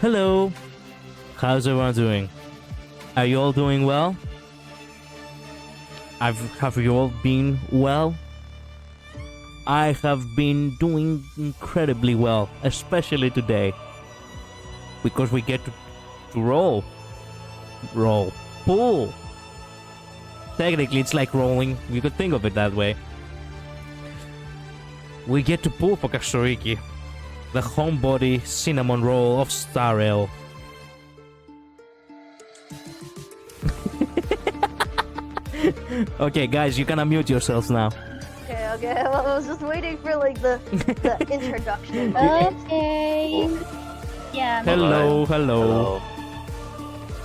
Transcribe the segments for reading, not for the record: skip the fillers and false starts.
Hello, how's everyone doing? Are you all doing well? Have you all been well? I have been doing incredibly well, especially today. Because we get to roll. Pull. Technically, it's like rolling. You could think of it that way. We get to pull for Castorice, the homebody cinnamon roll of Star Rail. Okay, guys, you can unmute yourselves now. Okay. Well, I was just waiting for like the introduction. Okay. Yeah. Hello.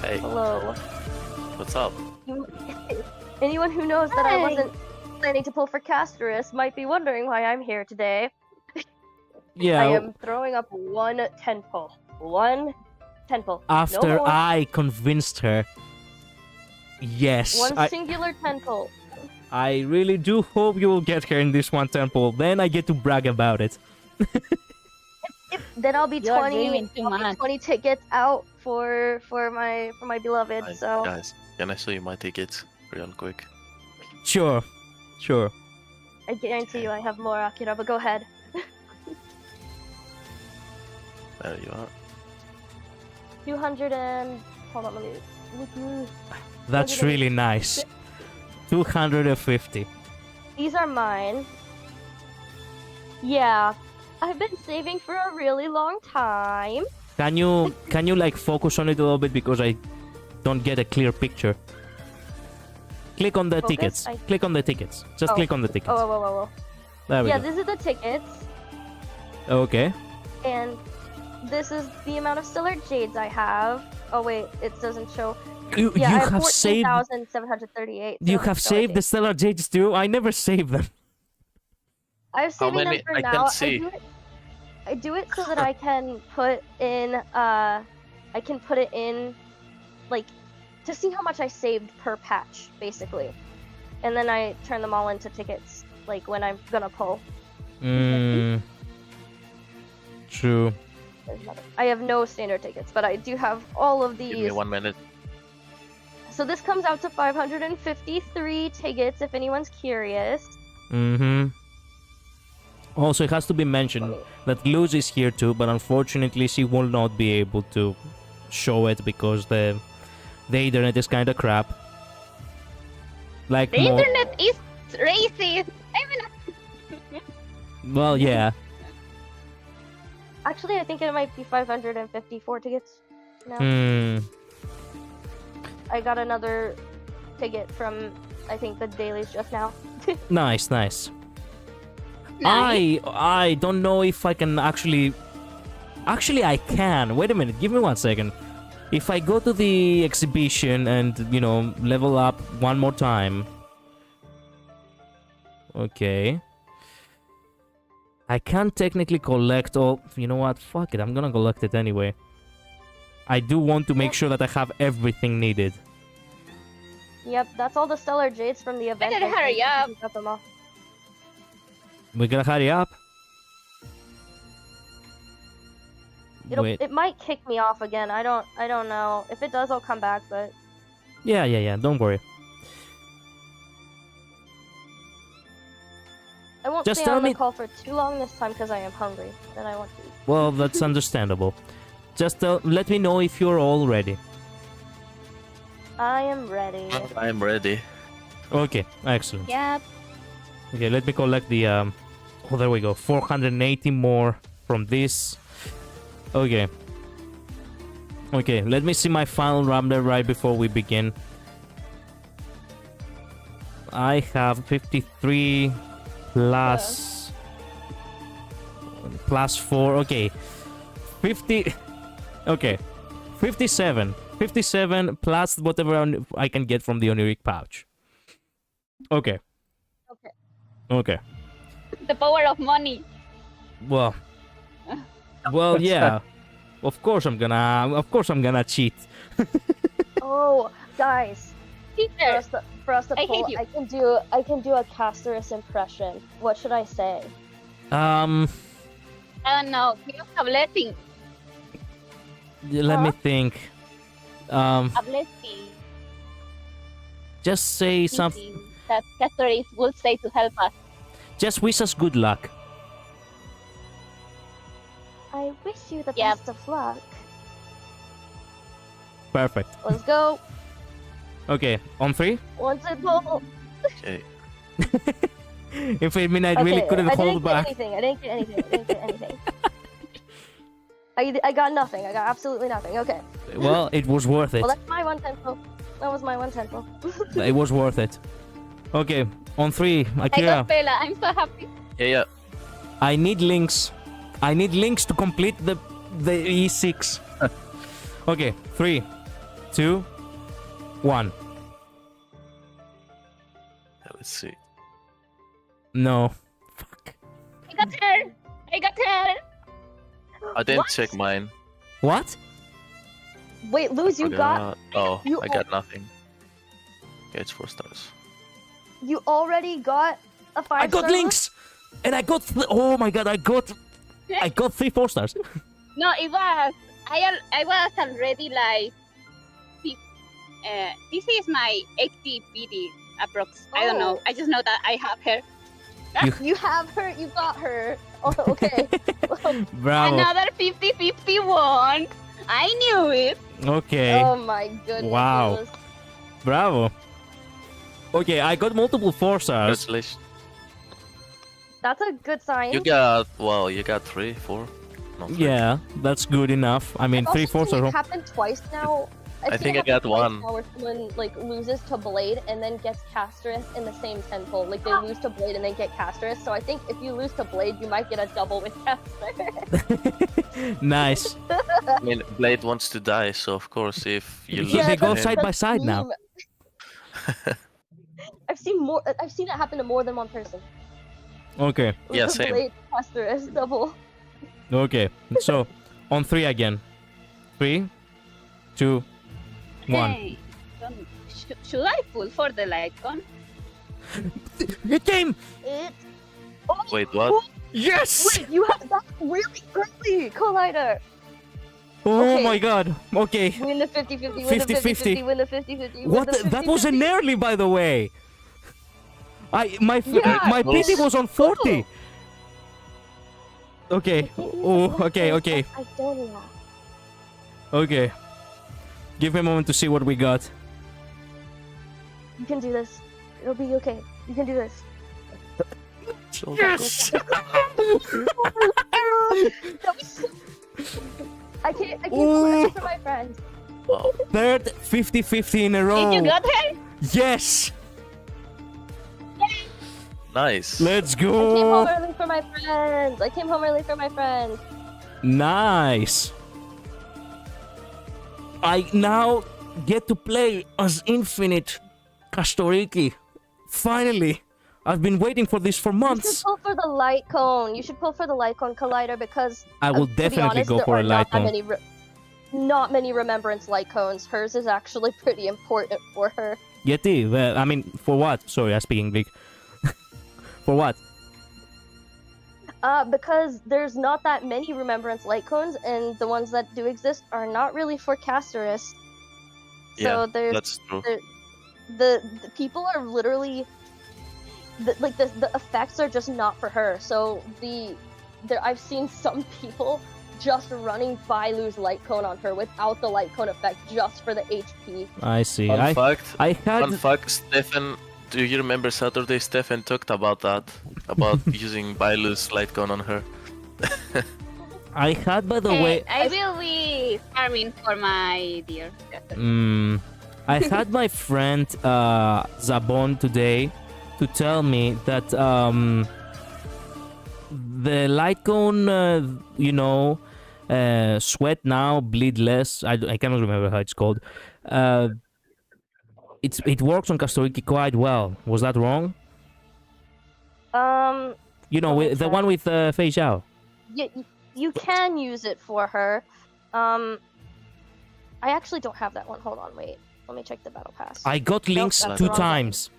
Hey, Hello. what's up? Anyone who knows that I wasn't planning to pull for Castorice might be wondering why I'm here today. Yeah. I am throwing up one 10 pull. One 10 pull. After no more. I convinced her. Yes. One singular 10 pull. I really do hope you will get her in this one temple. Then I get to brag about it. Then I'll be You're 20. dreaming too I'll be much. 20 tickets out for my beloved. So Guys, can I show you my tickets real quick? Sure. I guarantee you I have more Akira. But go ahead. There you are. 200 and hold on, let me. That's really nice. 250. These are mine. Yeah, I've been saving for a really long time. Can you like focus on it a little bit because I don't get a clear picture. Click on the Focus? tickets. Click on the tickets. Just Oh. click on the tickets. Whoa. There we Yeah, go. this is the tickets, Okay. and this is the amount of stellar jades I have. Oh wait, it doesn't show. You Yeah, I have have saved 14,738. you have saved the stellar jades too? I never saved them. I'm How saving many? them for I now. can't see. I do it so that I can put in like to see how much I saved per patch, basically. And then I turn them all into tickets, like when I'm gonna pull. True. I have no standard tickets, but I do have all of Give me these. 1 minute. So this comes out to 553 tickets, if anyone's curious. Also, it has to be mentioned that Luz is here too, but unfortunately she will not be able to show it because the internet is kind of crap. Like The internet is racist. Well, yeah. Actually, I think it might be 554 tickets now. Hmm. I got another ticket from, I think, the dailies just now. Nice, nice. Nice. I don't know if I can actually... Actually, I can. Wait a minute. Give me 1 second. If I go to the exhibition and, you know, level up one more time... Okay. I can't technically collect all... You know what? Fuck it. I'm gonna collect it anyway. I do want to make sure that I have everything needed. Yep, that's all the stellar jades from the event. Better hurry up. I got them all. We gotta hurry up. Wait. It might kick me off again. I don't know. If it does, I'll come back. But Yeah. Don't worry. I won't Just stay tell on the me- call for too long this time because I am hungry and I want to eat. Well, that's understandable. Just let me know if you're all ready. I am ready. I'm ready. Okay, excellent. Yep. Okay, let me collect the oh, there we go. 480 more from this. Okay. Okay, let me see my final number right before we begin. I have 53 plus plus 4. Okay. 50. Okay. 57. 57 plus whatever I can get from the Oniric pouch. Okay. Okay. Okay. The power of money. Well. Well, yeah. Of course I'm gonna cheat. Oh, guys, Peter, for us to I pull, hate you. I can do a Castorice impression. What should I say? Um, I don't know. Quiero a blessing. let me think. A blessing. Just say something. That Castorice will say to help us. Just wish us good luck. I wish you the Yep. best of luck. Perfect. Let's go. Okay, on 3. Once it pull. Okay. If I mean, I really couldn't I hold didn't back. Get anything. I didn't get anything. I got nothing. I got absolutely nothing. Okay. Well, it was worth it. Well, that's my 1 tempo. That was my 1 tempo. It was worth it. Okay, on 3, I Akira. got Bella. I'm so happy. Yeah. I need links. I need links to complete the E6. Okay, 3, 2, 1. Let's see. No. I got her. I got her. I didn't What? check mine. What? Wait, Luz, you got. Oh, you I got nothing. Okay, it's 4 stars. You already got a 5-star. I got links, and I got. Oh my god! I got 3 4-stars. No, it was. I was already like. This is my 80 BD approx. I don't know. Oh. I just know that I have her. You have her. You got her. Oh, okay. Bravo. Another 50-51. I knew it. Okay. Oh my goodness. Wow. Luz. Bravo. Okay, I got multiple 4-stars. Congratulations. That's a good sign. You got 3, 4. No, 3. Yeah, that's good enough. I mean, I've 3 also seen 4-stars. it happened twice now. I've I seen think it I happen got twice 1. now where someone like loses to Blade and then gets Castorice in the same temple. Like they lose to Blade and then get Castorice. So I think if you lose to Blade, you might get a double with Castorice. Nice. I mean, Blade wants to die, so of course, if you Yeah, lose they to go him- side by side now. I've seen it happen to more than one person. Okay, Yeah, The same. Blade Castorice double. okay. So, on 3 again. 3, 2, 1. Hey, should I pull for the light gun? It came! It. Oh, Wait, what? Yes! Wait, you have that really early, Collider. Oh Okay. my god. Okay. Win the 50-50. Win 50-50. the 50-50. Win the 50-50. What? That was an early, by the way. My Yeah. PT was on 40. Okay. Oh, okay. I don't know. Okay. Give me a moment to see what we got. You can do this. It'll be okay. You can do this. shoulders. I can't wait for my friend. Wow. Third 50-50 in a row. Did you got her? Yes. Nice. Let's I came go. home early for my friends. I came home early for my friends. Nice. I now get to play as Infinite Castorice. Finally. I've been waiting for this for You should months. pull for the light cone. You should pull for the light cone collider because I will to be definitely honest, go there for are a light not that cone. not many remembrance light cones. Hers is actually pretty important for her. Yeti, I mean, for what? Sorry, I speak English. For what? Because there's not that many remembrance light cones, and the ones that do exist are not really for Castorice. So Yeah, there's that's true. the people are literally the effects are just not for her. So I've seen some people just running Bailu's light cone on her without the light cone effect, just for the HP. I see. Fun fact. I Fun had fact, Stefan, do you remember Saturday Stefan talked about that? About using Bailu's light gun on her. I had, by the way, I will be farming for my dear. I had my friend Zabon today to tell me that the light cone, sweat now, bleed less. I cannot remember how it's called. It works on Castorice quite well. Was that wrong? The one with Fei Zhao. You can use it for her. I actually don't have that one. Hold on, wait. Let me check the battle pass. I got links that's two the wrong one. times.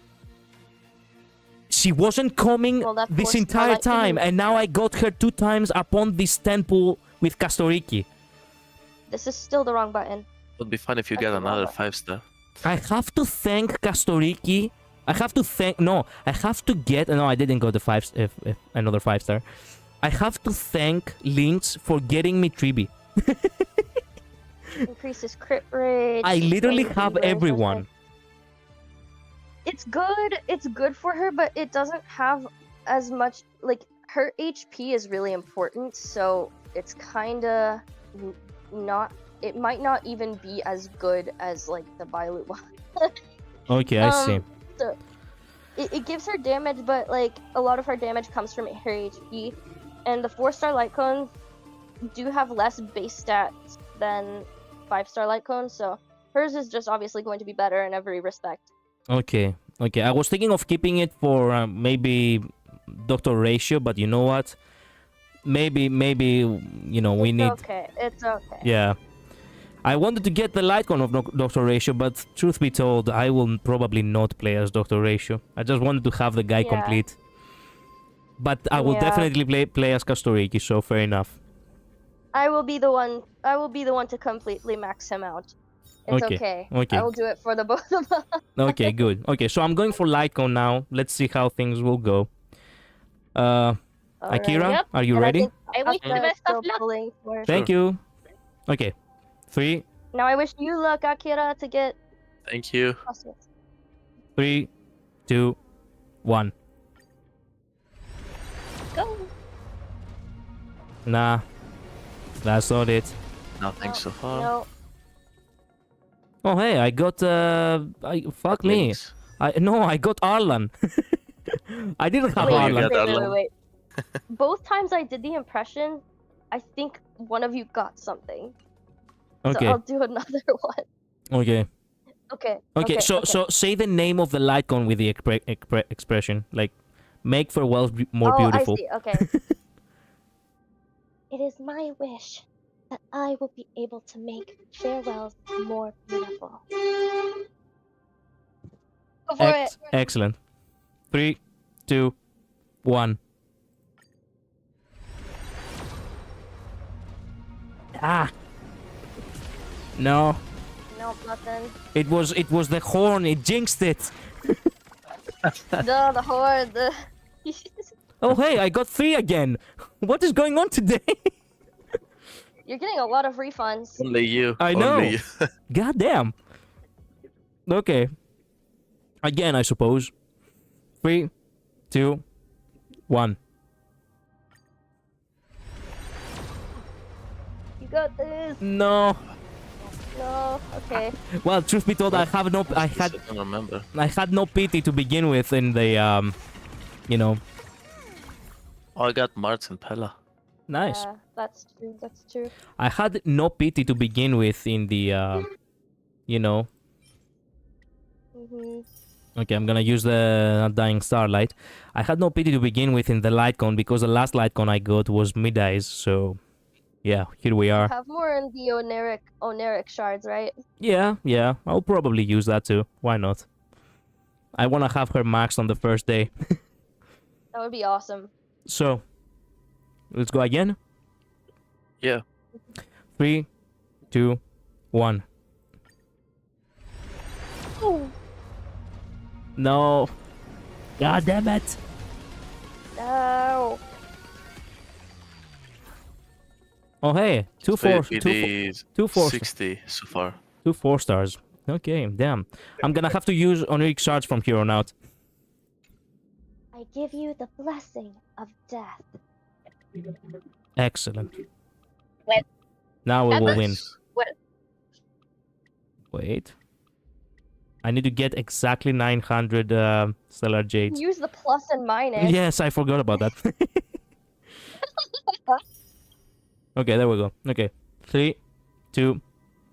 She wasn't coming Well, that's this forced entire Starlight to time, move. and now I got her 2 times upon this temple with Castorice. This is still the wrong button. Would be fun if you That's get the wrong another one. 5-star. I have to thank Castorice. I have to get. No, I didn't go the another 5-star. I have to thank Lynx for getting me Tribi. Increases crit rate. I literally increases have endurance, everyone. It's good. It's good for her, but it doesn't have as much. Like her HP is really important, so it's kinda not. It might not even be as good as like the Bailu one. Okay, I see. So it gives her damage, but like a lot of her damage comes from her HP, and the 4-star light cones do have less base stats than 5-star light cones, so hers is just obviously going to be better in every respect. Okay. I was thinking of keeping it for maybe Dr. Ratio, but you know what? Maybe we need. Okay, it's okay. Yeah. I wanted to get the light cone of Dr. Ratio, but truth be told, I will probably not play as Dr. Ratio. I just wanted to have the guy Yeah. complete. But I will Yeah. definitely play as Castorice, so fair enough. I will be the one to completely max him out. It's Okay, okay. okay. I will do it for the both of us. Okay, good. Okay, so I'm going for light cone now. Let's see how things will go. Akira, Yep. are you And ready? I wish the best of luck. Thank you. Okay. 3, Now I wish you luck, Akira, to get Thank you. Castorice. 3, 2, 1. Go. Nah, that's not it. Nothing so far. No. Oh hey, I got fuck me. Links. I got Arlan. I didn't have Wait, you Arlan. got Arlan. wait. Both times I did the impression, I think one of you got something. Okay, So I'll do another one. okay. Okay. So say the name of the light cone with the expression, like make farewells more beautiful. I see. Okay. It is my wish that I will be able to make farewells more beautiful. Go for it. Excellent. 3, 2, 1. Ah. No. Nope, nothing. It was the horn. It jinxed it. The horde. Oh hey, I got 3 again. What is going on today? You're getting a lot of refunds. Only you. I know. Only you. God damn. Okay. Again, I suppose. 3, 2, 1. You got this. No. No. Okay. Well, truth be told, I have no. I I don't remember. had no pity to begin with in the you know. Oh, I got Marts and Pella. Nice. Yeah, that's true. That's true. I had no pity to begin with in the you know. Mhm. Okay, I'm gonna use the Dying Starlight. I had no pity to begin with in the light cone because the last light cone I got was mid-eyes, so yeah, here we are. Have more in the Oneric shards, right? Yeah, I'll probably use that too. Why not? I wanna have her maxed on the first day. That would be awesome. So, let's go again. Yeah. 3, 2, 1. Ooh. No. God damn it. No. Oh hey, two So four, it two, is two four, 60 so far. 2 4-stars. Okay, damn. I'm gonna have to use Oniric shards from here on out. I give you the blessing of death. Excellent. Well, Now we that will was- win. Well, Wait. I need to get exactly 900 stellar jades. Use the plus and minus. Yes, I forgot about that. Okay, there we go. Okay. 3, 2,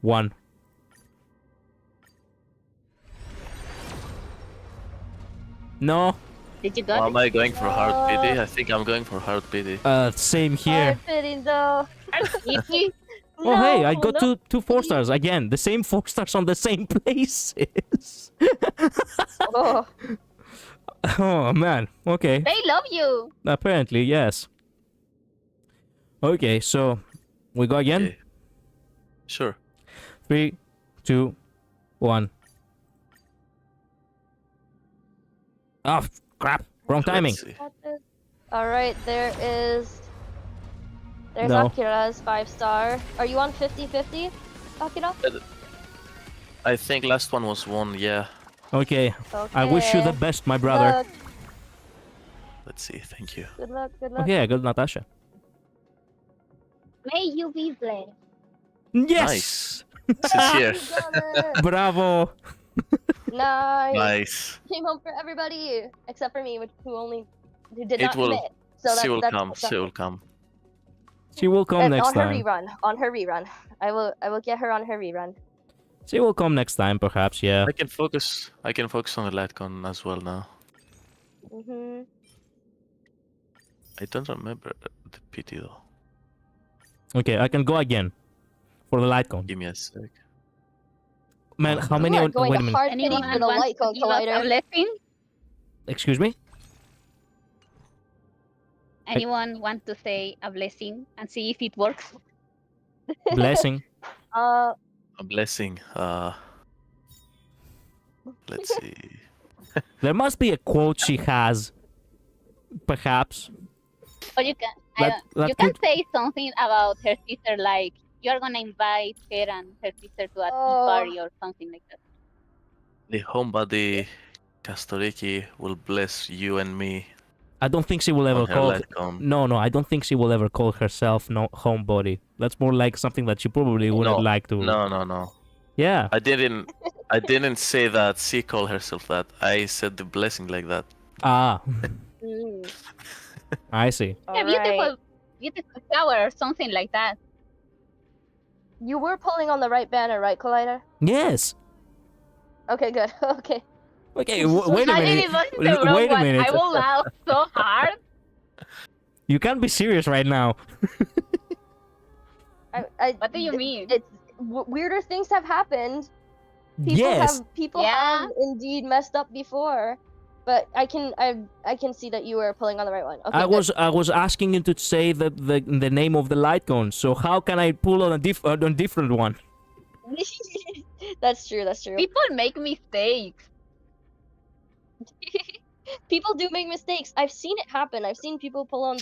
1. No. did you Or got am I going for hard pity? I think I'm going for hard pity. Same here. Hard fitting though. it? Oh hey, I No, got no. two 4-stars again. The same 4-stars on the same places. Oh, Oh man. Okay. They love you. Apparently, yes. Okay, so we go again. Okay. Sure. 3, 2, 1. Oh crap! Wrong timing. Let's see. got this. All right, there's No. Akira's 5-star. Are you on 50-50, Akira? I think last one was 1, yeah. Okay. I wish you the Okay. best, my brother. Let's see, thank you. Good luck. Good luck. Okay, I got Natasha. May you be blessed. Yes. She's here. You got it. Bravo. Nice. Nice. Came home for everybody except for me, who did It not will- commit. So She will that's come. She acceptable. will come. She will come And next on her time. rerun. On her rerun. I will get her on her rerun. She will come next time, perhaps. Yeah. I can focus. I can focus on the light con as well now. Mhm. I don't remember the pity though. Okay, I can go again for the light cone. Give me a sec. Man, how many? You are going Wait a minute. hard hitting Anyone for the wants light to cone give us a collider. blessing? Excuse me. Anyone want to say a blessing and see if it works? Blessing. Uh, A blessing. Let's see. There must be a quote she has. Perhaps. Or you can That you can could- say something about her sister, like you're gonna invite her and her sister to a tea Oh. party or something like that. The homebody Castorice will bless you and me I don't think she will ever on her call. light con. No, I don't think she will ever call herself no homebody. That's more like something that she probably wouldn't No, like to. No. Yeah. I didn't say that she called herself that. I said the blessing like that. Ah, mm, I see. Yeah, beautiful flower or something like that. You were pulling on the right banner, right, Collider? Yes. Okay, good. Okay. Okay. Wait a I minute. didn't listen to the wrong Wait a one. minute. I will laugh so hard. You can't be serious right now. What do you mean? It's weirder things have happened. People Yeah. have indeed messed up before, but I can see that you were pulling on the right one. Okay, I was asking you to say the name of the light cone. So how can I pull on a different one? good. That's true. That's true. People make mistakes. People do make mistakes. I've seen it happen. I've seen people pull on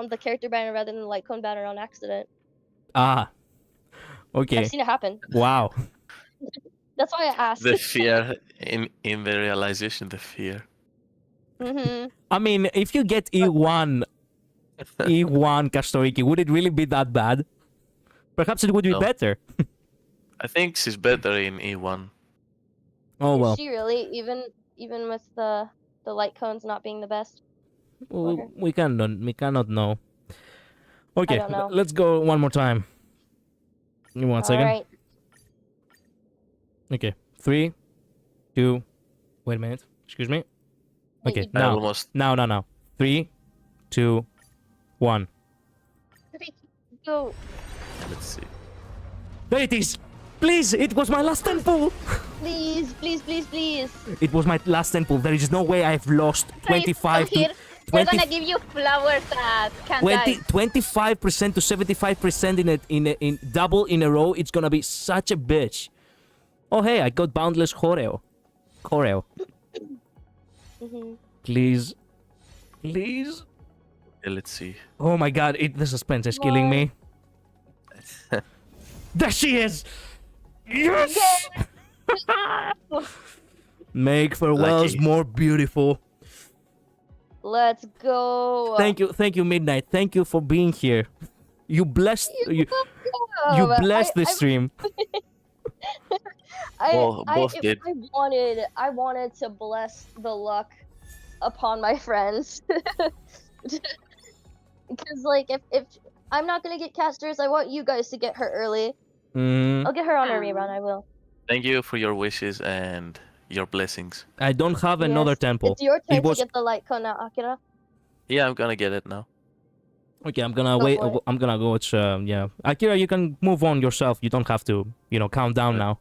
the character banner rather than the light cone banner on accident. Ah. Okay. I've seen it happen. Wow. That's why I asked. The fear in the realization, the fear. Mm-hmm. I mean, if you get E1 Castorice, would it really be that bad? Perhaps it would be No. better. I think she's better in E1. Oh Is well. she really even with the light cones not being the best? Well, we cannot know. Okay, don't know. let's go one more time. Give me 1 second. All right. Okay, 3, 2. Wait a minute. Excuse me. Okay, you- I now. almost. Now. 3, 2, 1. Go. Let's see. There it is. Please, it was my last temple. Please, please, please, please. It was my last temple. There is no way I've lost 25 to Here, we're 20, gonna give you flowers at Kantai. 25% to 75% in double in a row. It's gonna be such a bitch. Oh hey, I got boundless choreo. Mm-hmm. Please. Yeah, let's see. Oh my god, the suspense is killing me. There she is! Yes! Make farewells Lucky. more beautiful. Let's go. Thank you, Midnight. Thank you for being here. You blessed you blessed the stream. Both did. I wanted to bless the luck upon my friends. Because like if I'm not gonna get Castorice, I want you guys to get her early. I'll get her on a rerun. I will. Thank you for your wishes and your blessings. I don't have another Yes. temple. It's your turn was- to get the light cone now, Akira. Yeah, I'm gonna get it now. Okay, I'm gonna Go wait. for it. I'm gonna go watch. Yeah, Akira, you can move on yourself. You don't have to, count down now.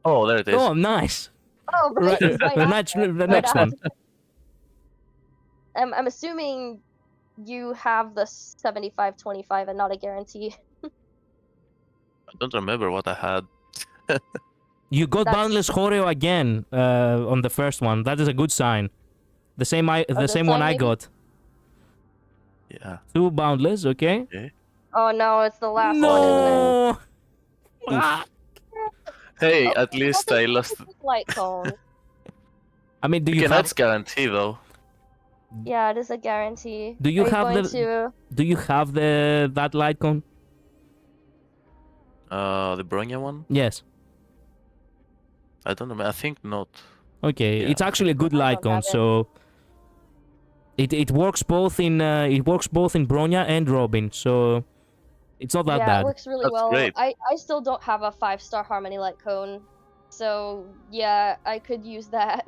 Oh, there it is. Oh, nice. Oh, right. Right, right the after. next, the next one. I'm assuming you have the 75-25 and not a guarantee. I don't remember what I had. You got That's- boundless choreo again on the first one. That is a good sign. The same the this same one time I maybe? got. Yeah. 2 boundless, okay. Oh no, it's the last one, isn't No. Ah. Hey, Oh, at least I lost. it? Light cone. I mean, do you Okay, have that's guarantee though. Yeah, it is a guarantee. Do you Are have going the- to... that light cone? The Bronya one? Yes. I don't know. I think not. Okay, Yeah. it's actually a good I don't light cone, have it. so it works both in Bronya and Robin, so it's not that yeah, bad. it works really That's well. great. I still don't have a 5-star Harmony Light Cone. So, yeah, I could use that.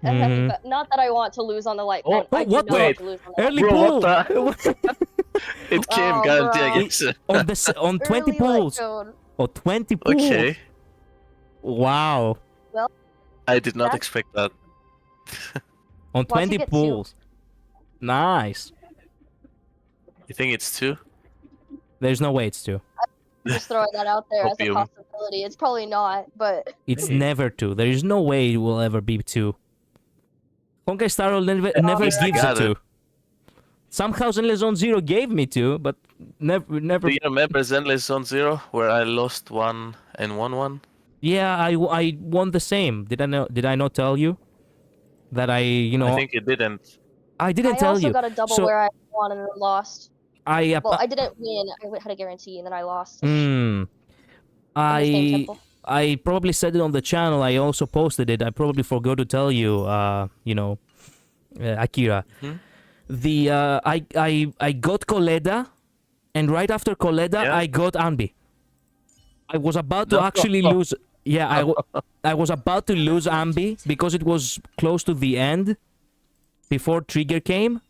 Mhm. But not that I want to lose on the Light Oh, Cone. I do what not the- want to lose on the Early Bro, pull what It came Oh, guarantee, I bro. guess. on 20 Early Light pulls. Cone. Or 20 pulls. Okay. Wow. I did not That's- expect that. On Watch you 20 get 2. pulls. Nice. You think it's 2? There's no way it's 2. Just throwing that out there as a Opium. possibility. It's probably not, but It's Hey. never 2. There is no way it will ever be 2. Honkai Star Rail never Yes, I gives got it 2. it. Somehow Zenless Zone 0 gave me 2, but never. Do you remember Zenless Zone 0 where I lost 1 and won 1? Yeah, I won the same. Did I not tell you that I I think you didn't. I didn't I tell also you. got a double So- where I won and then lost. I Well, I didn't win. I had a guarantee and then I lost. Hmm. In the same temple. I probably said it on the channel. I also posted it. I probably forgot to tell you. Akira. Mhm. I got Koleda, and right after Koleda, Yeah. I got Anbi. I was about to No. actually lose. Yeah, I was about to lose Ambi because it was close to the end before Trigger came.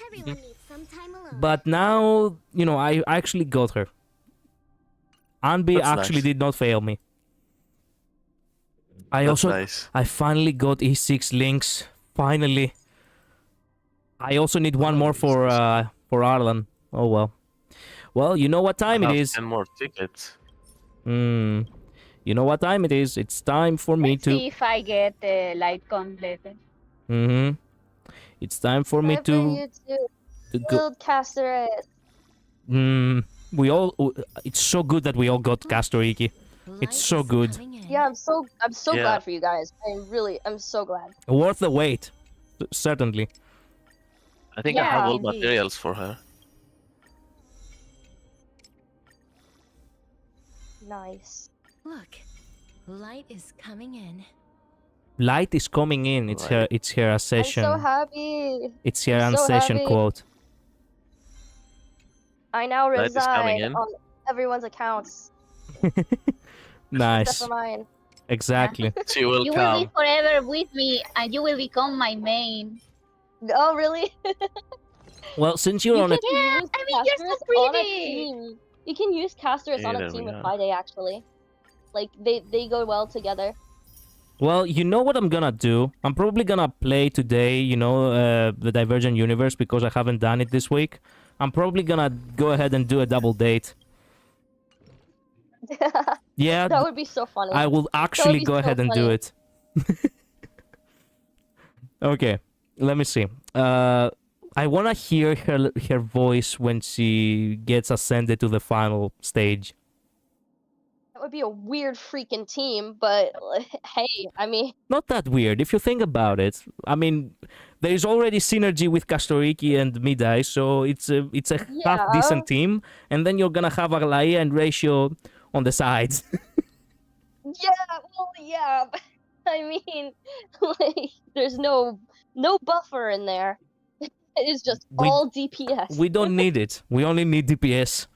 Everyone needs some time alone. But now, I actually got her. Anbi That's actually nice. did not fail me. That's nice. I finally got E6 links. Finally. I also need one more for Arlan. Oh well. Well, you know what time I it have is. 10 more tickets. You know what time it is. It's time for me Let's to. see if I get light cone later. It's time for me Time for to you to go. build Castorice. We all. It's so good that we all got Castorice. It's so good. Yeah, I'm so Yeah. glad for you guys. I'm so glad. Worth the wait, certainly. I think I Yeah, have all indeed. materials for her. Nice. Look, light is coming in. Light is coming in. It's her. Right. It's her I'm session. so happy. It's her I'm so session happy. quote. I now Light is coming reside in. on everyone's accounts Nice. except for mine. Exactly. She will You will be come. forever with me, and you will become my main. Oh, really? Well, since you're You on a can use I mean, you're so Castorice on a pretty. team. You can use Castorice on Yeah, a there team we with are. Friday, actually. Like, they go well together. Well, you know what I'm gonna do? I'm probably gonna play today, the Divergent Universe because I haven't done it this week. I'm probably gonna go ahead and do a double date. Yeah, That would be so funny. I will actually be go so ahead and do funny. it. Okay, let me see. I wanna hear her voice when she gets ascended to the final stage. That would be a weird freaking team, but hey, I mean, Not that weird if you think about it. I mean, there's already synergy with Castorice and Midai, so it's a half yeah. decent team, and then you're gonna have Aglaia and Ratio on the sides. Yeah, well, yeah. But, I mean, like, there's no buffer in there. It's just We- all DPS. We don't need it. We only need DPS.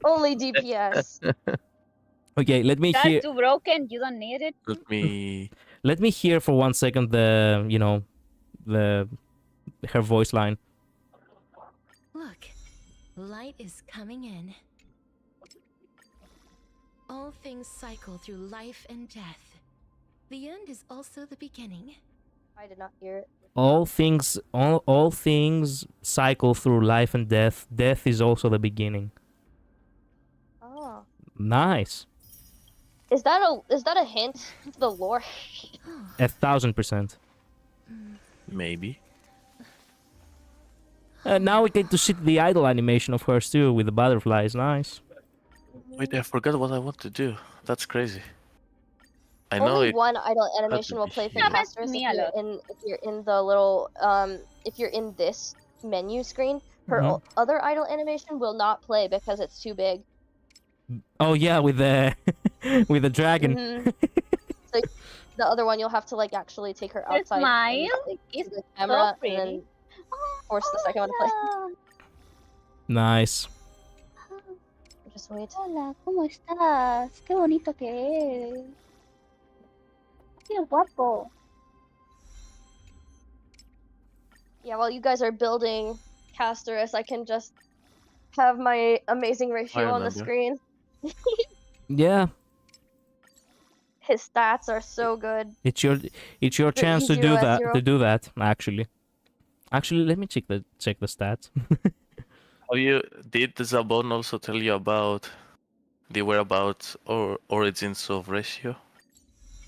Only DPS. Okay, let me That's hear. too broken. You don't need it. Let me. Let me hear for 1 second her voice line. Look, light is coming in. All things cycle through life and death. The end is also the beginning. I did not hear it. All things cycle through life and death. Death is also the beginning. Oh. Nice. Is that a hint to the lore? 1,000%. Maybe. Now we get to see the idle animation of hers too with the butterflies. Nice. Wait, I forgot what I want to do. That's crazy. I know Only it. one idle to animation will be play for here. Happens to Castorice me a lot. if you're in the little if you're in this menu screen. Her Mhm. other idle animation will not play because it's too big. Oh yeah, with the with the dragon. Mhm. So the other one you'll have to like actually take her Her outside and, smile like, is to the camera and pretty. then force the second one to play. Nice. Just wait. Hola, ¿cómo estás? Qué bonito que es. Qué guapo. Yeah, while you guys are building Castorice, I can just have my amazing ratio on the remember. screen. Yeah, His stats are so good. it's your chance to do that. E0. To do that, actually. Actually, let me check the stats. Did Zabon also tell you about the whereabouts or origins of Ratio?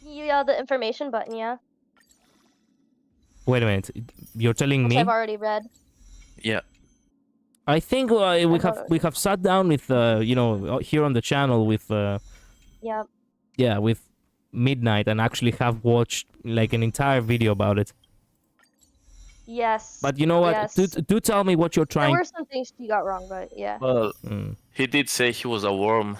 Yeah, the information button, yeah. Wait a minute. You're telling Which me? I've already read. Yeah. I think we have sat down with here on the channel with Yeah. with Midnight and actually have watched like an entire video about it. Yes. But you know what? Yes. Do tell me what you're There trying. were some things she got wrong, but yeah. Well, Mm. he did say he was a worm,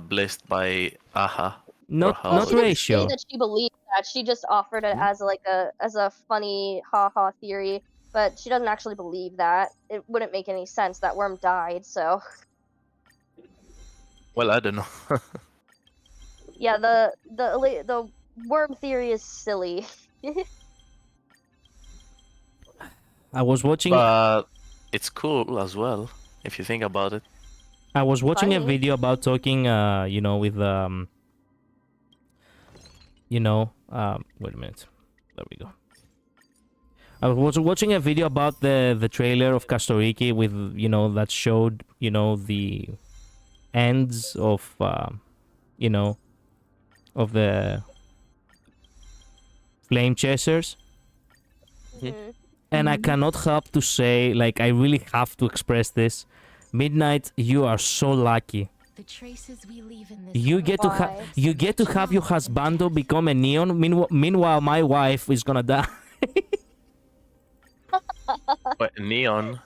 blessed by Aha. Not how- Well, not she didn't ratio. say that she believed that. She just offered it as a funny ha theory, but she doesn't actually believe that. It wouldn't make any sense. That worm died, so Well, I don't know. yeah. The worm theory is silly. I was watching. But it's cool as well, if you think about it. I was watching a Funny. video about talking, with wait a minute. There we go. I was watching a video about the trailer of Castorice with, that showed, the ends of, of the flame chasers. Mhm. And I cannot help to say, like, I really have to express this. Midnight, you are so lucky The traces we leave in this You get to Why? have your husbando become a neon. Meanwhile, my wife is gonna die. What, neon?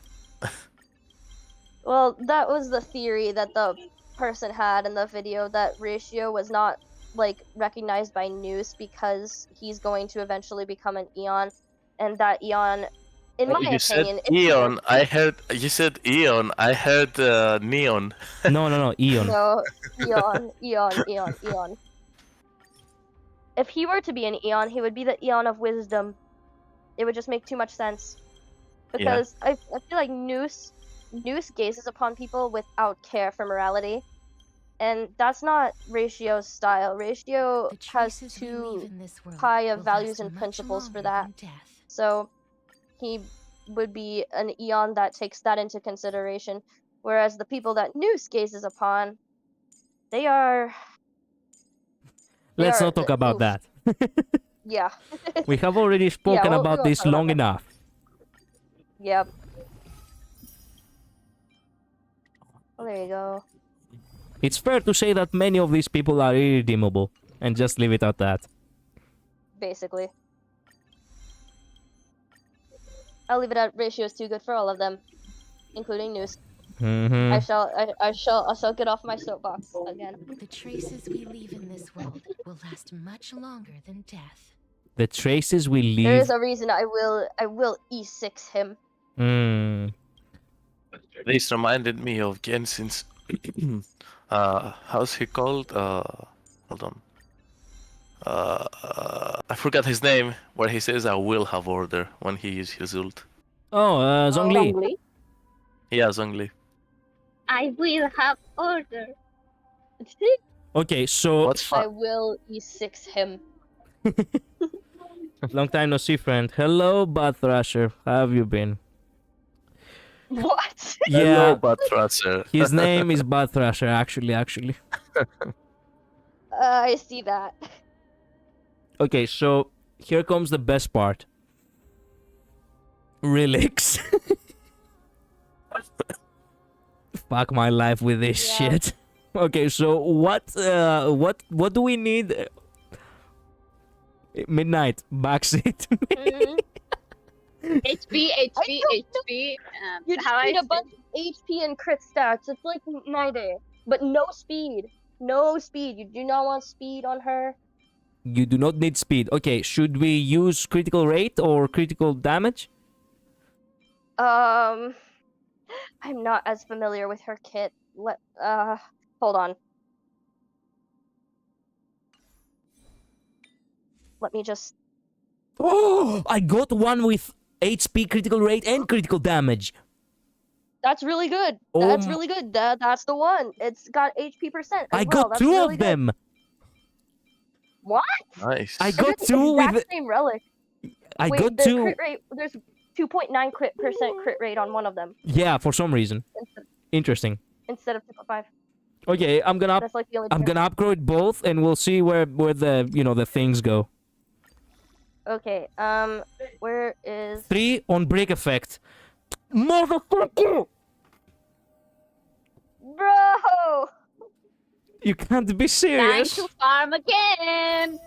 Well, that was the theory that the person had in the video, that Ratio was not like recognized by Noose because he's going to eventually become an Eon, and that Eon, in my You said opinion, Eon. I heard you said Eon. I heard neon. No, Eon. No, Eon. If he were to be an Eon, he would be the Eon of wisdom. It would just make too much sense. Because I feel like Noose gazes upon people without care for morality. And that's not Ratio's style. Ratio The has traces we leave too in this world high of will values last and much principles for longer that. than death. So he would be an Eon that takes that into consideration. Whereas the people that Noose gazes upon, they are... Let's are- not talk about oof. that. Yeah. We have already spoken we about won't this talk about long that. enough. Yep. Well, there you go. It's fair to say that many of these people are irredeemable, and just leave it at that. Basically. I'll leave it at Ratio's too good for all of them, including Noose. Mm-hmm. I shall get off my soapbox again. The traces we leave in this world will last much longer than death. The traces we There leave. is a reason I will E6 him. This reminded me of Genshin's. How's he called? Hold on. I forgot his name. Where he says, "I will have order" when he uses his ult. Oh, Zhongli. Zhongli. Yeah, Zhongli. I will have order. Okay, so What's I fun? will E6 him. long time no see, friend. Hello, Bad Thrasher. How have you been? What? Yeah, Hello, Batrasser. his name is Bad Thrasher. Actually. I see that. Okay, so here comes the best part. Relics. Fuck my life with this Yeah. shit. Okay, so what do we need? Midnight backseat. HP. You just How I need a say- bunch of HP and crit stats. It's like my day, but no speed. No speed. You do not want speed on her. You do not need speed. Okay, should we use critical rate or critical damage? I'm not as familiar with her kit. Hold on. Let me just... Oh, I got one with HP, critical rate, and critical damage. That's really good. Oh That's m- really good. That's the one. It's got HP percent as I well. got That's two really of good. them. What? Nice. I They're got the two exact with. same relic. I Wait, got the two. crit rate, there's 2.9% crit rate on one of them Yeah, for some reason. Interesting. instead of 2.5. Okay, I'm gonna That's like the only I'm difference. gonna upgrade both, and we'll see where the the things go. Okay, where is... 3 on break effect. Motherfucker! Bro! You can't be Time serious. to farm again.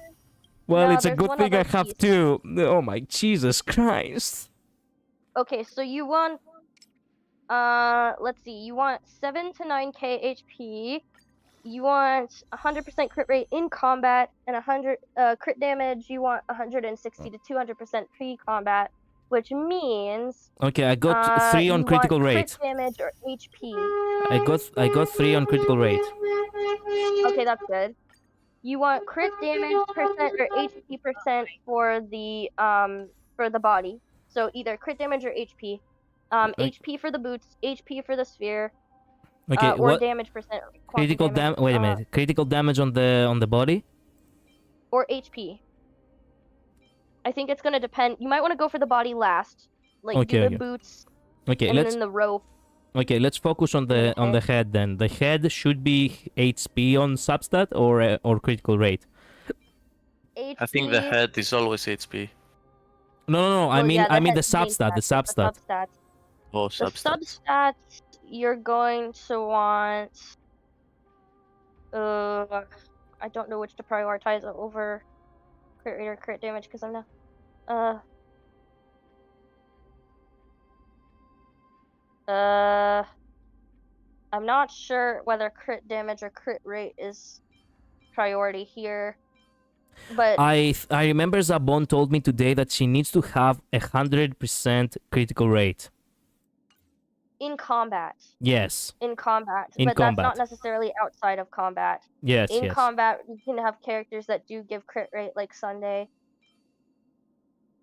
Well, No, it's a there's good one thing I other have piece. two. Oh my Jesus Christ. Okay, so you want... let's see. You want 7 to 9k HP. You want 100% crit rate in combat, and 100 crit damage. You want 160 to 200% pre-combat, which means Okay, I got 3 on you critical want rate. crit damage or HP. I got 3 on critical rate. Okay, that's good. You want crit damage percent or HP percent for the body. So either crit damage or HP. HP for the boots, HP for the sphere, Okay, or what damage percent. quantum critical damage, Wait a minute. Critical damage on the body? or HP. I think it's gonna depend. You might want to go for the body last, like Okay, do the okay. boots Okay, and let's then the rope. let's focus on the head then. The head should be HP on substat or critical rate. HP. I think the head is always HP. No. I well, mean yeah, I mean the head's main substat, the factor, substat. Oh, The substats. substats you're going to want. I don't know which to prioritize over crit rate or crit damage because I'm not. I'm not sure whether crit damage or crit rate is priority here, but I remember Zabon told me today that she needs to have 100% critical rate. in combat. Yes. In combat, In but that's not combat. necessarily outside of combat. Yes, In yes. combat, you can have characters that do give crit rate, like Sunday.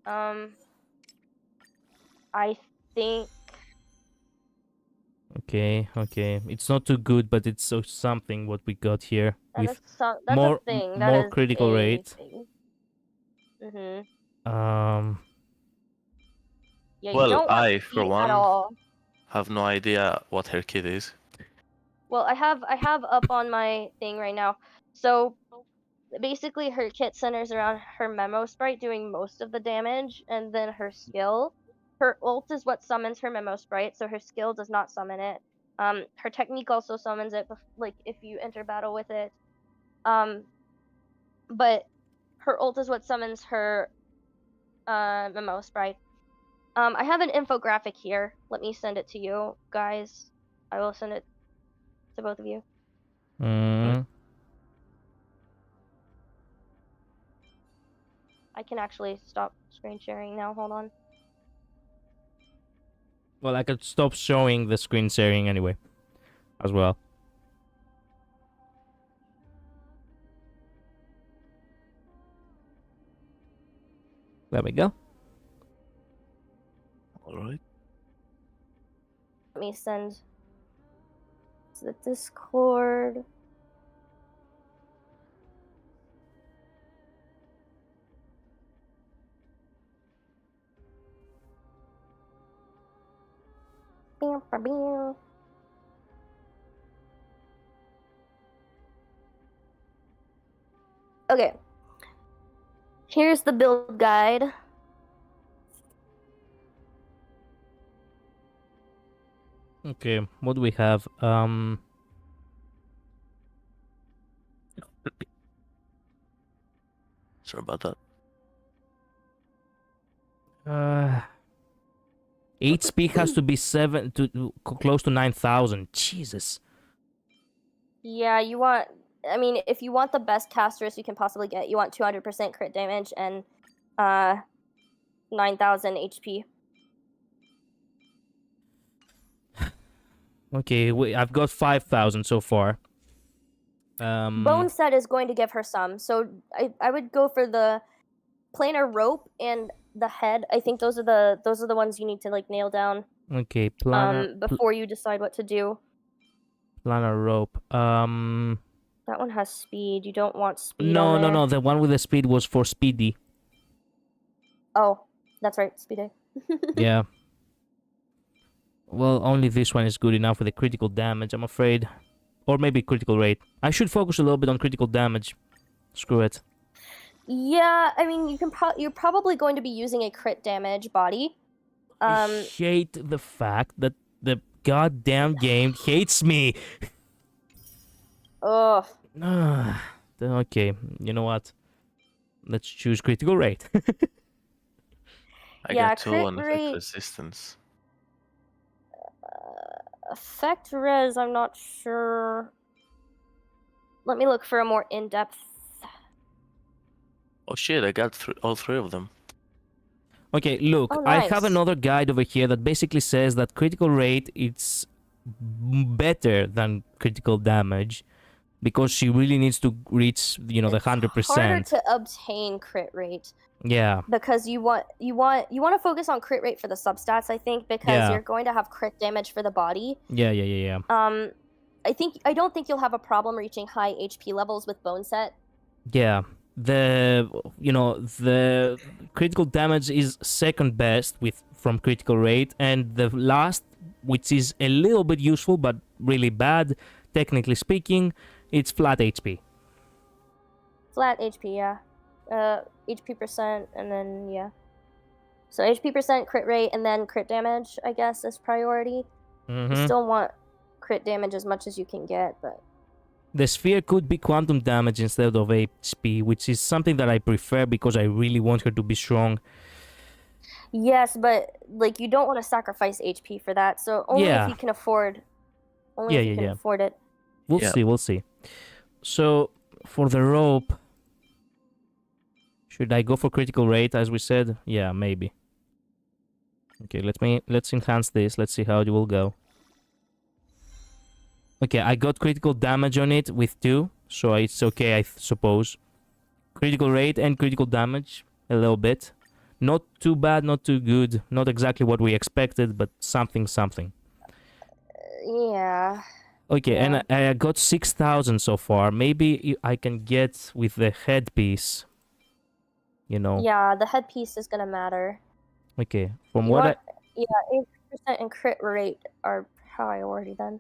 I think Okay, okay. It's not too good, but it's so something what we got here that with is that's more a thing. more That is critical a rate. thing. Yeah, you Well, don't want I, for speed at one, all. have no idea what her kit is. Well, I have up on my thing right now. So basically, her kit centers around her memo sprite doing most of the damage, and then her skill. Her ult is what summons her memo sprite, so her skill does not summon it. Her technique also summons it, like if you enter battle with it. But her ult is what summons her memo sprite. I have an infographic here. Let me send it to you guys. I will send it to both of you. I can actually stop screen sharing now. Hold on. Well, I could stop showing the screen sharing anyway, as well. There we go. Alright. Let me send to the Discord. Okay. Here's the build guide. Okay, what do we have? Sorry about that. HP has to be close to 9,000. Jesus. Yeah, you want. I mean, if you want the best Castorice you can possibly get, you want 200% crit damage and 9,000 HP. Okay, I've got 5,000 so far. Bone set is going to give her some, so I would go for the planar rope and the head. I think those are the ones you need to like nail down. Okay, planar before you decide what to do. planar rope. That one has speed. You don't want speed. No, on no, there. no. The one with the speed was for speedy. Oh, that's right, speedy. Yeah. Well, only this one is good enough for the critical damage, I'm afraid. Or maybe critical rate. I should focus a little bit on critical damage. Screw it. Yeah, I mean, you're probably going to be using a crit damage body. I hate the fact that the goddamn game hates me. Ugh. Okay, you know what? Let's choose critical rate. I Yeah, got 2 crit on effect rate- resistance. Effect res, I'm not sure. Let me look for a more in-depth. Oh shit, I got all 3 of them. Okay, look, Oh, I have nice. another guide over here that basically says that critical rate is better than critical damage because she really needs to reach, the It's 100%. harder to obtain crit rate Yeah, because you want to focus on crit rate for the substats, I think, because Yeah. you're going to have crit damage for the body. yeah. I don't think you'll have a problem reaching high HP levels with bone set. Yeah, the critical damage is second best from critical rate, and the last, which is a little bit useful but really bad, technically speaking, it's flat HP. Flat HP, yeah. HP percent, and then yeah. So HP percent, crit rate, and then crit damage, I guess, is priority. You Mhm. still want crit damage as much as you can get, but The sphere could be quantum damage instead of HP, which is something that I prefer because I really want her to be strong. Yes, but like you don't want to sacrifice HP for that. So only if Yeah. you can afford. Only if you can afford it. We'll Yeah. see, we'll see. So, for the rope, should I go for critical rate as we said? Yeah, maybe. Okay, let's enhance this. Let's see how it will go. Okay, I got critical damage on it with 2, so it's okay, I suppose. Critical rate and critical damage, a little bit. Not too bad, not too good. Not exactly what we expected, but something. Yeah. Okay, Yeah. and I got 6,000 so far. Maybe I can get with the headpiece. You know. Yeah, the headpiece is gonna matter. Okay, from You what want, yeah, 8% and crit rate are priority then.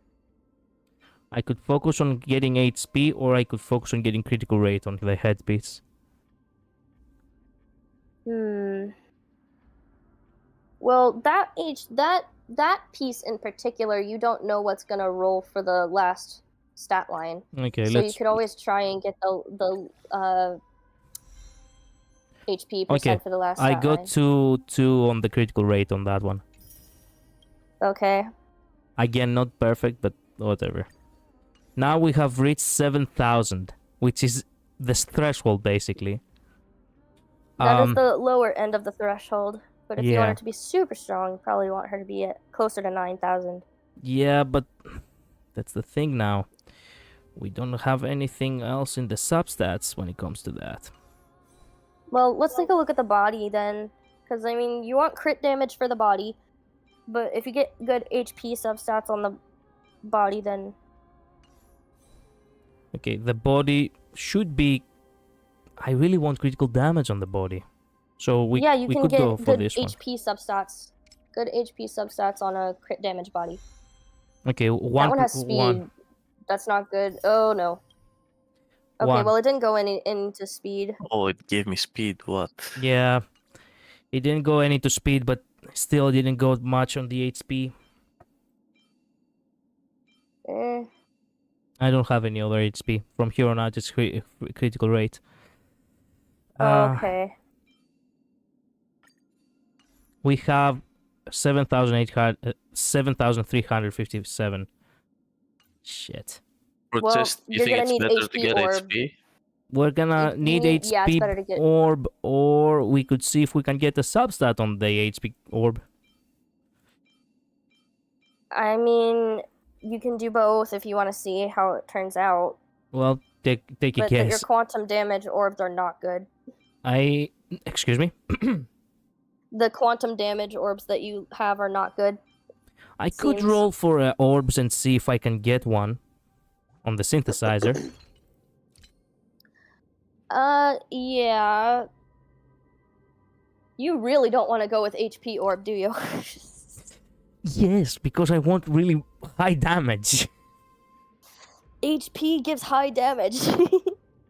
I could focus on getting HP, or I could focus on getting critical rate on the headpiece. Well, that piece in particular, you don't know what's gonna roll for the last stat line. Okay, So you could always try and get the HP percent for the last I stat got line. two on the critical rate on that one. Okay. Again, not perfect, but whatever. Now we have reached 7,000, which is the threshold, basically. That is the lower end of the threshold. But if you want Yeah. her to be super strong, you probably want her to be at closer to 9,000. Yeah, but that's the thing now. We don't have anything else in the substats when it comes to that. Well, let's take a look at the body then. Because, I mean, you want crit damage for the body. But if you get good HP substats on the body, then... Okay, the body should be... I really want critical damage on the body. So we yeah, you we can could get go for good this one. HP substats. Good HP substats on a crit damage body. Okay, That one has speed. That's not good. Oh, no. Okay, One. well, it didn't go into speed. Oh, it gave me speed. What? Yeah, it didn't go any to speed, but still didn't go much on the HP. Eh. I don't have any other HP. From here on out, it's critical rate. Okay. We have 7,357. Shit. Or Well, just you you're think gonna it's need better to HP get orb. HP? We're gonna need yeah, it's HP better to get... orb, or we could see if we can get a substat on the HP orb. I mean, you can do both if you want to see how it turns out. Well, take a But your guess. quantum damage orbs are not good. Excuse me? The quantum damage orbs that you have are not good. I could Seems- roll for orbs and see if I can get one on the synthesizer. Yeah. You really don't want to go with HP orb, do you? Yes, because I want really high damage. HP gives high damage.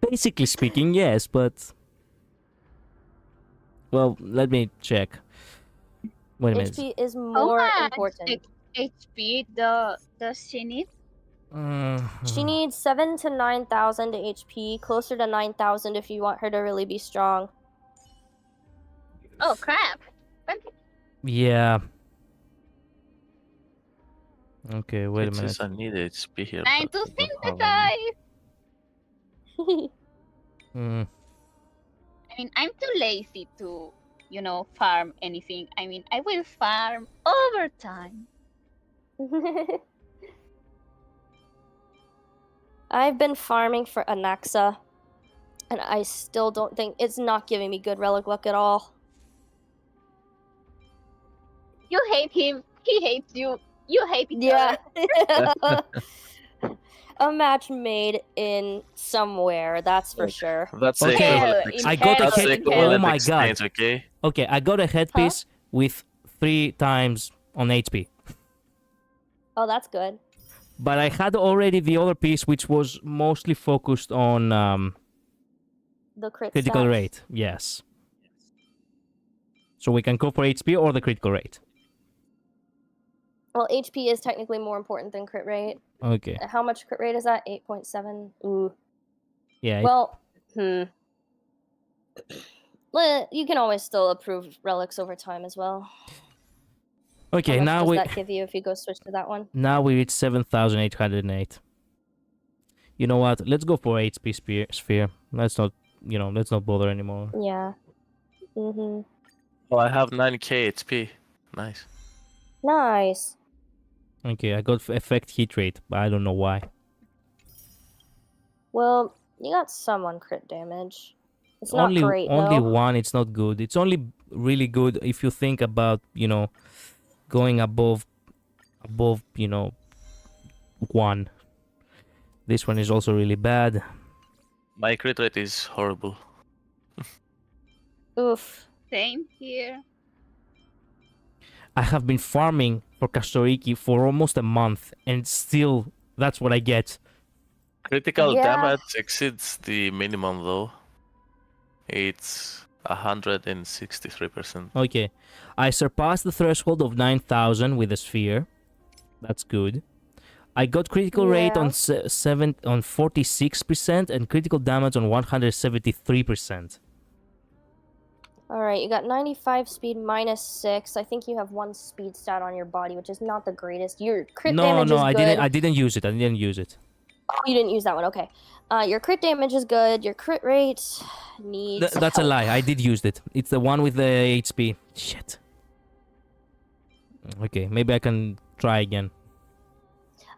Basically speaking, yes, but... Well, let me check. Wait a minute. HP is How more much important. HP does she need? She needs 7 to 9,000 HP, closer to 9,000 if you want her to really be strong. Oh crap! Yeah. Okay, wait a It minute. says I need HP here. Time but to I don't have any. synthesize. Mm, I mean, I'm too lazy to, farm anything. I mean, I will farm overtime. I've been farming for Anaxa, and I still don't think it's not giving me good relic luck at all. You hate him. He hates you. You hate each Yeah. other. A match made in somewhere, that's for sure. That's the Okay, equivalent in I got a hell, That's the head. in equivalent Oh my god. exchange, okay? Okay, I got a headpiece with 3 times on HP. Oh, that's good. But I had already the other piece, which was mostly focused on The crit critical stats. rate. Yes. So we can go for HP or the critical rate. Well, HP is technically more important than crit rate. Okay. How much crit rate is that? 8.7. Ooh. Yeah. Well, Well, you can always still approve relics over time as well. Okay. How much Now does we that give you if you go switch to that one? now we reach 7,808. You know what? Let's go for HP sphere. Let's not let's not bother anymore. Yeah. Mhm. Oh, I have 9k HP. Nice. Nice. Okay, I got effect hit rate, but I don't know why. Well, you got some on crit damage. It's not great only though. one. It's not good. It's only really good if you think about going above one. This one is also really bad. My crit rate is horrible. Oof. Same here. I have been farming for Castorice for almost a month, and still that's what I get. Critical Yeah. damage exceeds the minimum though. It's 163%. Okay, I surpassed the threshold of 9,000 with a sphere. That's good. I got critical rate on Yeah. 46% and critical damage on 173%. Alright, you got 95 speed minus 6. I think you have 1 speed stat on your body, which is not the greatest. Your crit damage is I good. didn't use it. I didn't use it. Oh, you didn't use that one. Okay. Your crit damage is good. Your crit rate needs That's a help. lie. I did use it. It's the one with the HP. Shit. Okay, maybe I can try again.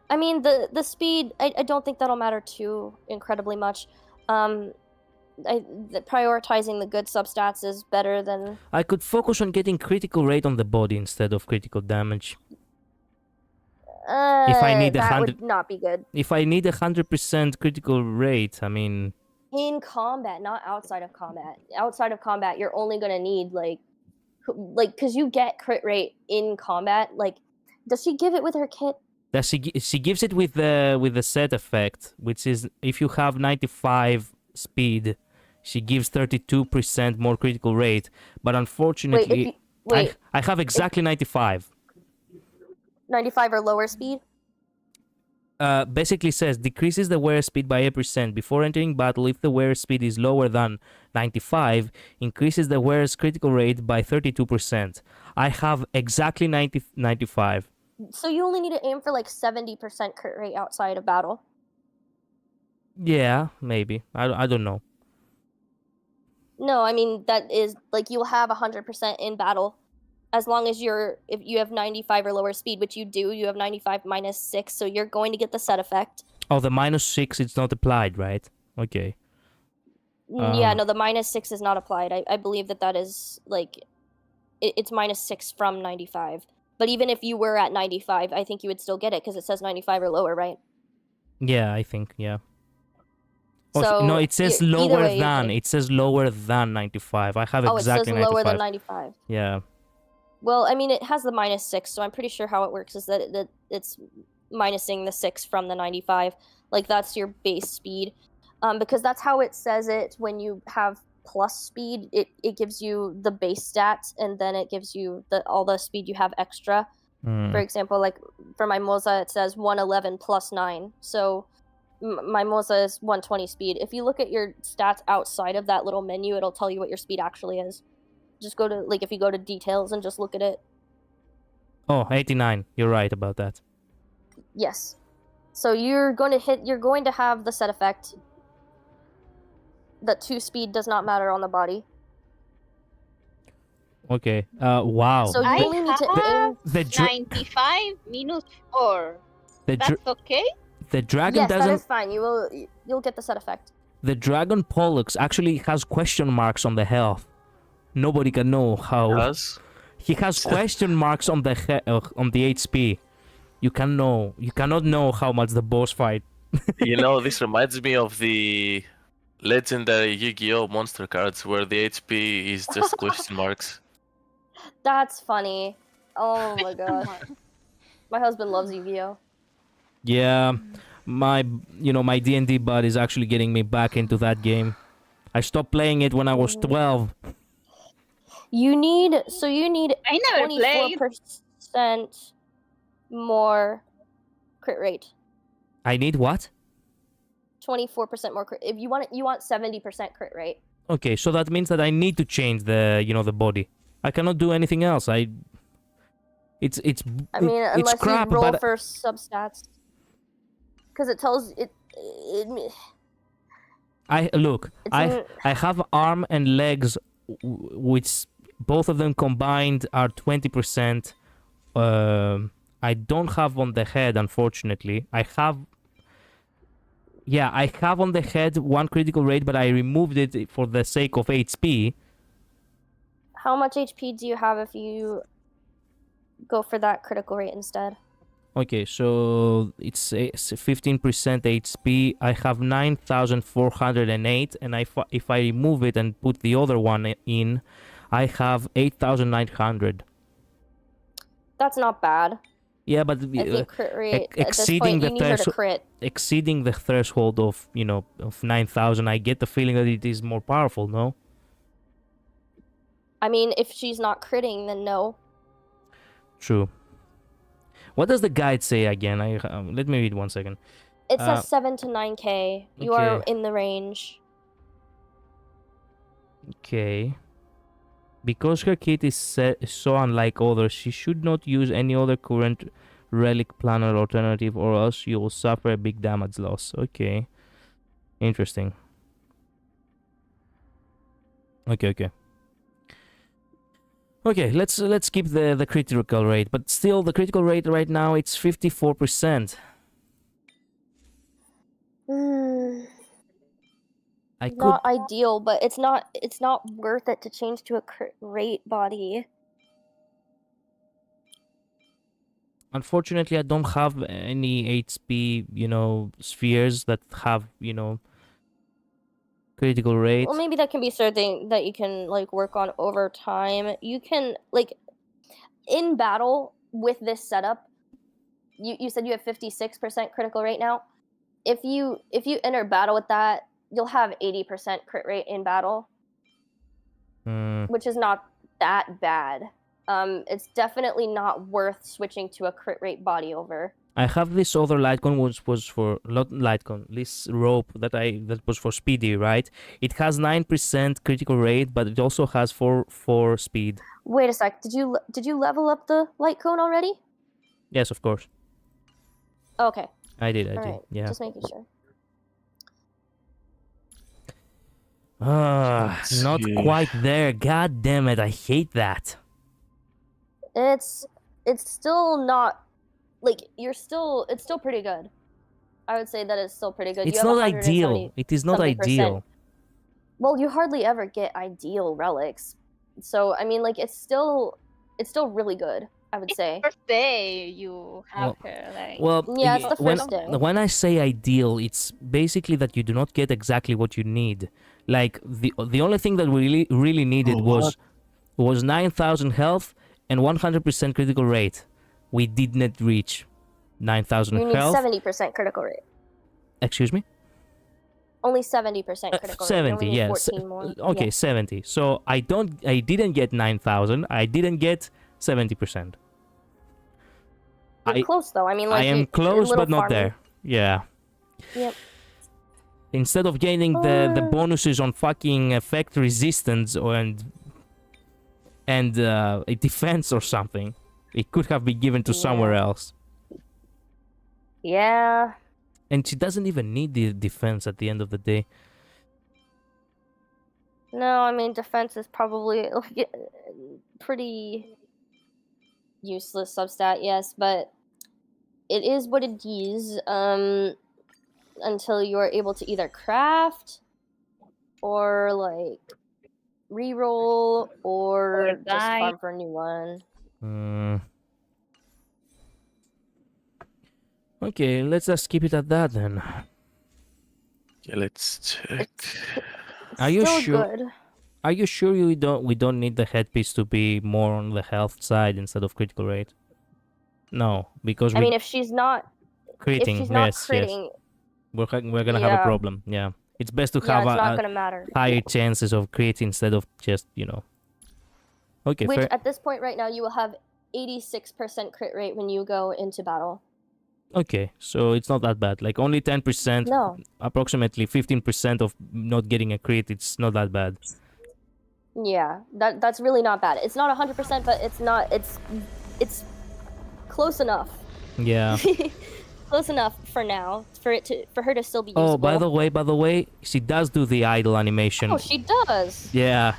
I mean, the speed, I don't think that'll matter too incredibly much. Prioritizing the good substats is better than... I could focus on getting critical rate on the body instead of critical damage. If I need that 100 would not be good. If I need 100% critical rate, I mean... In combat, not outside of combat. Outside of combat, you're only gonna need, because you get crit rate in combat. Like, does she give it with her kit? She gives it with the set effect, which is if you have 95 speed, she gives 32% more critical rate. But unfortunately, I have exactly 95. 95 or lower speed? Basically says decreases the wearer speed by 8% before entering battle. If the wearer speed is lower than 95, increases the wearer's critical rate by 32%. I have exactly 95. So you only need to aim for 70% crit rate outside of battle. Yeah, maybe. I don't know. No, I mean that is you'll have 100% in battle, as long as if you have 95 or lower speed, which you do. You have 95 minus 6, so you're going to get the set effect. Oh, the minus 6 it's not applied, right? Okay. Yeah, no, the minus 6 is not applied. I believe that is it's minus 6 from 95. But even if you were at 95, I think you would still get it because it says 95 or lower, right? Yeah, I think, yeah. So no, it says lower way, than. It says lower than 95. I have exactly exactly 95. Oh, it says lower than 95. Yeah. Well, I mean, it has the minus 6, so I'm pretty sure how it works is that it's minusing the 6 from the 95. That's your base speed. Because that's how it says it when you have plus speed. It gives you the base stats, and then it gives you all the speed you have extra. For example, for my Moza, it says 111 plus 9. So my Moza is 120 speed. If you look at your stats outside of that little menu, it'll tell you what your speed actually is. Just go to, if you go to details and just look at it. Oh, 89. You're right about that. Yes. So you're going to have the set effect that 2 speed does not matter on the body. Okay. Wow. So you only need to aim... The 95 minus 4. That's okay? The dragon yes, doesn't... that is fine. You'll get the set effect. The dragon Pollux actually has question marks on the health. Nobody can know how. Does? He has question marks on the HP. You cannot know how much the boss fight. This reminds me of the legendary Yu-Gi-Oh monster cards where the HP is just question marks. That's funny. Oh my god. My husband loves Yu-Gi-Oh. Yeah, my D&D bud is actually getting me back into that game. I stopped playing it when I was 12. You need I never played. 24%. more crit rate. I need what? 24% more crit. If you want it, you want 70% crit rate. Okay, so that means that I need to change the, you know, the body. I cannot do anything else. It's I mean, it's unless crap, you roll but for substats, because it tells it. look. It's I have arm and legs, which both of them combined are 20%. I don't have on the head, unfortunately. I have on the head 1 critical rate, but I removed it for the sake of HP. How much HP do you have if you go for that critical rate instead? Okay, so it's 15% HP. I have 9,408, and if I remove it and put the other one in, I have 8,900. That's not bad. Yeah, but I think crit rate at this point, you need her to crit. Exceeding the threshold of, you know, of 9,000, I get the feeling that it is more powerful. No. I mean, if she's not critting, then no. True. What does the guide say again? Let me read 1 second. It says 7 to 9k. You are in the range. Okay. Because her kit is so unlike others, she should not use any other current relic planner alternative, or else you will suffer a big damage loss. Okay. Interesting. Okay. Okay, let's keep the critical rate, but still the critical rate right now it's 54%. Not ideal, but it's not worth it to change to a crit rate body. Unfortunately, I don't have any HP, you know, spheres that have, you know, critical rate. Well, maybe that can be something that you can like work on over time. You can like in battle with this setup. You said you have 56% critical rate now. If you enter battle with that, you'll have 80% crit rate in battle, which is not that bad. It's definitely not worth switching to a crit rate body over. I have this other lightcon, which was for lightcon. This rope that was for speedy, right? It has 9% critical rate, but it also has 4 speed. Wait a sec. Did you level up the light cone already? Yes, of course. Okay. I did. Right. Yeah. Just making sure. Not quite there. God damn it! I hate that. It's still not like it's still pretty good. I would say that it's still pretty good. It's not ideal. It is not ideal. Well, you hardly ever get ideal relics, so I mean, like it's still really good. I would say. First day you have her, like. Well, yeah, it's the first day. When I say ideal, it's basically that you do not get exactly what you need. Like the only thing that we really needed was 9,000 health and 100% critical rate. We did not reach 9,000 health. You need 70% critical rate. Excuse me? Only 70% critical 70, rate. yes. 14 more. Okay, yeah. 70. So I didn't get 9,000. I didn't get 70%. You're close though. I mean, like I am close, but not there. Yeah. Yep. Instead of gaining the bonuses on fucking effect resistance and a defense or something, it could have been given to somewhere else. Yeah. And she doesn't even need the defense at the end of the day. No, I mean defense is probably like pretty useless substat, yes, but it is what it is. Until you are able to either craft or like reroll or just farm for a new one. Okay, let's just keep it at that then. Yeah, let's check. Are you sure? Good. Are you sure we don't need the headpiece to be more on the health side instead of critical rate? No, because I mean, if she's not critting, yes, we're gonna have a problem. Yeah, it's best to have it's not gonna matter. higher chances of crit instead of just, you know. Okay, Which fair. at this point right now you will have 86% crit rate when you go into battle. Okay, so it's not that bad. Like only 10%, No. approximately 15% of not getting a crit. It's not that bad. Yeah, that's really not bad. It's not 100%, but it's not. It's close enough. Yeah. Close enough for now for her to still be usable. Oh, by the way, she does do the idle animation. Oh, she does. Yeah.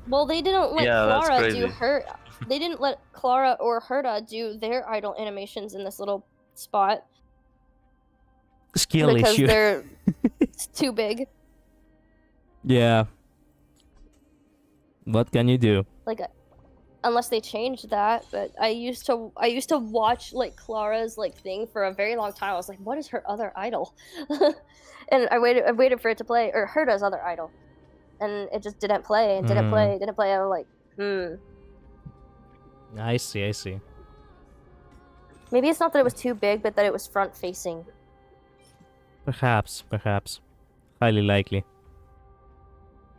Well, they didn't let Yeah, that's Clara do crazy. her. They didn't let Clara or Herta do their idle animations in this little spot Skill because issue. they're it's too big. Yeah. What can you do? Like, unless they changed that. But I used to watch like Clara's like thing for a very long time. I was like, what is her other idol? And I waited for it to play, or Herta's other idol, and it just didn't play and didn't play, didn't play. I was like, I see. Maybe it's not that it was too big, but that it was front facing. Perhaps. Highly likely.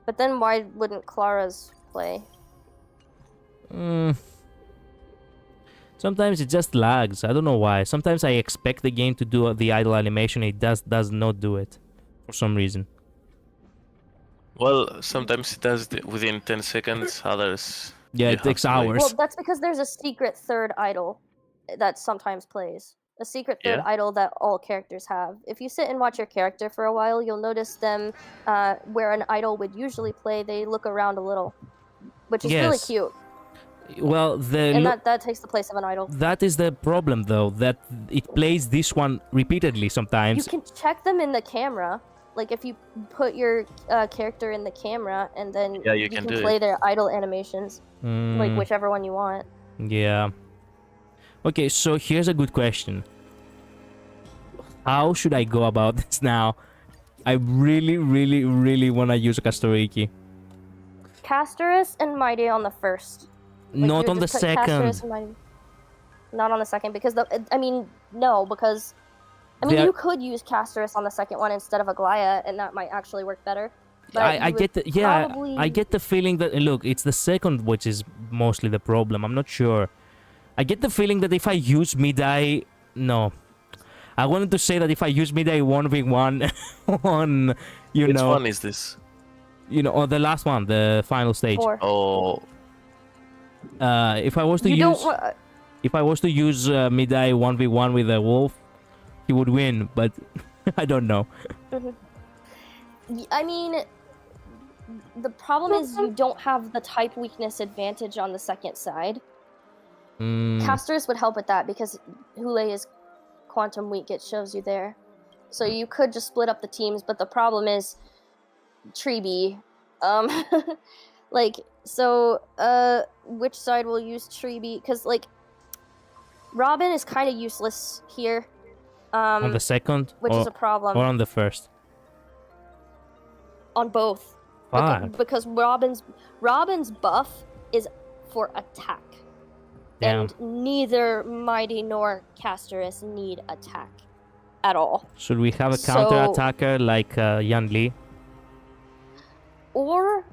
But then why wouldn't Clara's play? Sometimes it just lags. I don't know why. Sometimes I expect the game to do the idle animation. It does not do it for some reason. Well, sometimes it does within 10 seconds. Others. Yeah, you it takes have to wait. hours. Well, that's because there's a secret third idol that sometimes plays. A secret third Yeah? idol that all characters have. If you sit and watch your character for a while, you'll notice them where an idol would usually play, they look around a little, which is really Yes. cute. Well, And that takes the place of an idol. that is the problem, though, that it plays this one repeatedly You sometimes. can check them in the camera. Like if you put your character in the camera and then Yeah, you can do play it. their idol animations, like Mm, whichever one you want. yeah. Okay, so here's a good question. How should I go about this now? I really want to use a Castorice. Castorice and Mighty on the first. Like, Not you on the just put Castorice second. and Mighty. Not on the second because because They are- you could use Castorice on the second one instead of Aglaya, and that might actually work better. But I you would get probably... I get the feeling that look, it's the second which is mostly the problem. I'm not sure. I get the feeling that if I use Midai, no. I wanted to say that if I use Midai 1v1 on, Which one is this? on the last one, the final stage. 4. Oh, If I was to You use don't wa- if I was to use Midai 1v1 with a wolf, he would win, but I don't know. I mean, the problem is you don't have the type weakness advantage on the second side. Castorice would help with that because Hule is quantum weak. It shows you there, so you could just split up the teams. But the problem is Treeby. Which side will use Treeby? Because Robin is kind of useless here. On the second, which is a problem. or on the first. On both. Fuck. Because Robin's buff is for attack. Damn. And neither Mighty nor Castorice need attack at all. Should we have a counter attacker like Yan Li? Or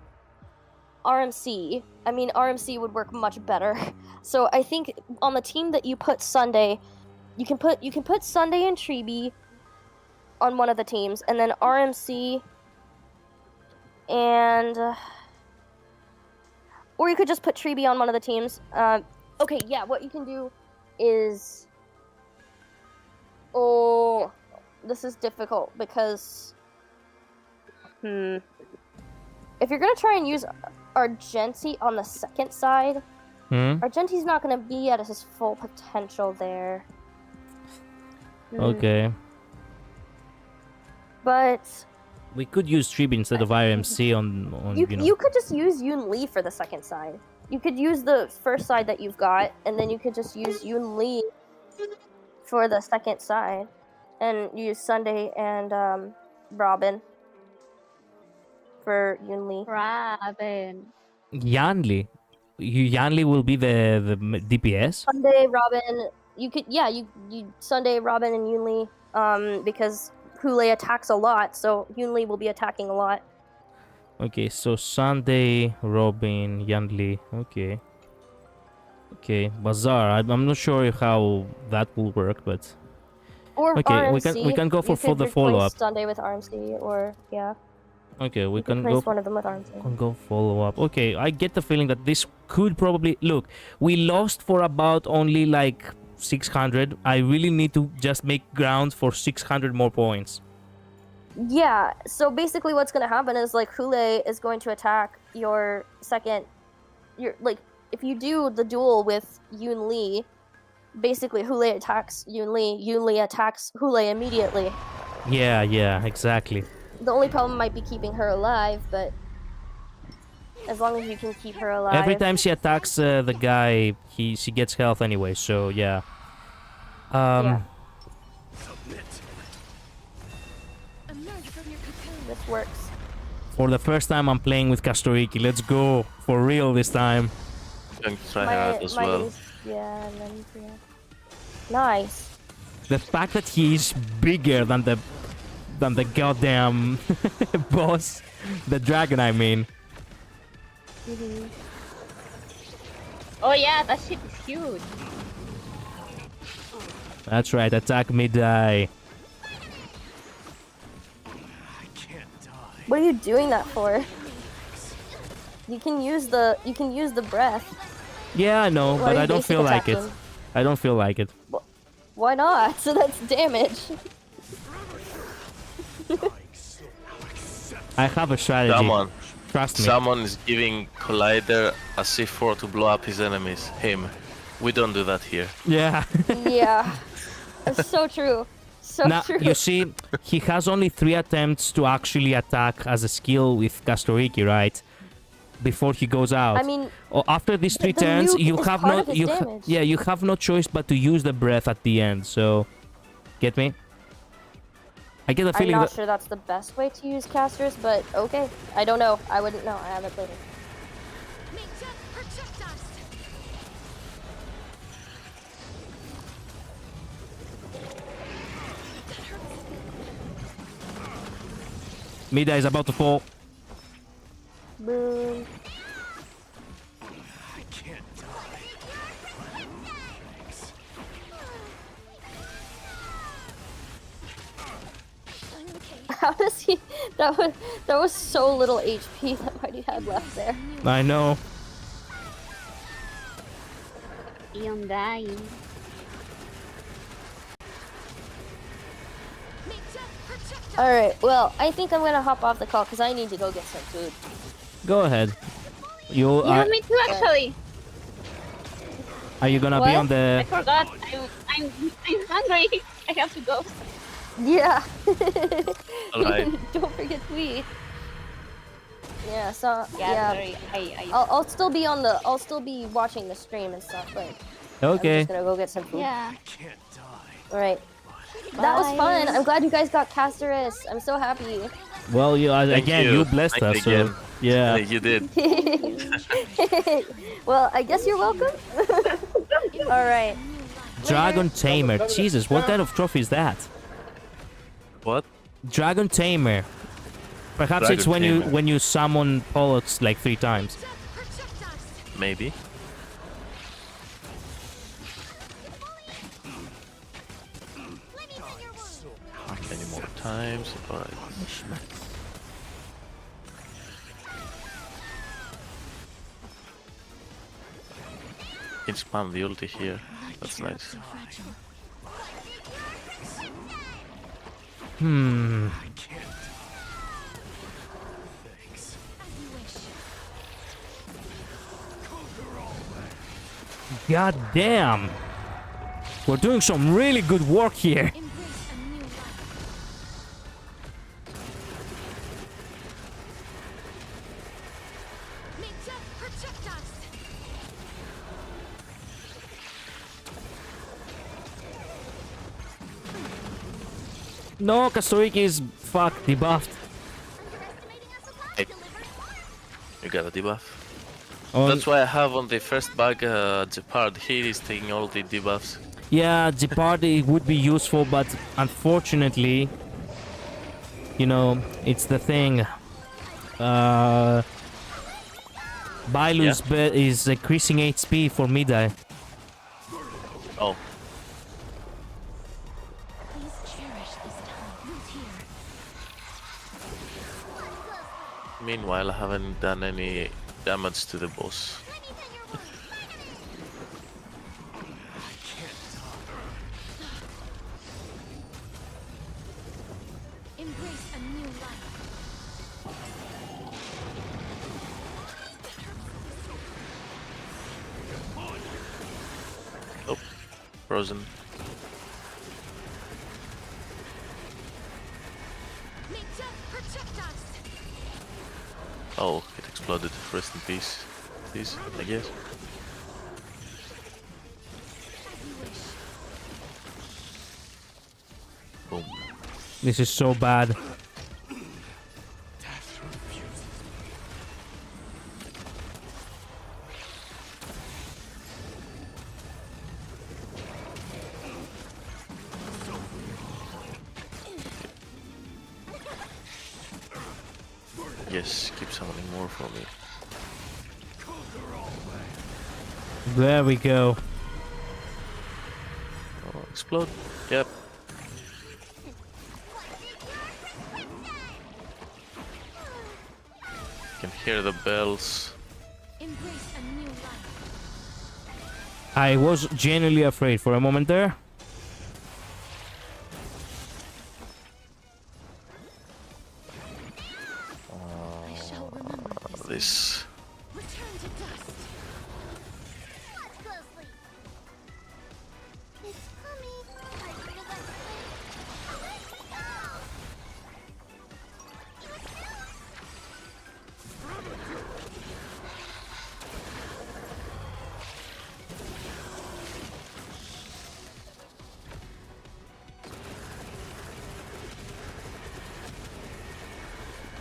RMC. I mean, RMC would work much better. So I think on the team that you put Sunday, you can put Sunday and Treeby on one of the teams, and then RMC and or you could just put Treeby on one of the teams. Okay, yeah, what you can do is... Oh, this is difficult because... If you're gonna try and use Argenti on the second side, Argenti's not gonna be at his full potential there. Okay. But... We could use Treeby instead of IMC on You could just use Yoon Lee for the second side. You could use the first side that you've got, and then you could just use Yoon Lee for the second side, and use Sunday and Robin for Yoon Lee. Robin. Yan Li. Yan Li will be the DPS? Sunday, Robin. You could, yeah, you Sunday, Robin, and Yoon Lee, because Hule attacks a lot, so Yoon Lee will be attacking a lot. Okay, so Sunday, Robin, Yan Li. Okay. Okay, Bazaar. I'm not sure how that will work, but Or okay, RMC. we can go for You the could follow replace up. Sunday with RMC, or yeah, Okay, we you could can replace go. one of them with RMC. Can go follow up. Okay, I get the feeling that this could probably look. We lost for about only like 600. I really need to just make ground for 600 more points. Yeah, so basically what's gonna happen is like Hule is going to attack your second like if you do the duel with Yoon Lee, basically Hule attacks Yoon Lee attacks Hule immediately. Yeah, exactly. The only problem might be keeping her alive, but as long as you can keep her alive. Every time she attacks the guy, she gets health anyway. So yeah. Yeah. Emerge from your cocoon. This works. For the first time, I'm playing with Castorice. Let's go for real this time. Going to try hard as well. Yeah, and then yeah. Nice. The fact that he's bigger than the goddamn boss, the dragon, I mean. Mhm. Oh yeah, that shit is huge. That's right. Attack me, die. What are you doing that for? You can use the breath. Yeah, I know, Why but are I you don't basic feel like it. attacking? I don't feel like it. Why not? So that's damage. I have a strategy. Trust me. Someone is giving Collider a C4 to blow up his enemies. Him. We don't do that here. Yeah. Yeah. It's so true. So Now, true. you see, he has only 3 attempts to actually attack as a skill with Castorice, right? Before he goes out. I mean, after these 3 the turns, nuke you is have part no of his damage. you have no choice but to use the breath at the end. So, get me? I get the I'm feeling not that sure that's the best way to use casters, but okay. I don't know. I wouldn't know. I haven't played it. Make death protect us. Mida is about to fall. Boom. I'm okay. How does he? That was so little HP that Mighty had left there. I know. Ion dying. Make death protect us. All right. Well, I think I'm gonna hop off the call because I need to go get some food. Go ahead. You Yeah, are, me too actually. are you gonna be What? on the... I forgot. I'm hungry. I have to go. Yeah. Alright. Don't forget to eat. Yeah. So Yeah, yeah. sorry. I I'll still be on the. I'll still be watching the stream and stuff, but I'm Okay. just gonna go get some food. yeah. All right. That was Bye. fun. I'm glad you guys got Castorice. I'm so happy. Well, you Thank again, you blessed Thank us. you So, again. yeah. You did. Well, I guess you're welcome. All right. Dragon Tamer. Jesus, what kind of trophy is that? What? Dragon Tamer. Perhaps Dragon it's when Tamer. you summon Pollux like 3 times. Death protect us. Maybe. Let me see your wound. How many more times? Alright. Can spam the ulti here. That's nice. So fragile. Hmm. As you wish. God damn. We're doing some really good work here. Embrace a new life. Make death protect us. No, Castorice is debuffed. Hey. You got a debuff. On, That's why I have on the first bag Jeopard. He is taking all the debuffs. yeah, Jeopardy would be useful, but unfortunately, you know, it's the thing. Bailu's bet is increasing HP for mid-eye. Oh, Please cherish this time. Root here. meanwhile, I haven't done any damage to the boss. Embrace a new life. Oh, frozen. May death protect us. Oh, it exploded. Rest in peace. Please, I guess. As you wish. Boom. This is so bad. Yes, keep summoning more for me. There we go. Oh, explode. Yep. Can hear the bells. Embrace a new life. I was genuinely afraid for a moment there. I shall remember this. This. Return to dust. It's coming. Are you gonna let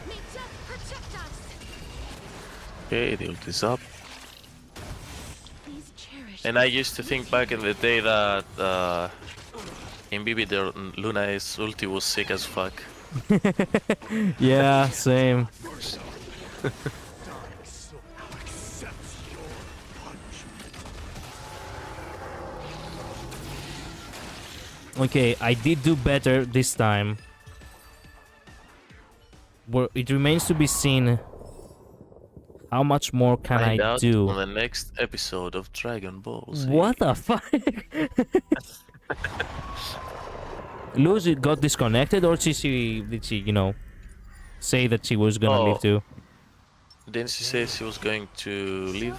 May death protect us. Okay, the ult is up. Please cherish. And I used to think back in the day that in BB the Luna's ulti was sick as fuck. Yeah, same. Okay, I did do better this time. Well, it remains to be seen how much more can Find I out do. on the next episode of Dragon Ball Z. What the fuck? Lucy got disconnected, or did she, you know, say that she was gonna leave Oh. too? Didn't she say she was going to leave?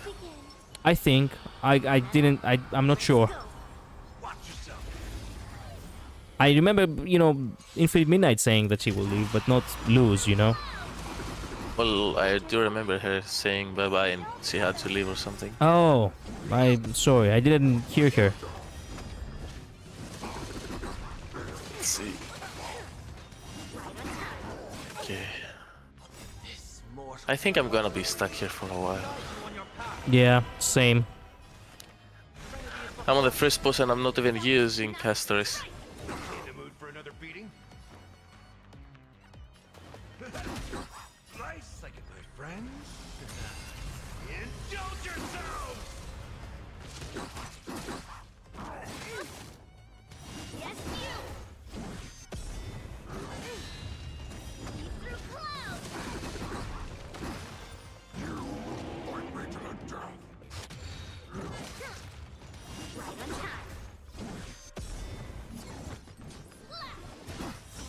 I think I didn't. I'm not sure. I remember, you know, Infinite Midnight saying that she will leave, but not lose, you know. Well, I do remember her saying bye-bye and she had to leave or something. Oh, I'm sorry, I didn't hear her. Let's see. Okay. I think I'm gonna be stuck here for a while. Yeah, same. I'm on the first boss and I'm not even using Castorice. In the mood for another beating? Nice, like a good friend. Indulge yourself! Yes, you! Leap through clouds! Right on time.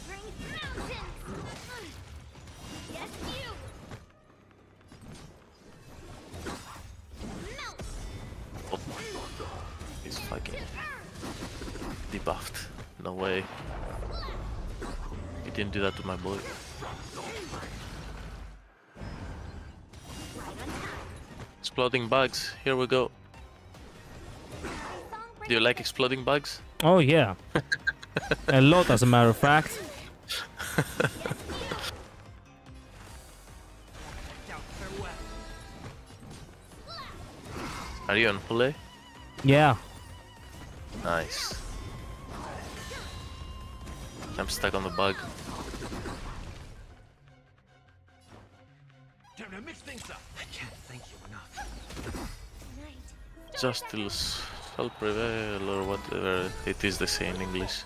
Bring mountains! Yes, you! Melt! Oh, he's fucking debuffed. No way. He didn't do that to my boy. Exploding bugs. Here we go. Do you like exploding bugs? Oh yeah, a lot, as a matter of fact. Are you on play? Yeah. Nice. I'm stuck on the bug. Time to mix things up. I can't thank you enough. Night. Justice shall prevail, or whatever it is they say in English.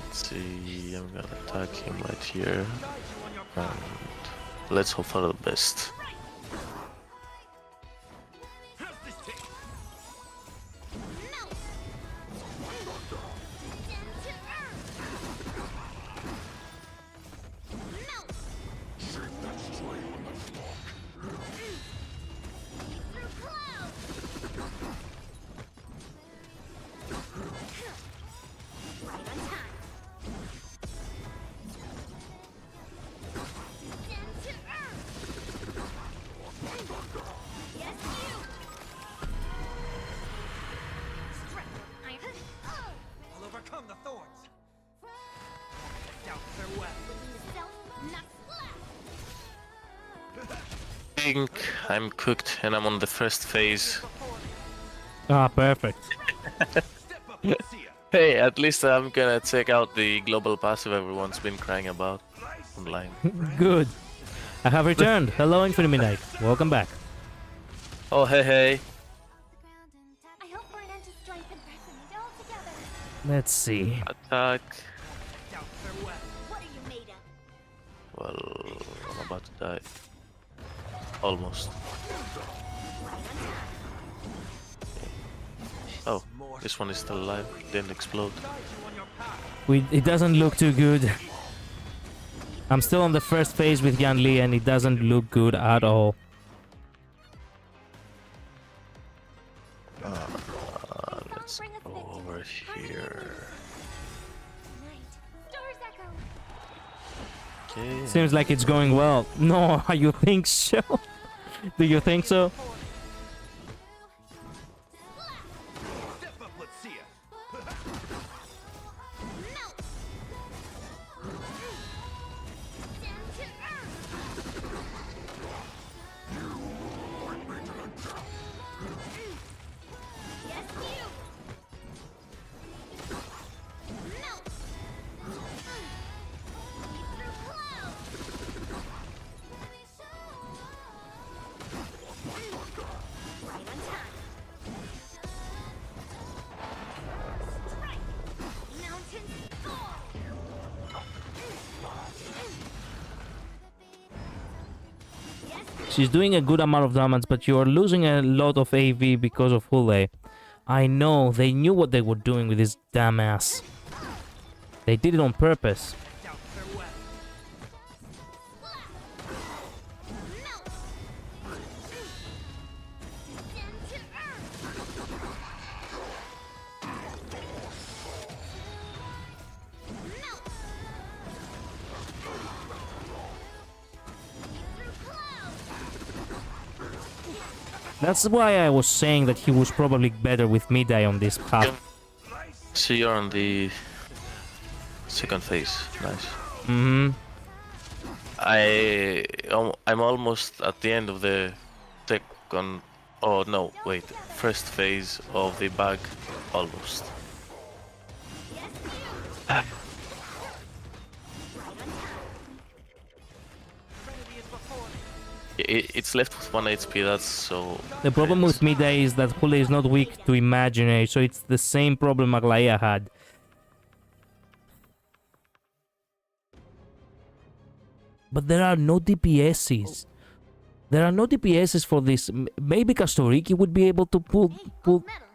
Let's see, I'm gonna attack him right here. And let's hope for the best. How's this taste? Melt. Descend to earth. Melt. Through clouds. Right on time. Descend to earth. Yes, you. Strike. I'll overcome the thorns. Doubt farewell. Self, not slap. I think I'm cooked and I'm on the first phase. Ah, perfect. Step up, let's see ya. Hey, at least I'm gonna check out the global passive everyone's been crying about online. Good. I have returned. Hello, Infinity Knight. Welcome back. Oh, hey, hey. I hope for an end to strife and resonate all together. Let's see. Attack. Doubt farewell. What are you made of? Well, I'm about to die. Almost. Oh, this one is still alive. Didn't explode. It doesn't look too good. I'm still on the first phase with Yan Li and it doesn't look good at all. Let's go over here. Night. Stars echo. Okay. Seems like it's going well. No, you think so? Do you think so? Step up, let's see ya. Melt. Descend to earth. Yes, you. Melt. Through clouds. Right on time. Strike. Mountains fall. Yes, She's doing a good amount of damage, but you're losing a lot of AV because of Hule. I know, they knew what they were doing with this damn ass. They did it on purpose. Doubt farewell. melt. Descend to earth. Melt. Through clouds. That's why I was saying that he was probably better with mid-eye on this half. So you're on the second phase. Nice. Mm-hmm. I'm almost at the end of the second. Oh no, wait. First phase of the bag. Almost. Yes, you. Right on time. It's left with 1 HP. That's so. The problem with mid-eye is that Hule is not weak to imaginary, so it's the same problem Aglaia had. But there are no DPSs. There are no DPSs for this. Maybe Castorice would be able to pull. Hey, gold medal.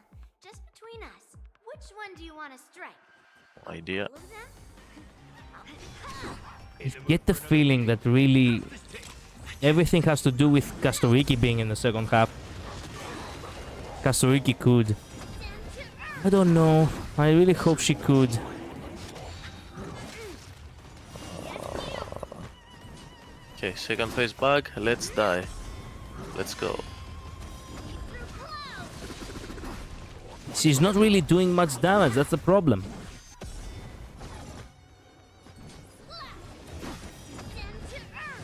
Just between us, which one do you want to strike? idea. All of them? Get the feeling that really everything has to do with Castorice being in the second half. Castorice could. I don't know. I really hope she could. Okay, second phase bug. Let's die. Let's go. She's not really doing much damage. That's the problem.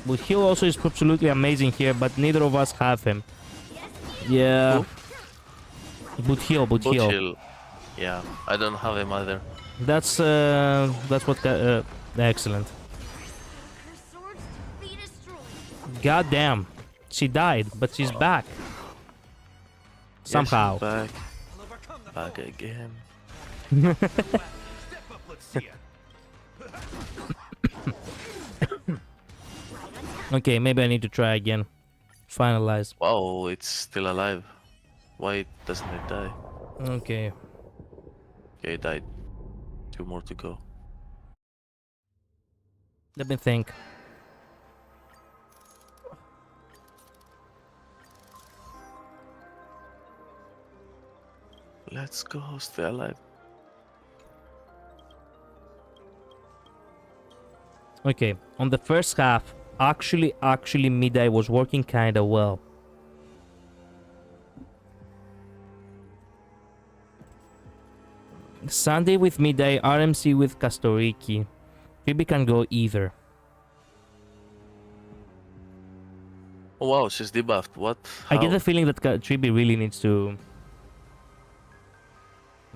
But heal also is absolutely amazing here, but neither of us have him. Yeah. Boot heal, boot Boot heal. heal. Yeah, I don't have him either. That's what. Excellent. Her swords to be destroyed. God damn. She died, but she's back. Somehow. Yes, back. I'll overcome the Back thorns. again. Step up, let's see ya. Okay, maybe I need to try again. Finalize. Wow, it's still alive. Why doesn't it die? Okay. Yeah, it died. 2 more to go. Let me think. Let's go, stay alive. Okay, on the first half, actually, Midday was working kinda well. Sunday with Midday, RMC with Castorice. Maybe can go either. Oh wow, she's debuffed. What? I get How? the feeling that Tribi really needs to...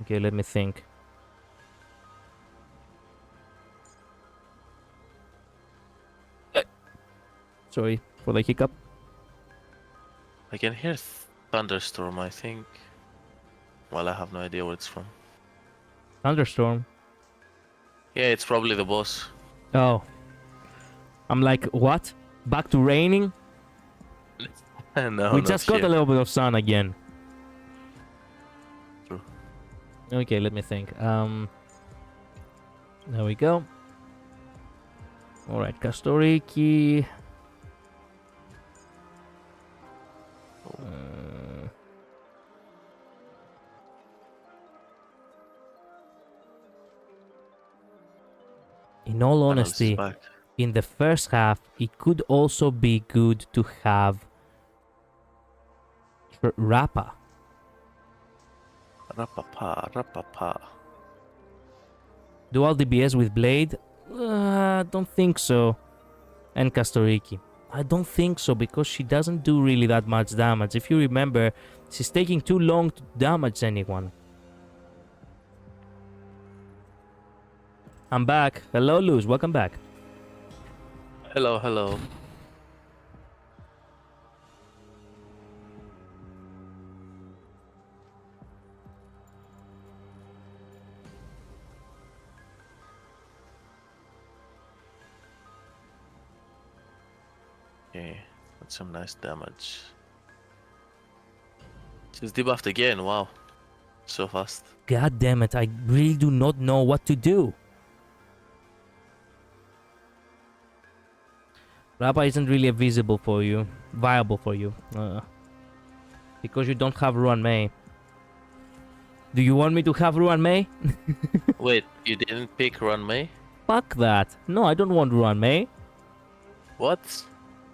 Okay, let me think. Sorry for the hiccup. I can hear thunderstorm, I think. Well, I have no idea where it's from. Thunderstorm. Yeah, it's probably the boss. Oh. I'm like, what? Back to raining? No, We not just got yet. a little bit of sun again. True. Okay, let me think. There we go. Alright, Castorice. In all Analysis honesty, back. in the first half, it could also be good to have Rappa. Rapapa, rapapa. Dual DBS with Blade? Don't think so. And Castorice. I don't think so because she doesn't do really that much damage. If you remember, she's taking too long to damage anyone. I'm back. Hello, Luz. Welcome back. Hello, hello. Okay, that's some nice damage. She's debuffed again, wow. So fast. God damn it. I really do not know what to do. Rappa isn't really viable for you. Because you don't have Ruan Mei. Do you want me to have Ruan Mei? Wait, you didn't pick Run May? Fuck that. No, I don't want Ruan Mei. What?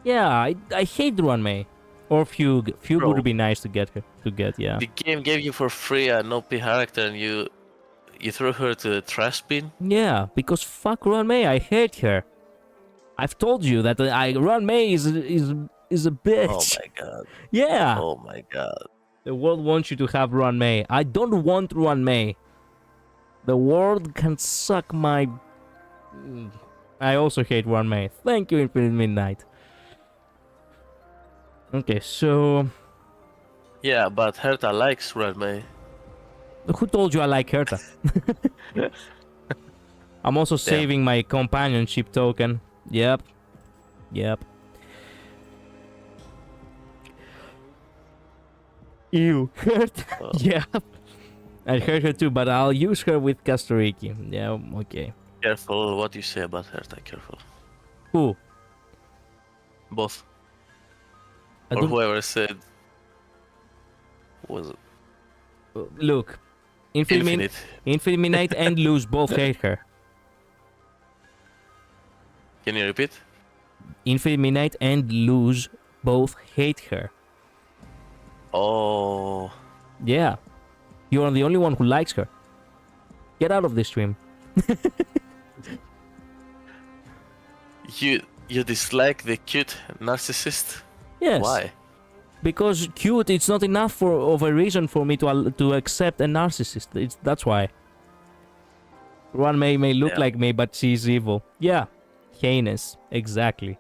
Yeah, I hate Ruan Mei. Or Fugue. Fugue Bro. would be nice to get, yeah. The game gave you for free an OP character and you threw her to the trash bin? Yeah, because fuck Ruan Mei, I hate her. I've told you that Ruan Mei is a bitch. Oh my god. Yeah. Oh my god. The world wants you to have Ruan Mei. I don't want Ruan Mei. The world can suck my... I also hate Ruan Mei. Thank you, Infinite Midnight. Okay, so... Yeah, but Herta likes Run May. Who told you I like Herta? I'm also saving my companionship token. Yep. Ew, Herta. Oh. Yeah. I heard her too, but I'll use her with Castorice. Yeah, okay. Careful what you say about Herta, careful. Who? Both. I Or don't... whoever said... Was it? Look. Infinite Midnight and Luz both hate her. Can you repeat? Infinite Midnight and Luz both hate her. Oh... Yeah. You're the only one who likes her. Get out of this stream. You dislike the cute narcissist? Yes. Why? Because cute, it's not enough of a reason for me to accept a narcissist. That's why. One may look Yeah. like me, but she's evil. Yeah. Heinous. Exactly.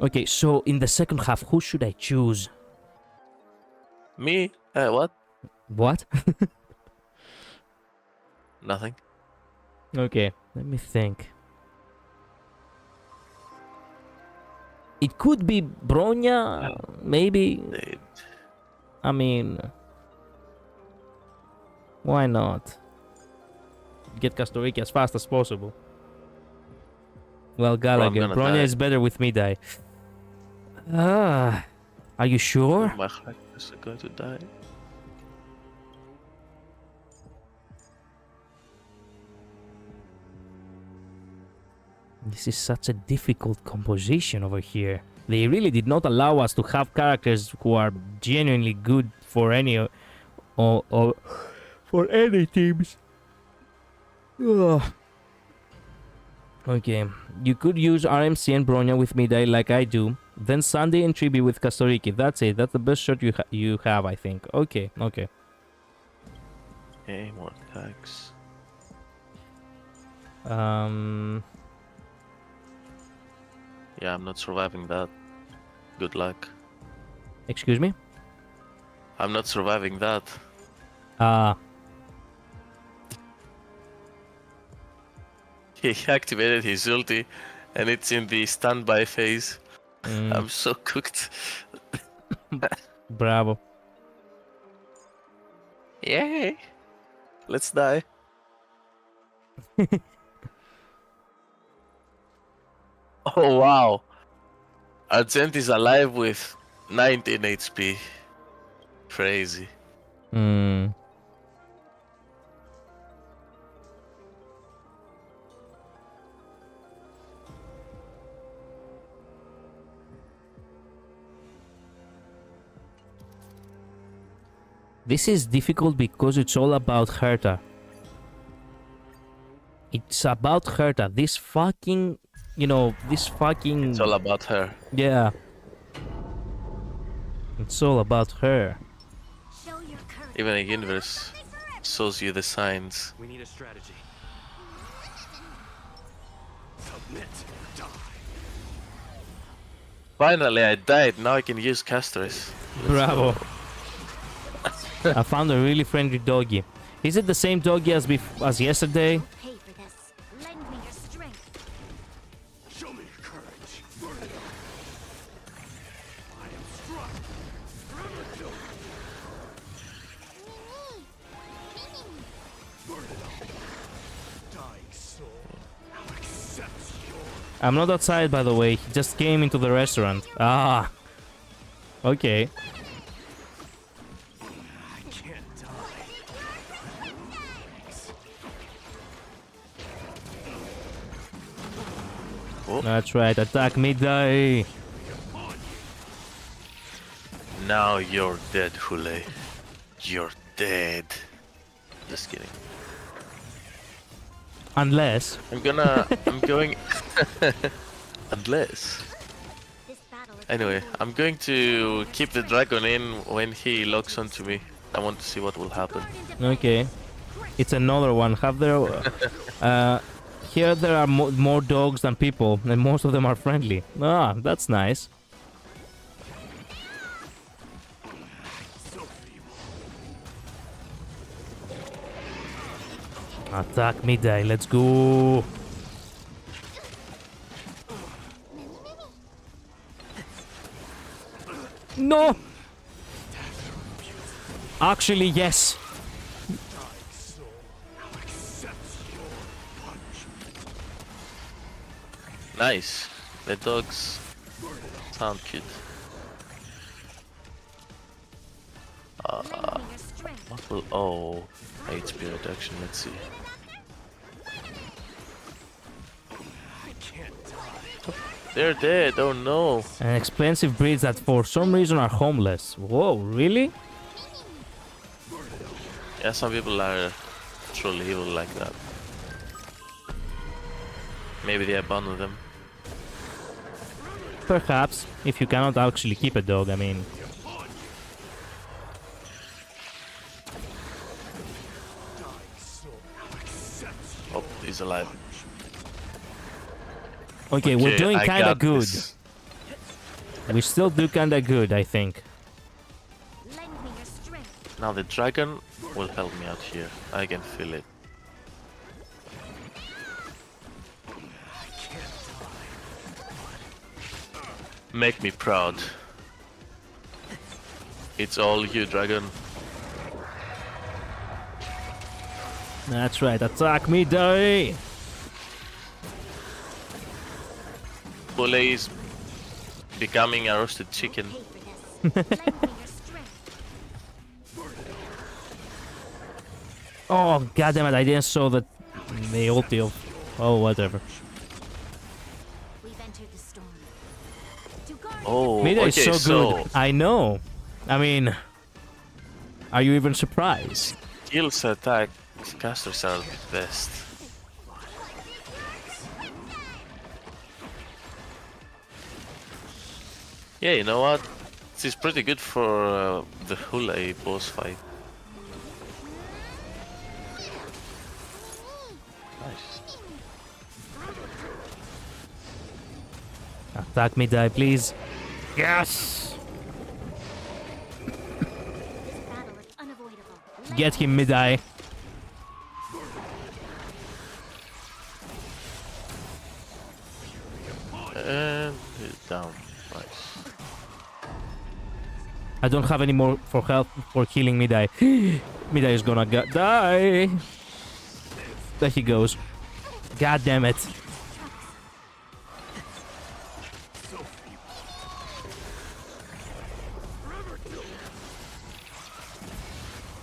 Okay, so in the second half, who should I choose? Me? What? What? Nothing. Okay, let me think. It could be Bronya, maybe. They- I mean, why not? Get Castorice as fast as possible. Well, Gallagher, gonna Bronya die. is better with me die. Ah, are you sure? My characters are going to die. This is such a difficult composition over here. They really did not allow us to have characters who are genuinely good for any or for any teams. Ugh. Okay, you could use RMC and Bronya with Midday like I do, then Sunday and Tribi with Castorice. That's it. That's the best shot you have, I think. Okay, okay. Okay, more attacks. Yeah, I'm not surviving that. Good luck. Excuse me? I'm not surviving that. He activated his ulti, and it's in the standby phase. I'm so cooked. Bravo. Yay! Let's die. Oh wow! Argent is alive with 19 HP. Crazy. Hmm. This is difficult because it's all about Herta. It's about Herta. This fucking, this fucking... It's all about her. Yeah. It's all about her. Show your courage. Even the universe shows you the signs. We need a strategy. Submit. Die. Finally, I died. Now I can use Castorice. Bravo. I found a really friendly doggy. Is it the same doggy as yesterday? Pay for this. Lend me your strength. Show me your courage. Burn it up. I am struck. Burn it up. Dying soul. Accept your... I'm not outside, by the way. He just came into the restaurant. Ah. Okay. I can't die. That's right. Attack midday. Now you're dead, Hule. You're dead. Just kidding. Unless... I'm going... Unless... This battle is Anyway, I'm going to keep the dragon in when he locks onto me. I want to see what will happen. Okay. It's another one. Have there... here there are more dogs than people, and most of them are friendly. Ah, that's nice. Attack midday. Let's go. No! Actually, yes. Nice. The dogs sound cute. lend me your strength. What will... Oh, HP reduction. Let's see. I can't die. They're dead. Oh no. And expensive breeds that for some reason are homeless. Whoa, really? Yeah, some people are truly evil like that. Maybe they abandon them. Perhaps, if you cannot actually keep a dog, I mean. Oh, he's alive. Okay, we're doing I kinda got good. this. We still do kinda good, I think. Lend me your strength. Now the dragon will help me out here. I can feel it. Make me proud. It's all you, dragon. That's right, attack me, die! Bule is becoming a roasted chicken. Pay for this. Lend me your strength. Oh, goddammit, I didn't saw the ulti of... Oh, whatever. We've entered the storm. To guard Oh, Mida okay, is so so good. I know. I mean... Are you even surprised? skills attack casters are the best. Yeah, you know what? This is pretty good for the Hula boss fight. Nice. Attack me, die, please. Yes! this battle is unavoidable. Lend Get him, mid-eye. And he's down. Nice. I don't have any more for help for healing mid-eye. Mid-eye is gonna die. There he goes. God damn it.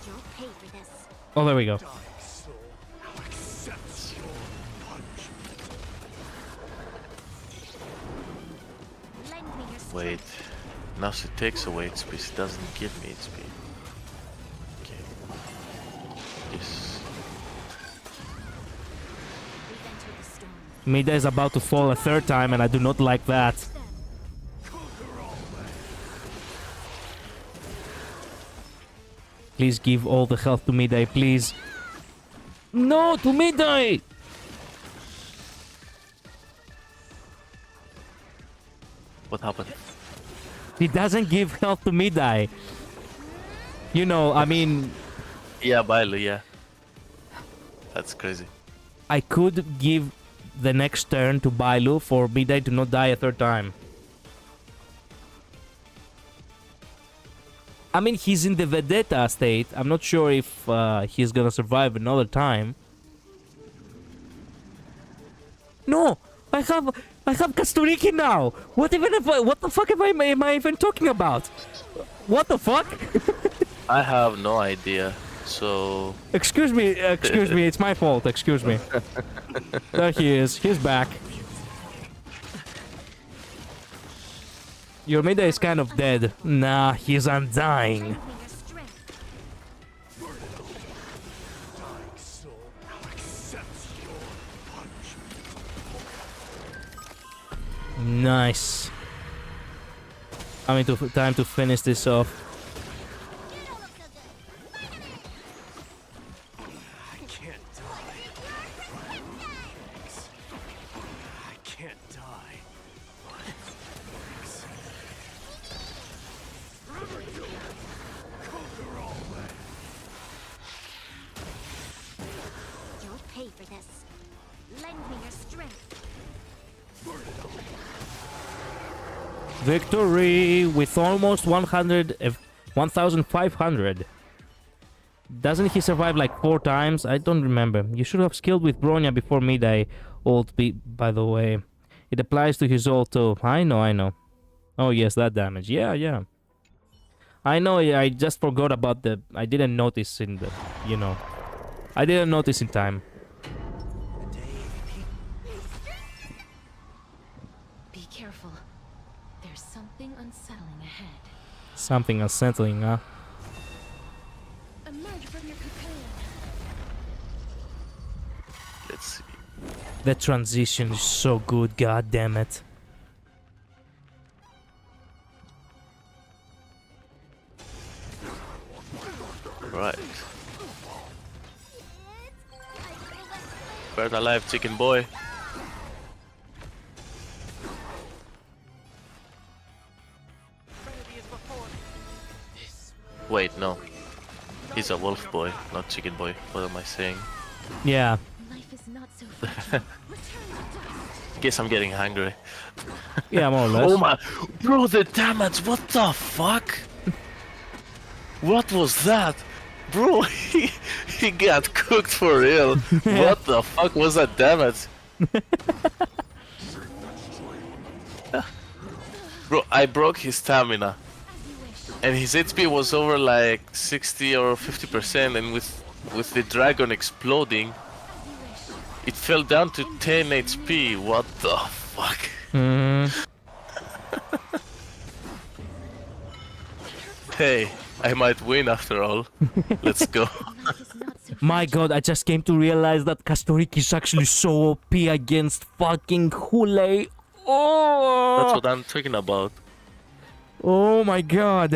You'll pay for this. Oh, there we go. Dying soul now accepts your punishment. Lend me your strength. Wait. Now she takes away HP, she doesn't give me HP. Okay. Yes. We've entered the storm. Mida is about to fall a third time, and I do not like that. Please give all the health to Midday, please. No, to Midday! What happened? He doesn't give health to Midday. You know, I mean, Yeah, Bailu, yeah. That's crazy. I could give the next turn to Bailu for Midday to not die a third time. I mean, he's in the Vedetta state. I'm not sure if he's gonna survive another time. No! I have Castorice now! What the fuck am I even talking about? What the fuck? I have no idea, so... Excuse me, it's my fault, excuse me. There he is, he's back. Your Mida is kind of dead. Nah, he's undying. Lend me your strength. Dying soul now accepts your punishment. Nice. Time to finish this off. I can't die. I can't die. Conquer all men. You'll pay for this. Lend me your strength. Victory with almost 1,500. Doesn't he survive like 4 times? I don't remember. You should have skilled with Bronya before midday ult, by the way. It applies to his ult too. I know. Oh yes, that damage. Yeah. I know, I just forgot about the... I didn't notice in the... You know. I didn't notice in time. Be careful. There's something unsettling ahead. Something unsettling, huh? Emerge from your cocoon. Let's see. The transition is so good, god damn it. Right. Bird alive, chicken boy. wait, no. He's a wolf boy, not chicken boy. What am I saying? Yeah. Life is not so fragile. Guess I'm getting hungry. Yeah, more or less. Oh my, bro, the damage! What the fuck? What was that, bro? He got cooked for real. What the fuck was that damage? Bro, I broke his stamina, and his HP was over like 60 or 50%, and with the dragon exploding, it fell down to 10 HP. What the fuck? Hey, I might win after all. Let's go. My god, I just came to realize that Castorice is actually so OP against fucking Hule. Oh! That's what I'm talking about. Oh my god.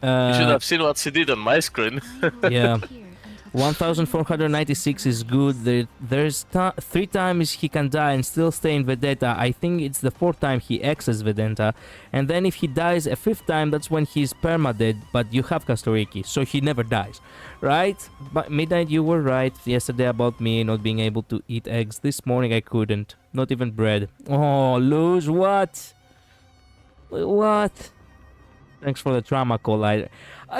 You should have seen what she did on my screen. Yeah. 1496 is good. There's 3 times he can die and still stay in Vedetta. I think it's the 4th time he exits Vedetta. And then if he dies a 5th time, that's when he's permadead, but you have Castorice, so he never dies. Right? But Midnight, you were right yesterday about me not being able to eat eggs. This morning I couldn't. Not even bread. Oh, Luz, what? What? Thanks for the trauma call. I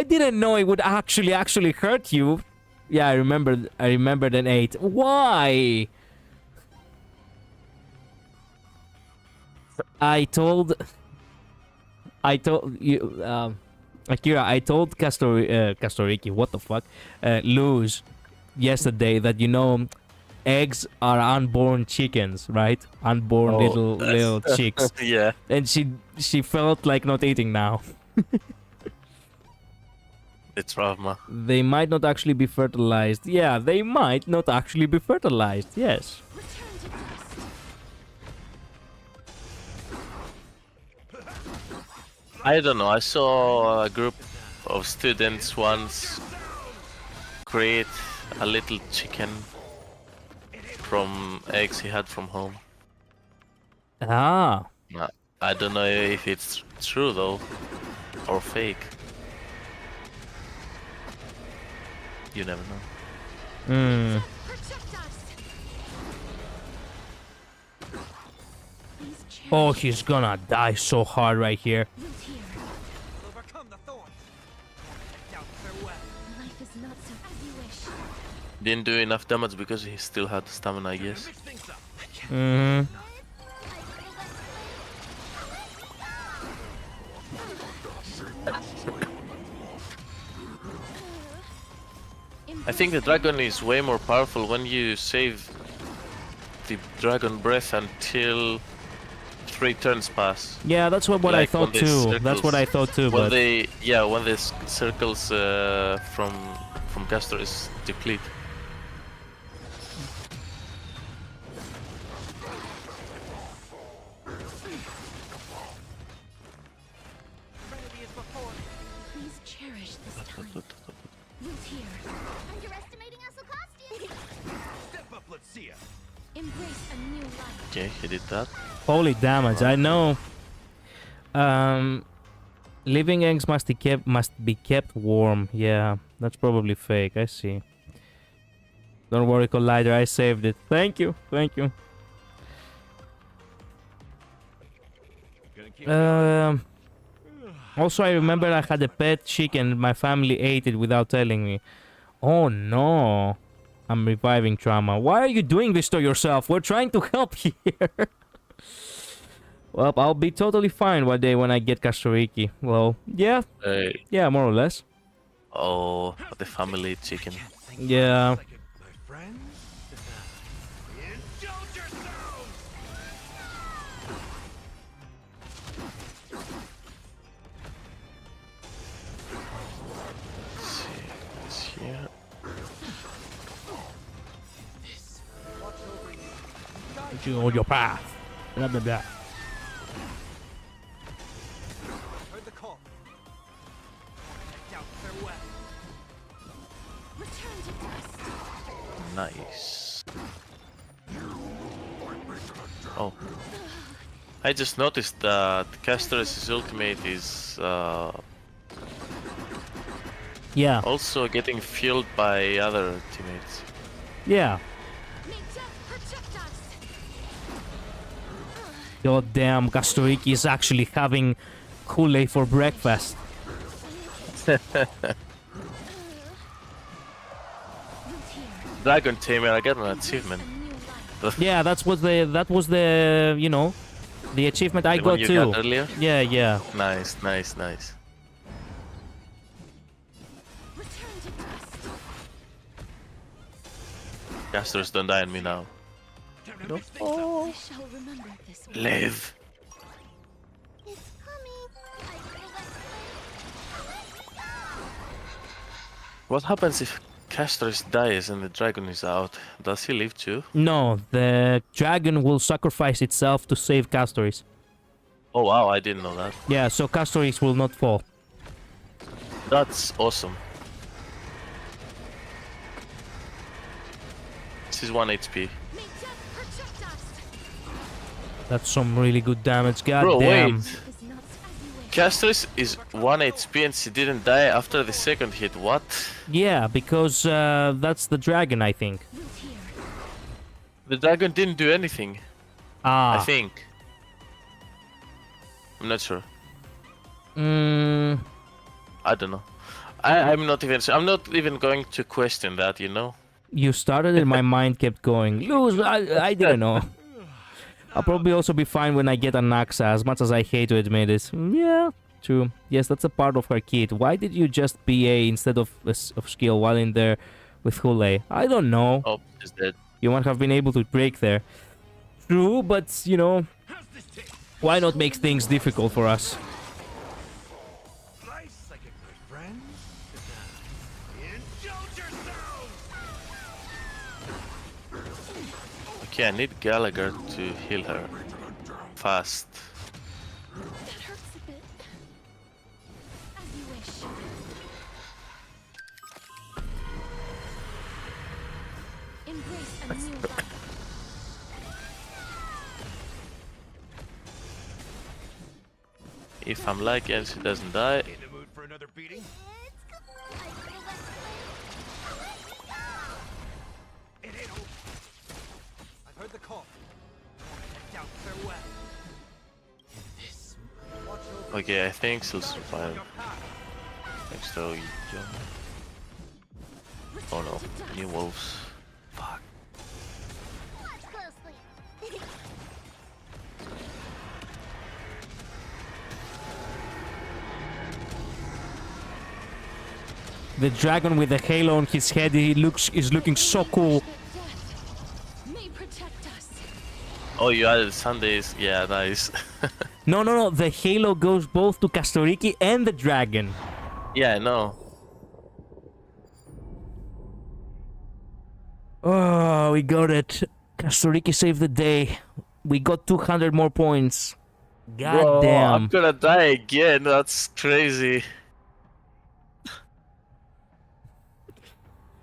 didn't know it would actually hurt you. Yeah, I remembered an 8. Why? I told you, Akira, I told Castorice, what the fuck? Luz, yesterday that, you know, eggs are unborn chickens, right? Unborn little chicks. Yeah. And she felt like not eating now. The trauma. They might not actually be fertilized. Yeah, they might not actually be fertilized. Yes. I don't know. I saw a group of students once create a little chicken from eggs he had from home. Ah. I don't know if it's true though, or fake. You never know. Oh, he's gonna die so hard right here. Overcome the thorns. Down farewell. Life is not so as you wish. Didn't do enough damage because he still had stamina, I guess. Mix things up. I think the dragon is way more powerful when you save the dragon breath until 3 turns pass. Yeah, that's what I Like thought when too. the That's what I thought too. When But when the circles from Castorice deplete. Serenity is before me. Please cherish this time. Root here. Underestimating us will cost you. Step up, let's see ya. Embrace a new life. Okay, he did that. holy damage! I know. Living eggs must be kept warm. Yeah, that's probably fake. I see. Don't worry, Collider. I saved it. Thank you. Thank you. Gonna keep Also, I remember I had a pet chicken. My family ate it without telling me. Oh no. I'm reviving trauma. Why are you doing this to yourself? We're trying to help here. Well, I'll be totally fine one day when I get Castorice. Well, yeah. Yeah, more or less. Oh, the family chicken. Yeah. my friends. Indulge yourselves. Let's see. It's here. Watch over you. Put you on your path. Blah, blah, blah. Heard the call. Down farewell. Return to dust. Nice. Oh. I just noticed that Castorice's ultimate is Yeah, Also getting fueled by other teammates. yeah. May death protect us. God damn, Castorice is actually having Kool-Aid for breakfast. Dragon Tamer, I got an achievement. Yeah, that was the you know, the achievement I The got one you too. got earlier? Yeah, yeah. Nice, nice, nice. Return to dust. Castors, don't die on me now. I shall remember this one. Live. It's coming. What happens if Castorice dies and the dragon is out? Does he live too? No, the dragon will sacrifice itself to save Castorice. Oh wow, I didn't know that. Yeah, so Castorice will not fall. That's awesome. This is 1 HP. May death protect us. That's some really good damage. God Bro, damn. wait. Is not as you wish. Castorice is 1 HP and she didn't die after the second hit. What? Yeah, because that's the dragon, I think. Root here. The dragon didn't do anything. I Ah. think. I'm not sure. Mm, I don't know. I'm not even. I'm not even going to question that. You know. you started and my mind kept going. Lose, I didn't know. I'll probably also be fine when I get an axe, as much as I hate to admit it. Yeah, true. Yes, that's a part of her kit. Why did you just BA instead of skill while in there with Hule? I don't know. Oh, she's dead. You might have been able to break there. True, but, you know, why not make things difficult for us? Nice, like a good friend. Indulge yourselves! Okay, I need Gallagher to heal her fast. That hurts a bit. As you wish. Embrace a new life. If I'm lucky and she doesn't die, In the mood for another beating? It ain't over. I've heard the call. Head down farewell. This. Watch over okay, I think she'll survive. your path. Thanks to you. Oh no, new wolves. Fuck. Watch closely. The dragon with the halo on his head, is looking so cool. Death may protect us. Oh, you added Sundays. Yeah, nice. No, no, no. The halo goes both to Castorice and the dragon. Yeah, I know. Oh, we got it. Castorice saved the day. We got 200 more points. God Bro, damn. I'm gonna die again. That's crazy.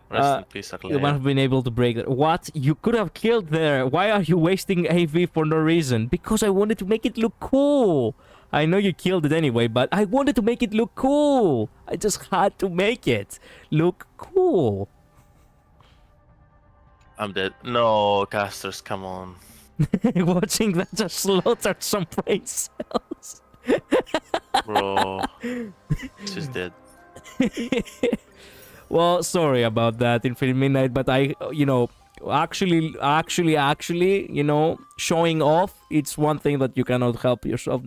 Rest in peace, You might Aklaya. have been able to break that. What? You could have killed there. Why are you wasting AV for no reason? Because I wanted to make it look cool. I know you killed it anyway, but I wanted to make it look cool. I just had to make it look cool. I'm dead. No, casters, come on. Watching that just slaughtered some brain cells. Bro. She's dead. Well, sorry about that, Infinite Midnight, but I, you know, actually, you know, showing off, it's one thing that you cannot help yourself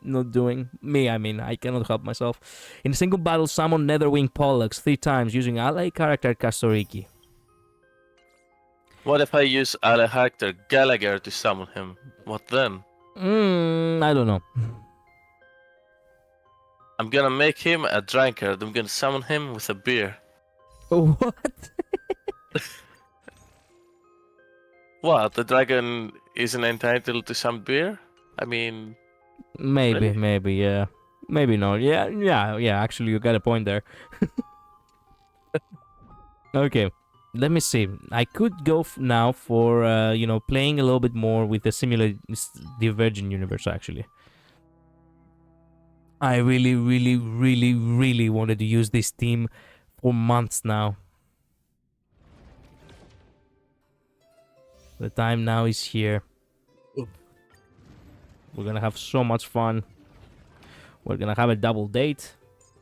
not doing. Me, I mean, I cannot help myself. In a single battle, summon Netherwing Pollux 3 times using ally character Castorice. What if I use ally character Gallagher to summon him? What then? I don't know. I'm gonna make him a drunkard. I'm gonna summon him with a beer. What? What? The dragon isn't entitled to some beer? I mean, Maybe, Really? maybe, yeah. Maybe not. Yeah, actually, you got a point there. Okay, let me see. I could go now for, you know, playing a little bit more with the simulated Divergent universe, actually. I really wanted to use this team for months now. The time now is here. We're gonna have so much fun. We're gonna have a double date,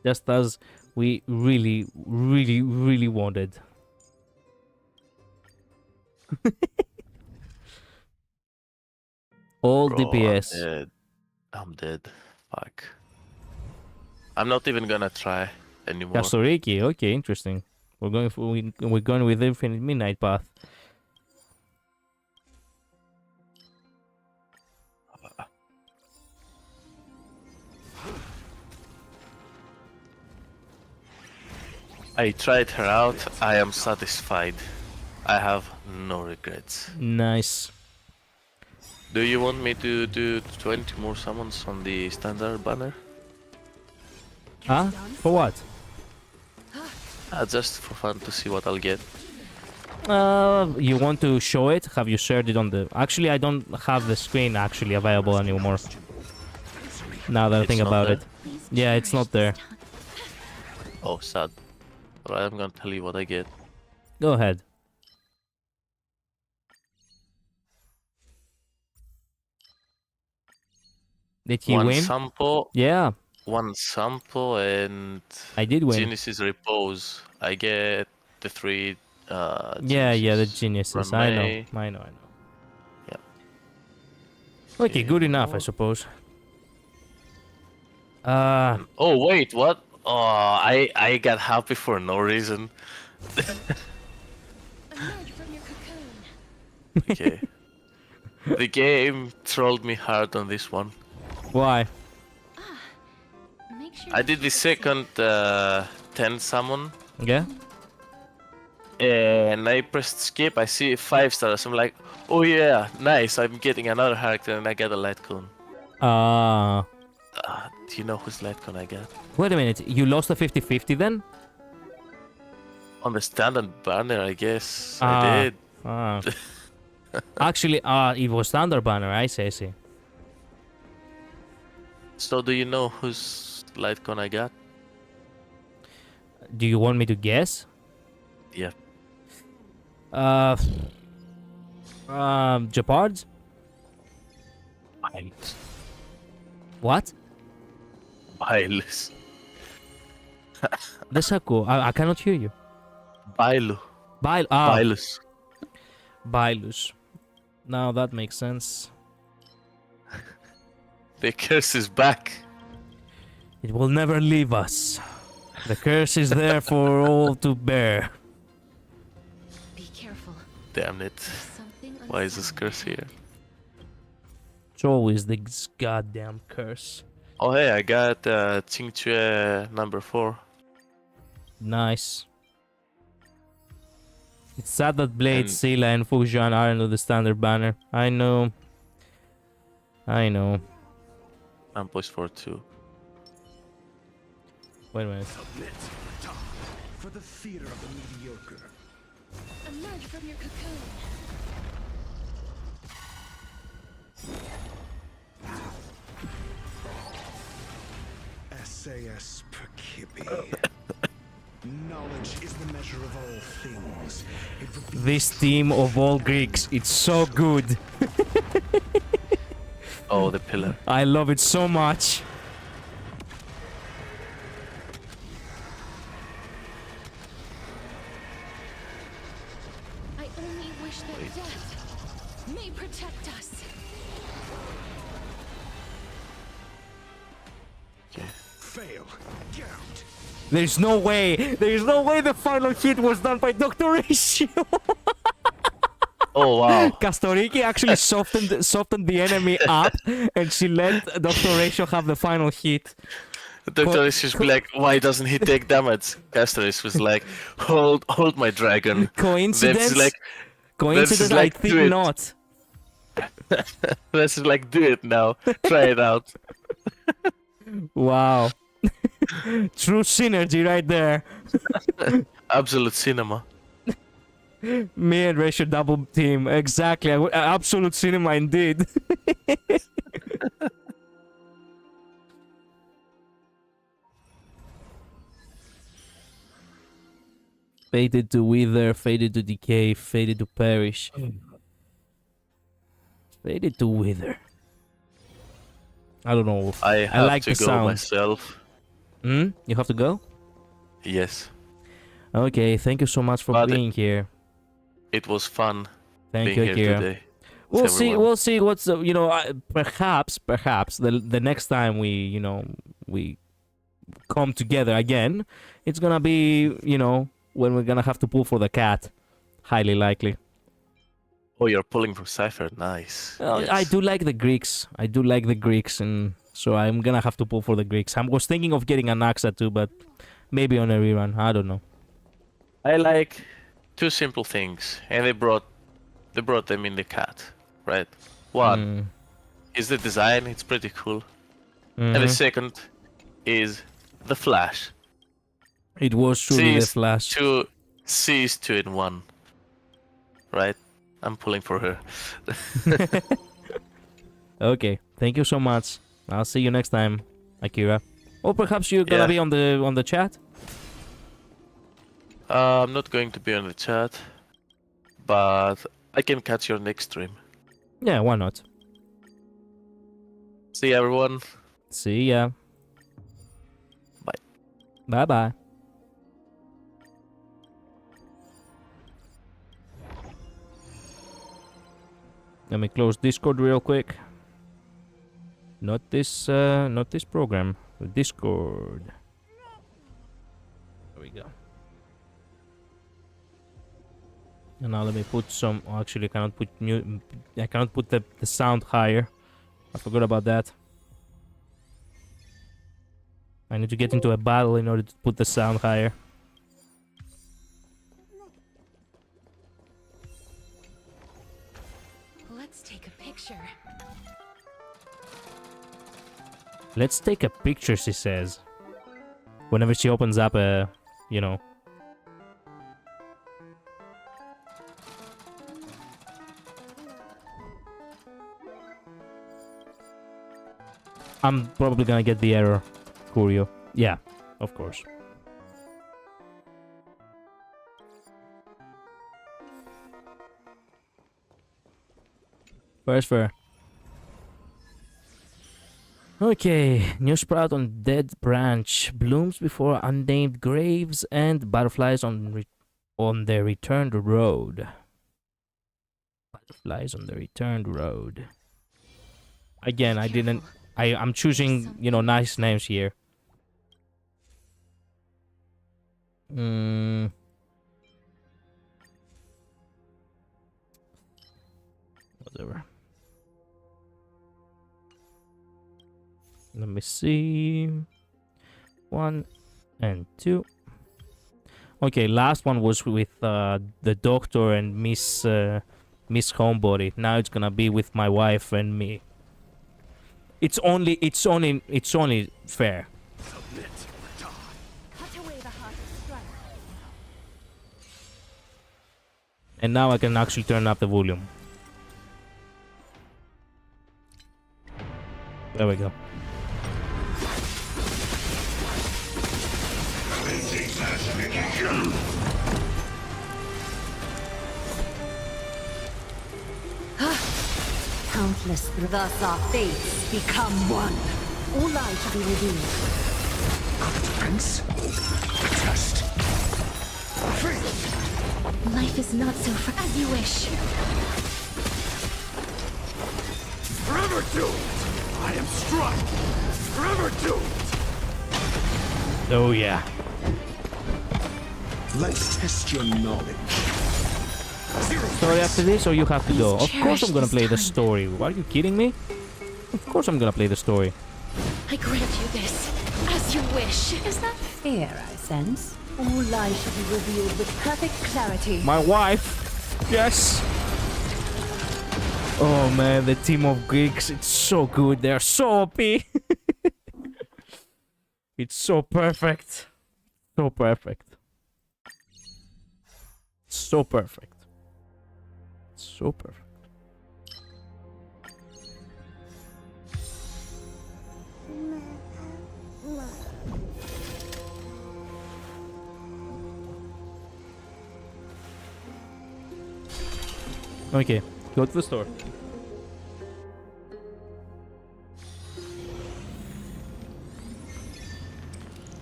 just as we really, really, really wanted. All Bro, DPS. I'm dead. I'm dead. Fuck. I'm not even gonna try anymore. Castorice, okay, interesting. We're going with Infinite Midnight Path. I tried her out. I am satisfied. I have no regrets. Nice. Do you want me to do 20 more summons on the standard banner? Huh? For what? Just for fun to see what I'll get. You want to show it? Have you shared it on the... Actually, I don't have the screen actually available anymore. Now that I think It's not about there? it. Yeah, it's not there. Oh, sad. Alright, I'm gonna tell you what I get. Go ahead. Did he One win? sample, Yeah, one sample, and I did win. Genesis Repose. I get the 3 Yeah, the Genesis. geniuses. Run I know. May. I know. Yeah. Okay, good enough, I suppose. Oh wait, what? Oh, I got happy for no reason. Emerge from your cocoon. Okay. The game trolled me hard on this one. why? Make sure I you did the keep it safe. second 10 summon, Yeah. and I pressed skip. I see 5 stars. I'm like, oh yeah, nice. I'm getting another character, and I get a light cone. Do you know whose light cone I got? Wait a minute. You lost a 50-50 then? On the standard banner, I guess. Ah. I did. Actually, it was Thunder Banner. I see. So do you know whose light cone I got? Do you want me to guess? Yeah. Jeopard's? Bylus. What? Bylus. That's so cool. I cannot hear you. Bylu. Bylus. Bylus. Now that makes sense. The curse is back. It will never leave us. The curse is there for all to bear. Be careful. Damn it. Something Why is this unfound curse ahead. here? It's always this goddamn curse. Oh hey, I got Qingque number 4. Nice. It's sad that Blade, And- Sela, and Fujian are under the standard banner. I know. I'm poised for 2. Wait a minute. Submit. Die. For the theater of the mediocre. Emerge from your cocoon. SAS Percipi. Knowledge is the measure of all things. It would be This team of all Greeks, it's so good. Oh, the pillar. I love it so much. I only wish that death may protect us. Okay. fail. Get out. There's no way the final hit was done by Dr. Ratio. Oh wow. Castorice actually softened the enemy up, and she let Dr. Ratio have the final hit. Dr. is just like, why doesn't he take damage? Castorice was like, hold my dragon. Coincidence? That's like, Coincidence? like, I do think it. not. let's just like do it now. Try it out. Wow. True synergy right there. Absolute cinema. Me and Ratio double team. Exactly. Absolute cinema indeed. Fated to wither, fated to decay, fated to perish. Fated to wither. I don't know. I I have like to the go sound. myself. You have to go? Yes, Okay, thank you so much for But- being here. it was fun Thank being you, here Akira. today. We'll with see. everyone. We'll see what's perhaps the next time we come together again, it's gonna be when we're gonna have to pull for the cat, highly likely. Oh, you're pulling for Cypher. Nice. Well, Yes. I do like the Greeks. And so I'm gonna have to pull for the Greeks. I was thinking of getting an Axa too, but maybe on a rerun. I don't know. I like two simple things, and they brought them in the cat, right? One is the design; it's pretty cool, and the Mhm. second is the flash. It was truly the Sees Flash. two C's 2-in-1, right? I'm pulling for her. Okay, thank you so much. I'll see you next time, Akira. Or perhaps you're gonna Yeah. be on the chat. I'm not going to be on the chat, but I can catch your next stream. Yeah, why not? See everyone. See ya. Bye. Bye bye. Let me close Discord real quick. Not this program. Discord. There we go. And now let me put some. Oh, actually, I cannot put I cannot put the sound higher. I forgot about that. I need to get into a battle in order to put the sound higher. Let's take a picture. Let's take a picture, she says. Whenever she opens up a, I'm probably gonna get the error, Curio. Yeah, of course. Where's fair? Okay, new sprout on dead branch, blooms before unnamed graves, and butterflies on the returned road. Butterflies on the returned road. Again, I'm choosing, nice names here. Whatever. Let me see. 1 and 2. Okay, last one was with the doctor and Miss Homebody. Now it's gonna be with my wife and me. It's only fair. Submit or die. Cut away the heart of strife. And now I can actually turn up the volume. There we go. Countless, thus our fates become one. All light shall be revealed. Defense. Test. Life is not so as you wish. Forever doomed. I am struck. Forever doomed. Oh yeah. Let's test your knowledge. Story after this, or you have to go? Of course I'm gonna Cherish play the this story. Are you kidding me? Of course I'm gonna play the story. I grant you this, as you wish. Is that Fear, I sense. All light shall be revealed with perfect clarity. My wife. Yes. Oh man, the team of Greeks, it's so good. They're so OP. It's so perfect. So perfect. So perfect. So perfect. Okay, go to the store.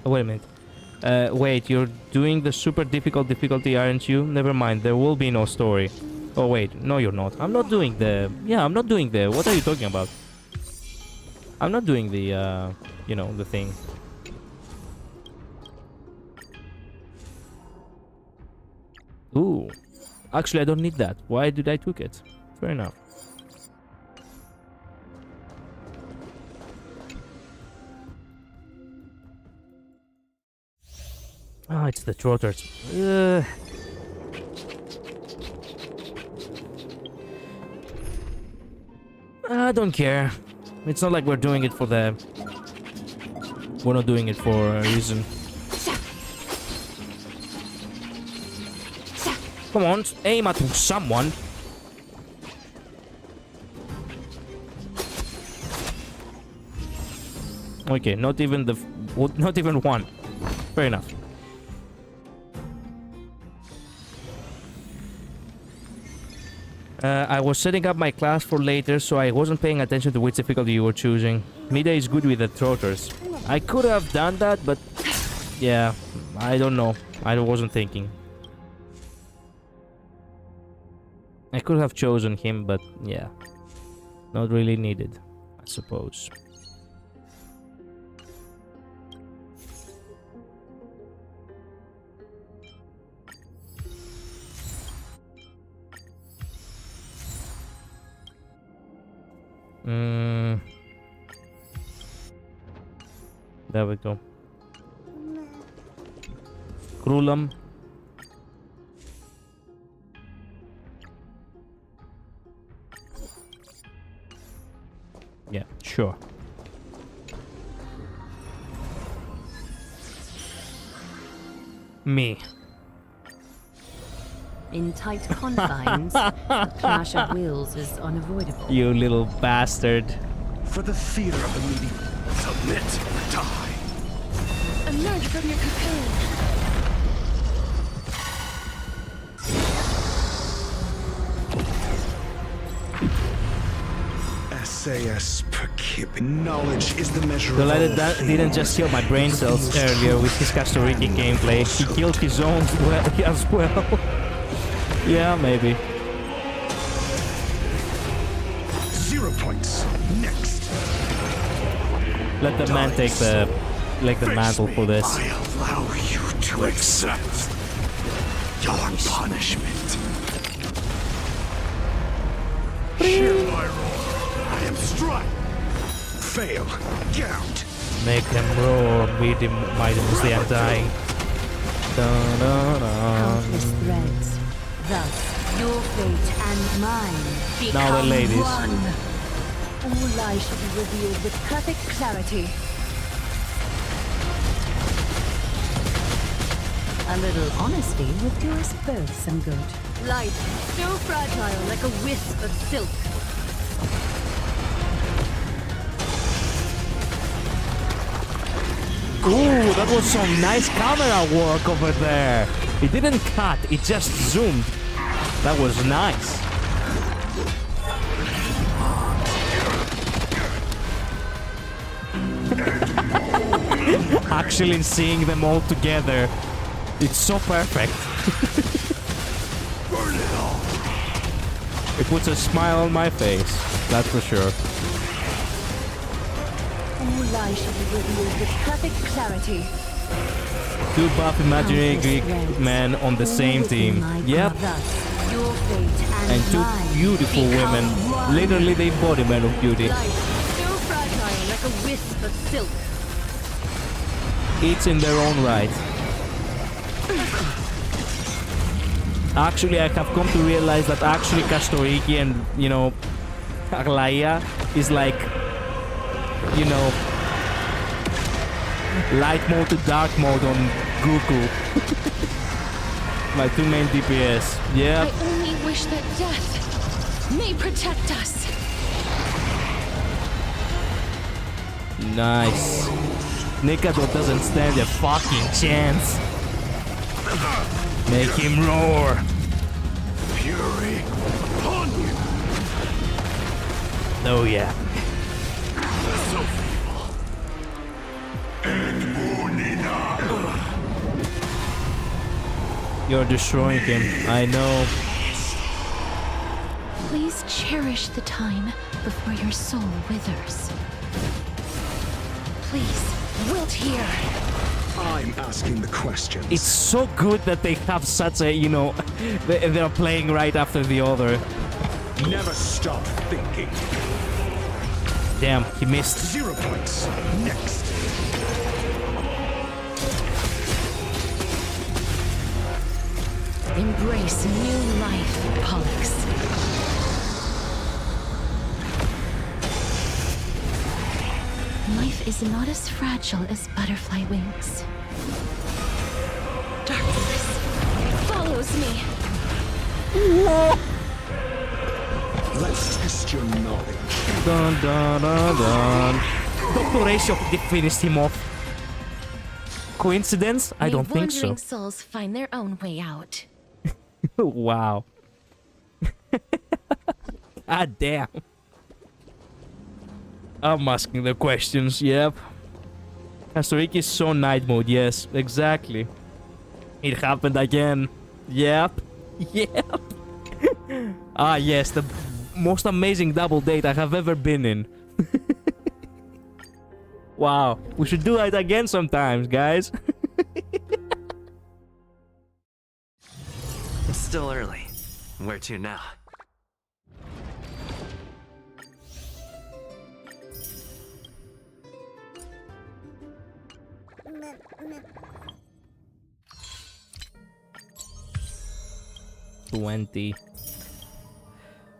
Oh, wait a minute. Wait, you're doing the super difficult difficulty, aren't you? Never mind, there will be no story. Oh, wait, no, you're not. I'm not doing the... Yeah, I'm not doing the... What are you talking about? I'm not doing the, you know, the thing. Ooh. Actually, I don't need that. Why did I took it? Fair enough. Ah, it's the trotters. I don't care. It's not like we're doing it for the... We're not doing it for a reason. Come on, aim at someone. Okay, not even the... Not even one. Fair enough. I was setting up my class for later, so I wasn't paying attention to which difficulty you were choosing. Mida is good with the trotters. I could have done that, but... Yeah, I don't know. I wasn't thinking. I could have chosen him, but yeah. Not really needed, I suppose. There we go. Krulam. Yeah, sure. Me. In tight confines, a clash of wills is unavoidable. You little bastard. For the theater of the meeting, submit or die. Emerge from your cocoon. SAS per kib. Knowledge is the measure The of lad all that things. didn't just kill my brain cells earlier with his Castorice gameplay. He killed his own as well. Yeah, maybe. 0 points. Next. Let the man take the mantle for this. I allow you to accept your punishment. Hereby roar. I am struck. Fail. Count. Make them roar, beat him, might was the undying. Countless threads. Thus, your fate and mine become Now the ladies. one. All lies should be revealed with perfect clarity. A little honesty would do us both some good. Life, so fragile like a wisp of silk. Ooh, that was some nice camera work over there. It didn't cut, it just zoomed. That was nice. Actually seeing them all together, it's so perfect. It puts a smile on my face, that's for sure. All lies should be revealed with perfect clarity. Two buff imaginary Greek men on the same team. Yep. Your fate And two beautiful women. Literally the embodiment of beauty. Life, so fragile like a wisp of silk. Each in their own right. Actually, I have come to realize that actually Castorice and, you know, Aglaia is like, you know, light mode to dark mode on Google. My two main DPS. Yeah. I only wish that death may protect us. Nice. Nikado doesn't stand a fucking chance. Make him roar. Fury upon you! Oh yeah. So feeble. You're destroying him. I know. Please cherish the time before your soul withers. Please, wilt here. I'm asking the questions. It's so good that they have such a, you know, they're playing right after the other. Never stop thinking. Damn, he missed. 0 points. Next. Embrace new life, Pollux. Life is not as fragile as butterfly wings. Darkness follows me. Let's test your knowledge. Dun dun dun dun. Dr. Ratio finished him off. Coincidence? I don't think so. Wandering souls find their own way out. Wow. Ah, damn. I'm asking the questions, yep. Castorice is so night mode, yes, exactly. It happened again. Yep. Yep. Ah, yes, the most amazing double date I have ever been in. Wow, we should do it again sometimes, guys. It's still early. Where to now? $20.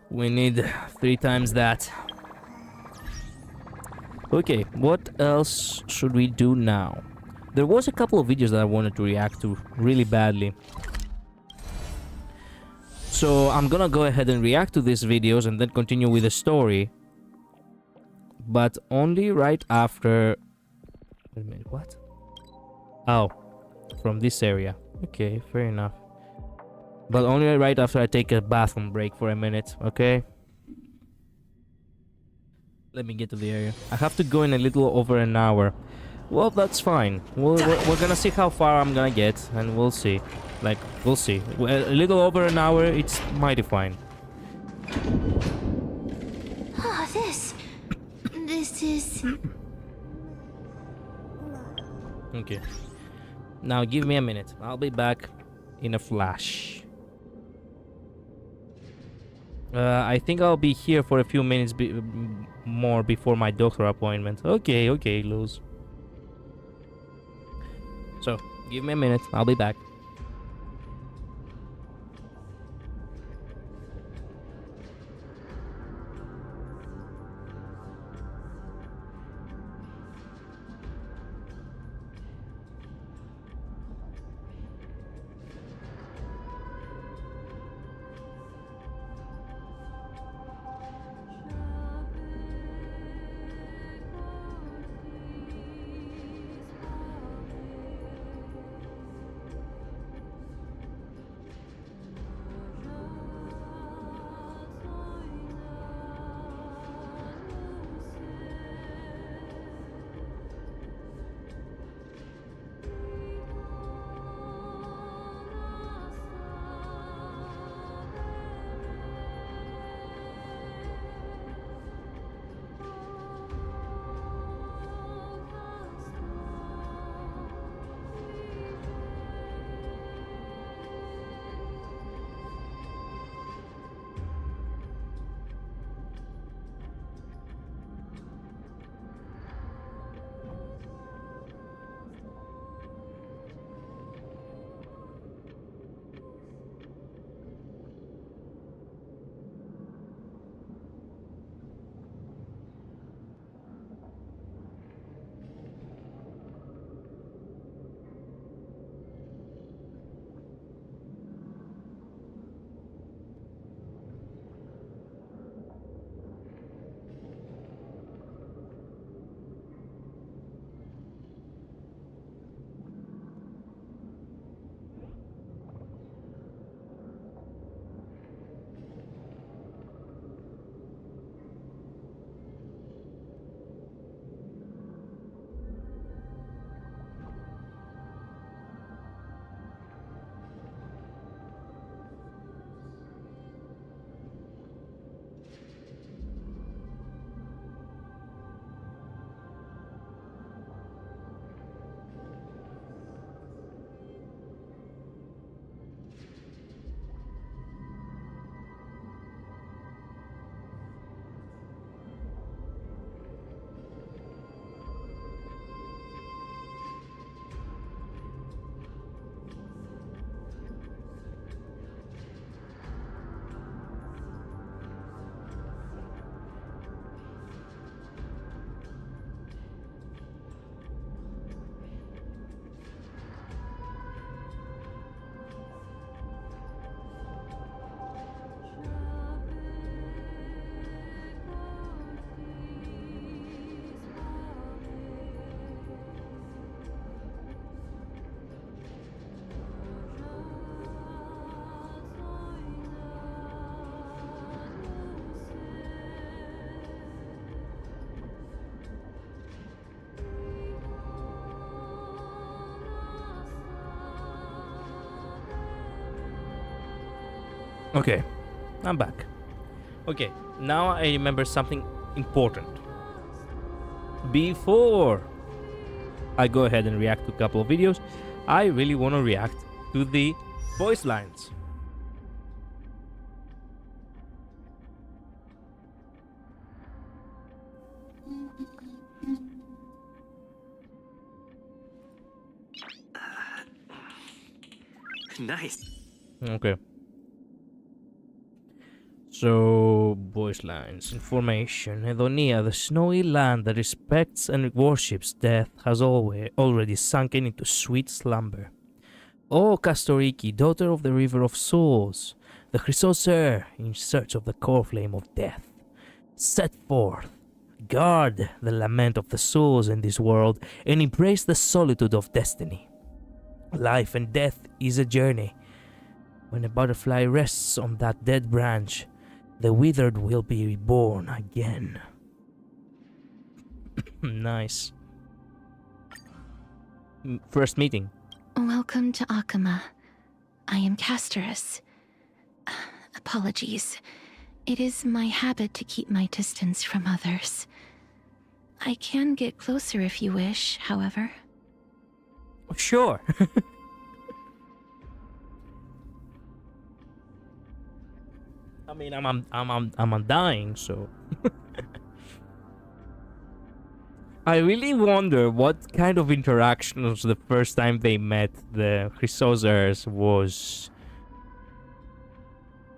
We need 3 times that. Okay, what else should we do now? There was a couple of videos that I wanted to react to really badly. So I'm gonna go ahead and react to these videos and then continue with the story. But only right after... Wait a minute, what? Oh, from this area. Okay, fair enough. But only right after I take a bathroom break for a minute, okay? Let me get to the area. I have to go in a little over an hour. Well, that's fine. We're gonna see how far I'm gonna get, and we'll see. Like, we'll see. A little over an hour, it's mighty fine. Ah, this is... Okay. Now give me a minute. I'll be back in a flash. I think I'll be here for a few minutes more before my doctor appointment. Okay, okay, Luz. So, give me a minute. I'll be back. Okay, I'm back. Okay, now I remember something important. Before I go ahead and react to a couple of videos, I really want to react to the voice lines. Nice. Okay. So, voice lines. Information. Edonia, the snowy land that respects and worships death, has already sunken into sweet slumber. O Castorice, daughter of the River of Souls, the Chrysocer, in search of the core flame of death, set forth. Guard the lament of the souls in this world and embrace the solitude of destiny. Life and death is a journey. When a butterfly rests on that dead branch, the withered will be reborn again. Nice. First meeting. Welcome to Akama. I am Castorice. Apologies. It is my habit to keep my distance from others. I can get closer if you wish, however. Sure. I mean, I'm dying, so. I really wonder what kind of interactions the first time they met the Chrysosers was.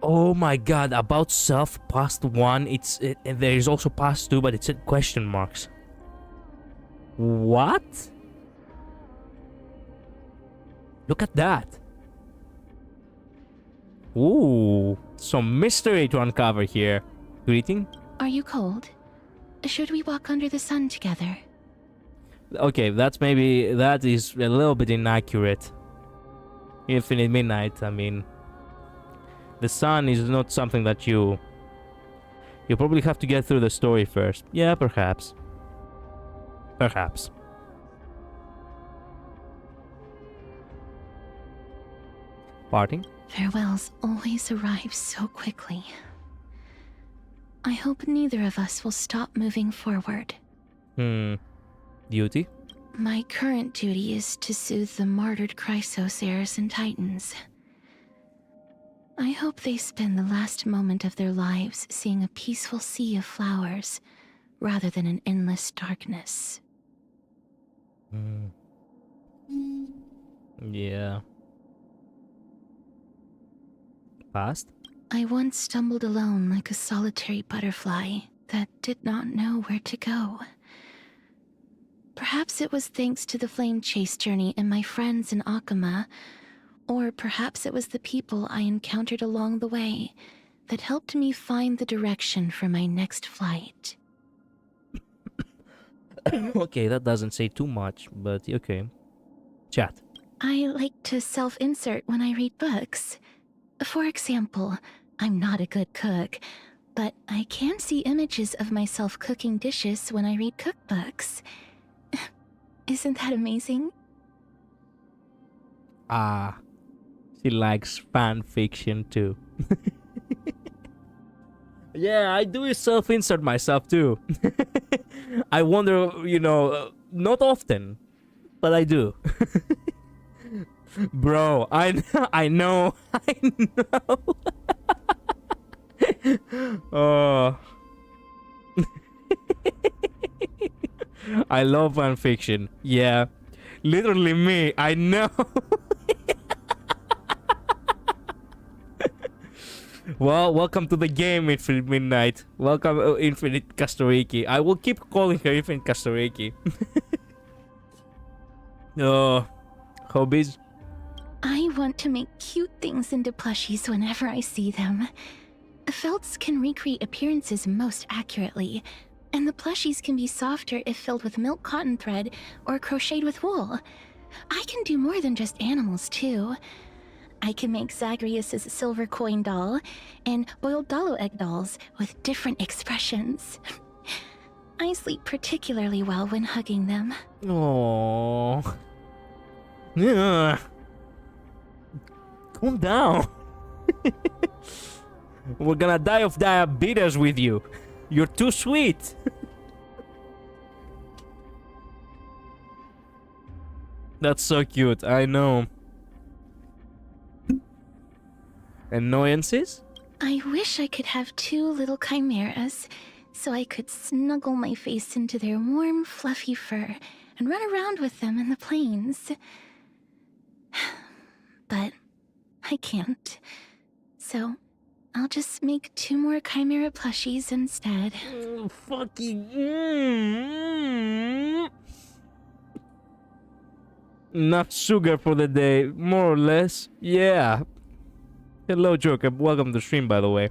Oh my god, about self past 1, there is also past 2, but it's in question marks. What? Look at that. Ooh, some mystery to uncover here. Greeting? Are you cold? Should we walk under the sun together? Okay, that is a little bit inaccurate. Infinite Midnight, I mean, the sun is not something that you probably have to get through the story first. Yeah, perhaps. Perhaps. Parting? Farewells always arrive so quickly. I hope neither of us will stop moving forward. Duty? My current duty is to soothe the martyred Chrysos heirs and titans. I hope they spend the last moment of their lives seeing a peaceful sea of flowers, rather than an endless darkness. Yeah. Past? I once stumbled alone like a solitary butterfly that did not know where to go. Perhaps it was thanks to the flame chase journey and my friends in Akama, or perhaps it was the people I encountered along the way that helped me find the direction for my next flight. Okay, that doesn't say too much, but okay. Chat. I like to self-insert when I read books. For example, I'm not a good cook, but I can see images of myself cooking dishes when I read cookbooks. Isn't that amazing? She likes fan fiction too. Yeah, I do self-insert myself too. I wonder, not often, but I do. Bro, I know. Oh. I love fan fiction. Yeah. Literally me. I know. Well, welcome to the game, Infinite Midnight. Welcome, Infinite Castorice. I will keep calling her Infinite Castorice. Oh, hobbies? I want to make cute things into plushies whenever I see them. Felts can recreate appearances most accurately, and the plushies can be softer if filled with milk cotton thread or crocheted with wool. I can do more than just animals, too. I can make Zagreus' silver coin doll and boiled Dalo egg dolls with different expressions. I sleep particularly well when hugging them. Aww. Yeah. Calm down. We're gonna die of diabetes with you. You're too sweet. That's so cute, I know. Annoyances? I wish I could have 2 little chimeras, so I could snuggle my face into their warm, fluffy fur and run around with them in the plains. But I can't. So I'll just make 2 more chimera plushies instead. Enough sugar for the day, more or less. Yeah. Hello, Joker. Welcome to the stream, by the way.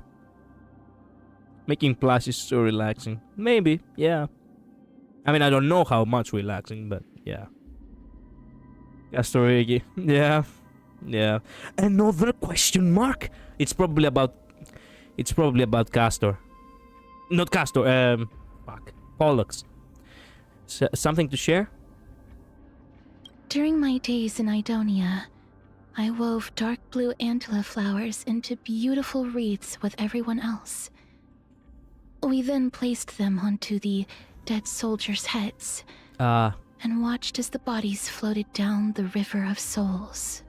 Making plushies so relaxing. Maybe, yeah. I mean, I don't know how much relaxing, but yeah. Castorice. Yeah. Yeah. Another question mark? It's probably about Castor. Not Castor, fuck. Pollux. Something to share? During my days in Idonia, I wove dark blue antler flowers into beautiful wreaths with everyone else. We then placed them onto the dead soldiers' heads and watched as the bodies floated down the river of souls.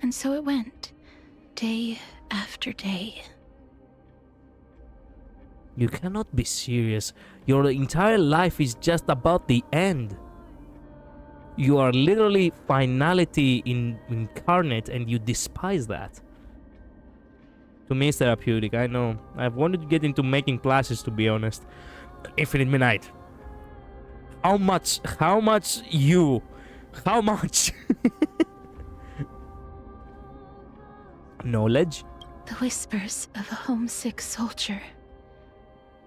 And so it went, day after day. You cannot be serious. Your entire life is just about the end. You are literally finality incarnate, and you despise that. To me, it's therapeutic, I know. I've wanted to get into making plushies, to be honest. Infinite Midnight. How much? How much? Knowledge? The whispers of a homesick soldier.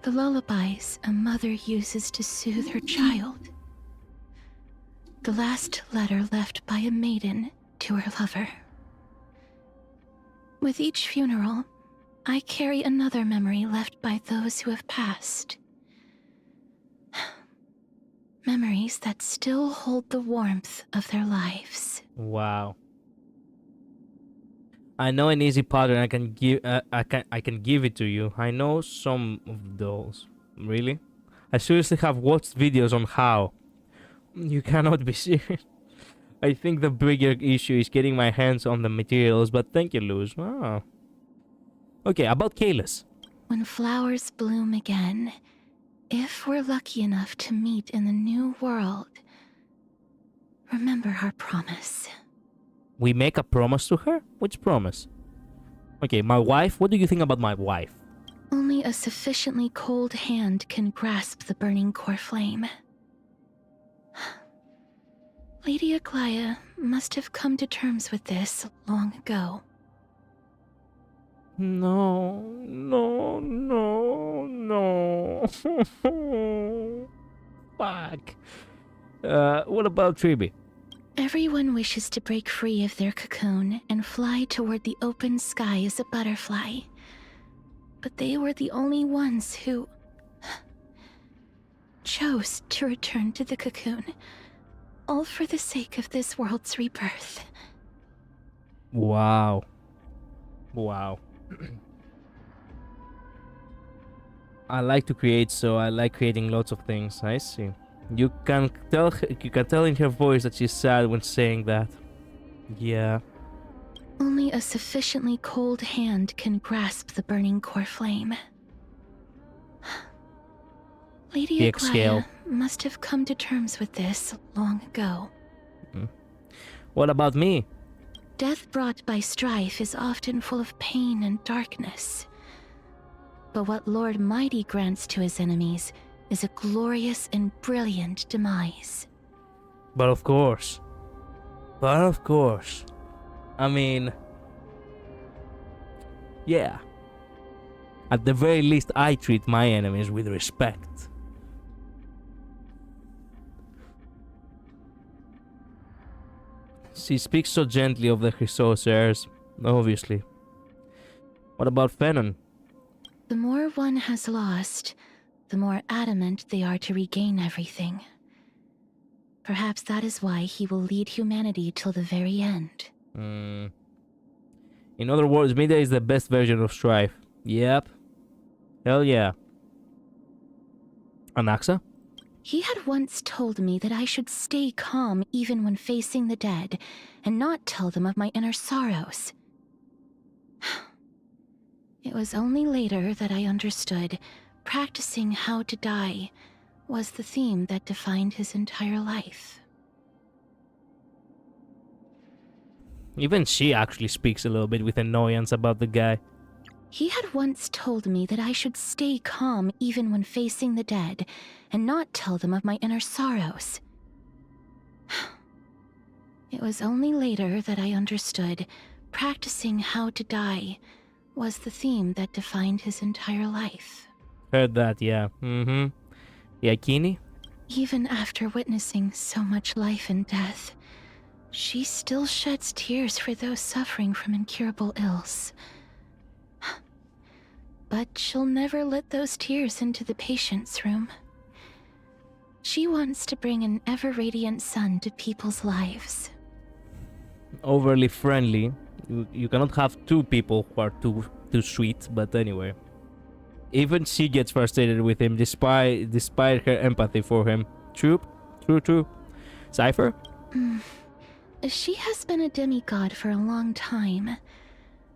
The lullabies a mother uses to soothe her child. The last letter left by a maiden to her lover. With each funeral, I carry another memory left by those who have passed. Memories that still hold the warmth of their lives. Wow. I know an easy pattern. I can give it to you. I know some of those. Really? I seriously have watched videos on how. You cannot be serious. I think the bigger issue is getting my hands on the materials, but thank you, Luz. Wow. Okay, about Kalis. When flowers bloom again, if we're lucky enough to meet in the new world, remember our promise. We make a promise to her? Which promise? Okay, my wife? What do you think about my wife? Only a sufficiently cold hand can grasp the burning core flame. Lady Aglaya must have come to terms with this long ago. No. Fuck. What about Triby? Everyone wishes to break free of their cocoon and fly toward the open sky as a butterfly. But they were the only ones who chose to return to the cocoon, all for the sake of this world's rebirth. Wow. I like to create, so I like creating lots of things. I see. You can tell in her voice that she's sad when saying that. Yeah. Only a sufficiently cold hand can grasp the burning core flame. Lady Aglaya must have come to terms with this long ago. What about me? Death brought by strife is often full of pain and darkness. But what Lord Mighty grants to his enemies is a glorious and brilliant demise. But of course. I mean... yeah. At the very least, I treat my enemies with respect. She speaks so gently of the Chrysos heirs, obviously. What about Fennon? The more one has lost, the more adamant they are to regain everything. Perhaps that is why he will lead humanity till the very end. In other words, Mida is the best version of Strife. Yep. Hell yeah. Anaxa? He had once told me that I should stay calm even when facing the dead, and not tell them of my inner sorrows. It was only later that I understood practicing how to die was the theme that defined his entire life. Even she actually speaks a little bit with annoyance about the guy. He had once told me that I should stay calm even when facing the dead, and not tell them of my inner sorrows. It was only later that I understood practicing how to die was the theme that defined his entire life. Heard that, yeah. Yeah, Kini? Even after witnessing so much life and death, she still sheds tears for those suffering from incurable ills. But she'll never let those tears into the patient's room. She wants to bring an ever-radiant sun to people's lives. Overly friendly. You cannot have two people who are too sweet, but anyway. Even she gets frustrated with him despite her empathy for him. True. Cypher? She has been a demigod for a long time.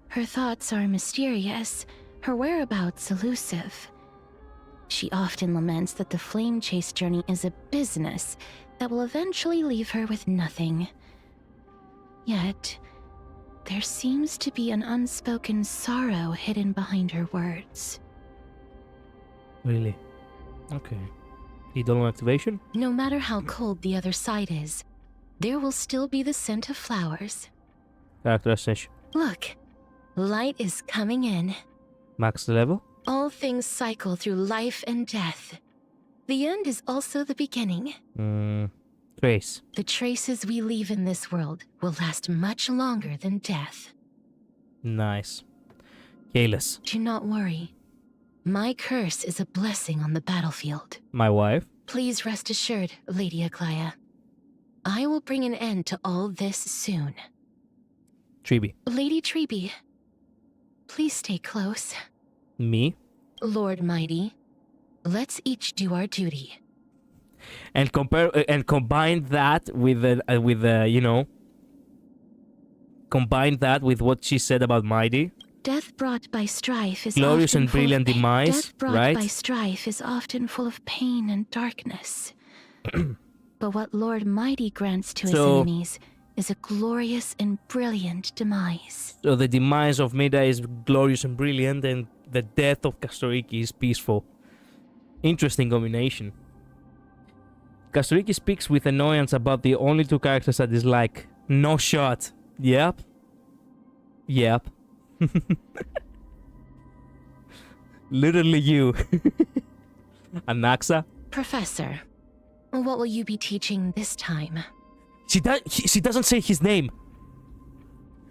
Her thoughts are mysterious, her whereabouts elusive. She often laments that the flame chase journey is a business that will eventually leave her with nothing. Yet, there seems to be an unspoken sorrow hidden behind her words. Really? Okay. Idol activation? No matter how cold the other side is, there will still be the scent of flowers. Character assassination. Look, light is coming in. Max level? All things cycle through life and death. The end is also the beginning. Trace. The traces we leave in this world will last much longer than death. Nice. Kalis. Do not worry. My curse is a blessing on the battlefield. My wife. Please rest assured, Lady Aglaya. I will bring an end to all this soon. Treeby. Lady Treeby, please stay close. Me. Lord Mighty, let's each do our duty. And combine that with combine that with what she said about Mighty. Death brought by strife is Glorious often and brilliant demise, Death brought right? by strife is often full of pain and darkness. But what Lord Mighty grants to his enemies is a glorious and brilliant demise. So the demise of Mida is glorious and brilliant, and the death of Castorice is peaceful. Interesting combination. Castorice speaks with annoyance about the only two characters I dislike. No shot. Yep. Literally you. Anaxa? Professor, what will you be teaching this time? She doesn't say his name.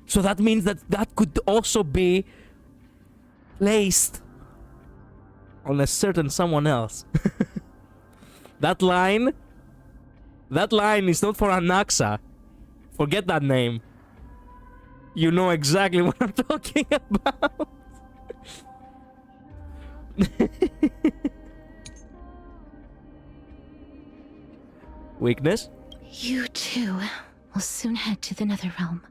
So that means that could also be placed on a certain someone else. That line is not for Anaxa. Forget that name. You know exactly what I'm talking about. Weakness? You too will soon head to the Netherrealm.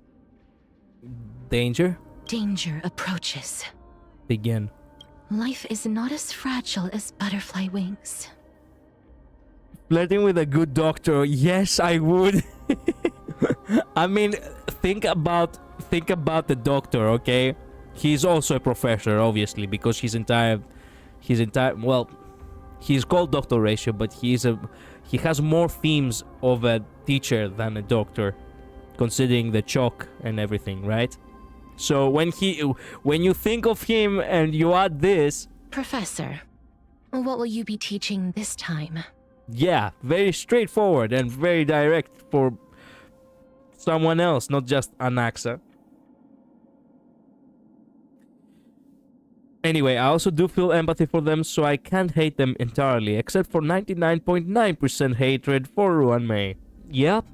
Danger? Danger approaches. Begin. Life is not as fragile as butterfly wings. Flirting with a good doctor, yes, I would. I mean, think about the doctor, okay? He's also a professor, obviously, because his entire well, he's called Dr. Ratio, but he has more themes of a teacher than a doctor, considering the chalk and everything, right? So when you think of him and you add this, Professor, what will you be teaching this time? yeah, very straightforward and very direct for someone else, not just Anaxa. Anyway, I also do feel empathy for them, so I can't hate them entirely, except for 99.9% hatred for Ruan Mei. Yep.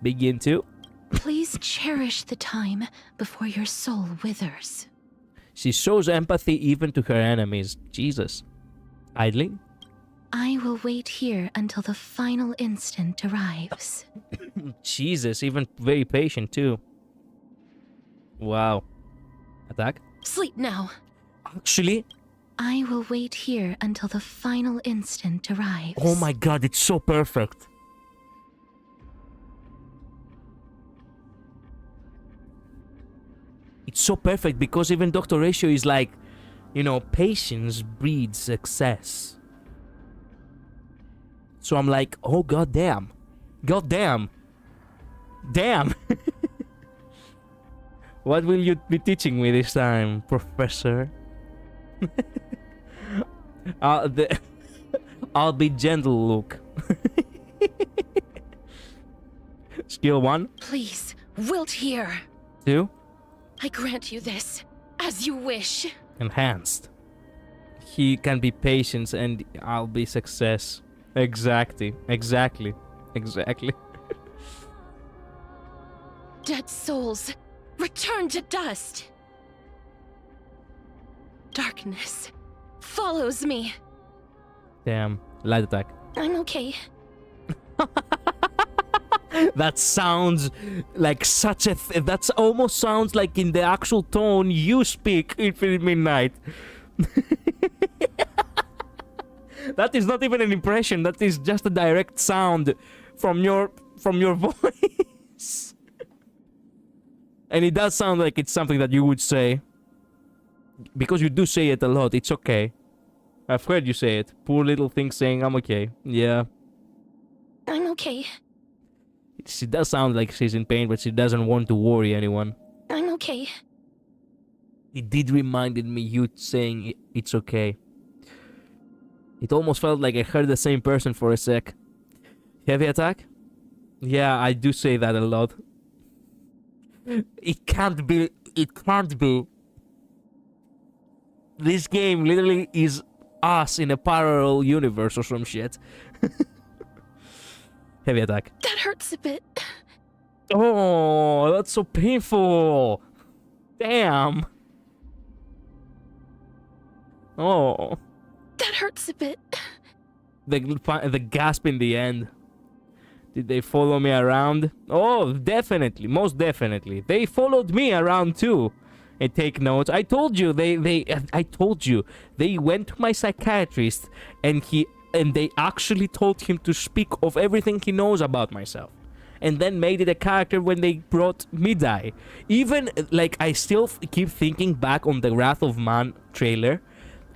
Begin to. Please cherish the time before your soul withers. She shows empathy even to her enemies. Jesus. Idling? I will wait here until the final instant arrives. Jesus, even very patient too. Wow. Attack? Sleep now. Actually, I will wait here until the final instant arrives. oh my god, it's so perfect. It's so perfect because even Dr. Ratio is like, you know, patience breeds success. So I'm like, oh god damn. God damn. Damn. What will you be teaching me this time, Professor? I'll be gentle, Luke. Skill 1. Please, wilt here. 2. I grant you this, as you wish. Enhanced. He can be patience and I'll be success. Exactly. Dead souls, return to dust. Darkness follows me. Damn. Light attack. I'm okay. That sounds like such a... That's almost sounds like in the actual tone you speak, Infinite Midnight. That is not even an impression. That is just a direct sound from your voice. And it does sound like it's something that you would say. Because you do say it a lot. It's okay. I've heard you say it. Poor little thing saying I'm okay. Yeah. I'm okay. She does sound like she's in pain, but she doesn't want to worry anyone. I'm okay. It did reminded me you saying it's okay. It almost felt like I heard the same person for a sec. Heavy attack? Yeah, I do say that a lot. It can't be. It can't be. This game literally is us in a parallel universe or some shit. Heavy attack. That hurts a bit. Oh, that's so painful. Damn. Oh. That hurts a bit. The gasp in the end. Did they follow me around? Oh, definitely. Most definitely. They followed me around too. And take notes. I told you I told you they went to my psychiatrist and they actually told him to speak of everything he knows about myself. And then made it a character when they brought Midai. Even, like, I still keep thinking back on the Wrath of Man trailer.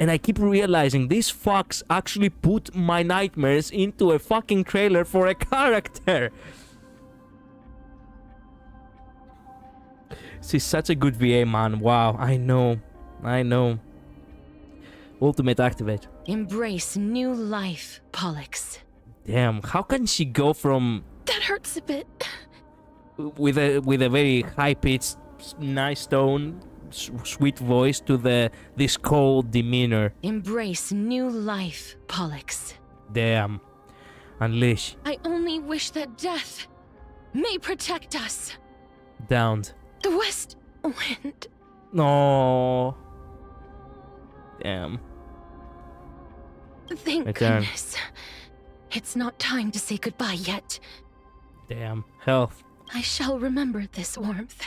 And I keep realizing these fucks actually put my nightmares into a fucking trailer for a character. She's such a good VA, man. Wow, I know. Ultimate activate. Embrace new life, Pollux. Damn, how can she go from... That hurts a bit. With a very high-pitched, nice tone, sweet voice to this cold demeanor. Embrace new life, Pollux. Damn. Unleash. I only wish that death may protect us. Downed. The west wind. No. Damn. Thank Return. goodness. It's not time to say goodbye yet. Damn. Health. I shall remember this warmth.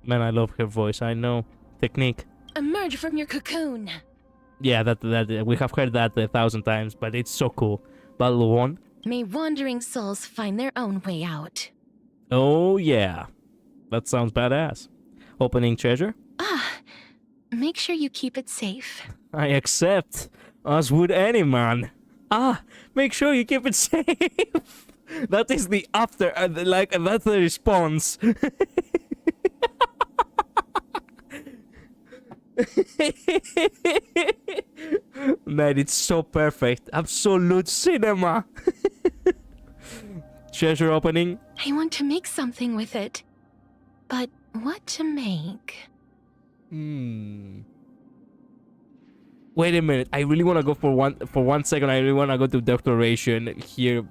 Man, I love her voice. I know. Technique. Emerge from your cocoon. Yeah, that we have heard that 1,000 times, but it's so cool. Battle 1. May wandering souls find their own way out. Oh yeah. That sounds badass. Opening treasure? Make sure you keep it safe. I accept. As would any man. Make sure you keep it safe. That is the after, that's the response. Man, it's so perfect. Absolute cinema. Treasure opening. I want to make something with it. But what to make? Wait a minute. I really want to go for one second. I really want to go to Dr. Ratio and hear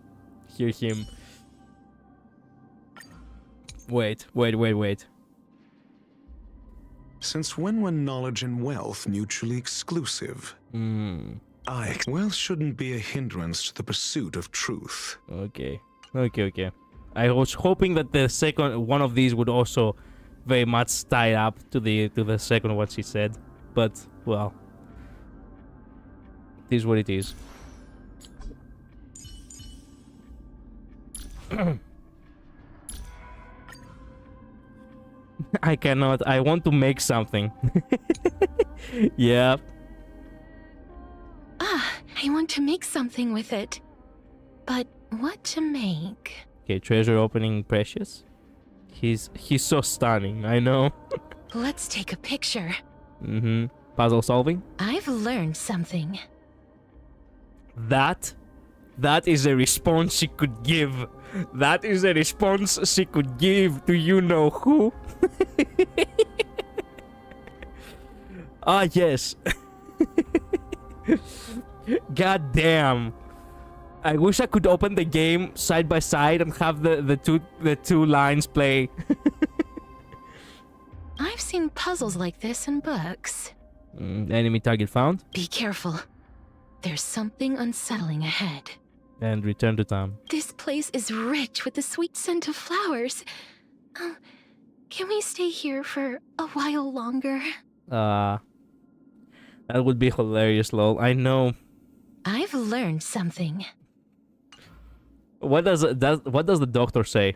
him. Wait. Since when were knowledge and wealth mutually exclusive? Wealth shouldn't be a hindrance to the pursuit of truth. Okay. I was hoping that the second one of these would also very much tie up to the second one she said, but well, it is what it is. I cannot. I want to make something. Yeah. I want to make something with it. But what to make? Okay, treasure opening precious. He's so stunning, I know. Let's take a picture. Puzzle solving. I've learned something. That is a response she could give. That is a response she could give to you know who. Ah, yes. God damn. I wish I could open the game side by side and have the two lines play. I've seen puzzles like this in books. Enemy target found. Be careful. There's something unsettling ahead. And return to town. This place is rich with the sweet scent of flowers. Can we stay here for a while longer? That would be hilarious, lol. I know. I've learned something. What does the doctor say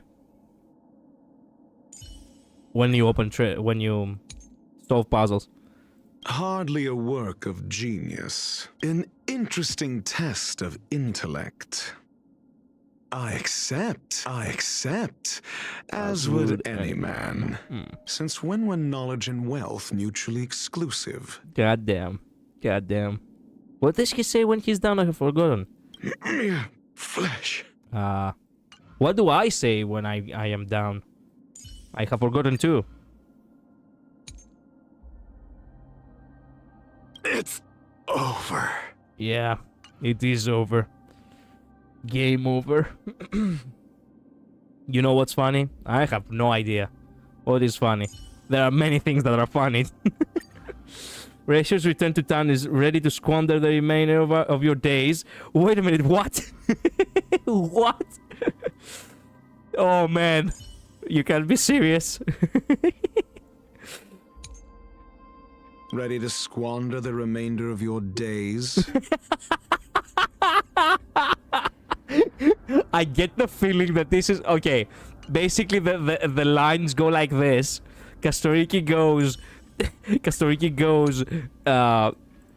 when you when you solve puzzles? Hardly a work of genius. An interesting test of intellect. I accept. As would any man. Since when were knowledge and wealth mutually exclusive? Goddamn. What does he say when he's down? I have forgotten. Flesh. What do I say when I am down? I have forgotten too. It's over. Yeah, it is over. Game over. You know what's funny? I have no idea. What is funny? There are many things that are funny. Ratio's return to town is ready to squander the remainder of your days. Wait a minute, what? What? Oh man, you can't be serious. Ready to squander the remainder of your days? I get the feeling that this is okay. Basically, the lines go like this. Castorice goes.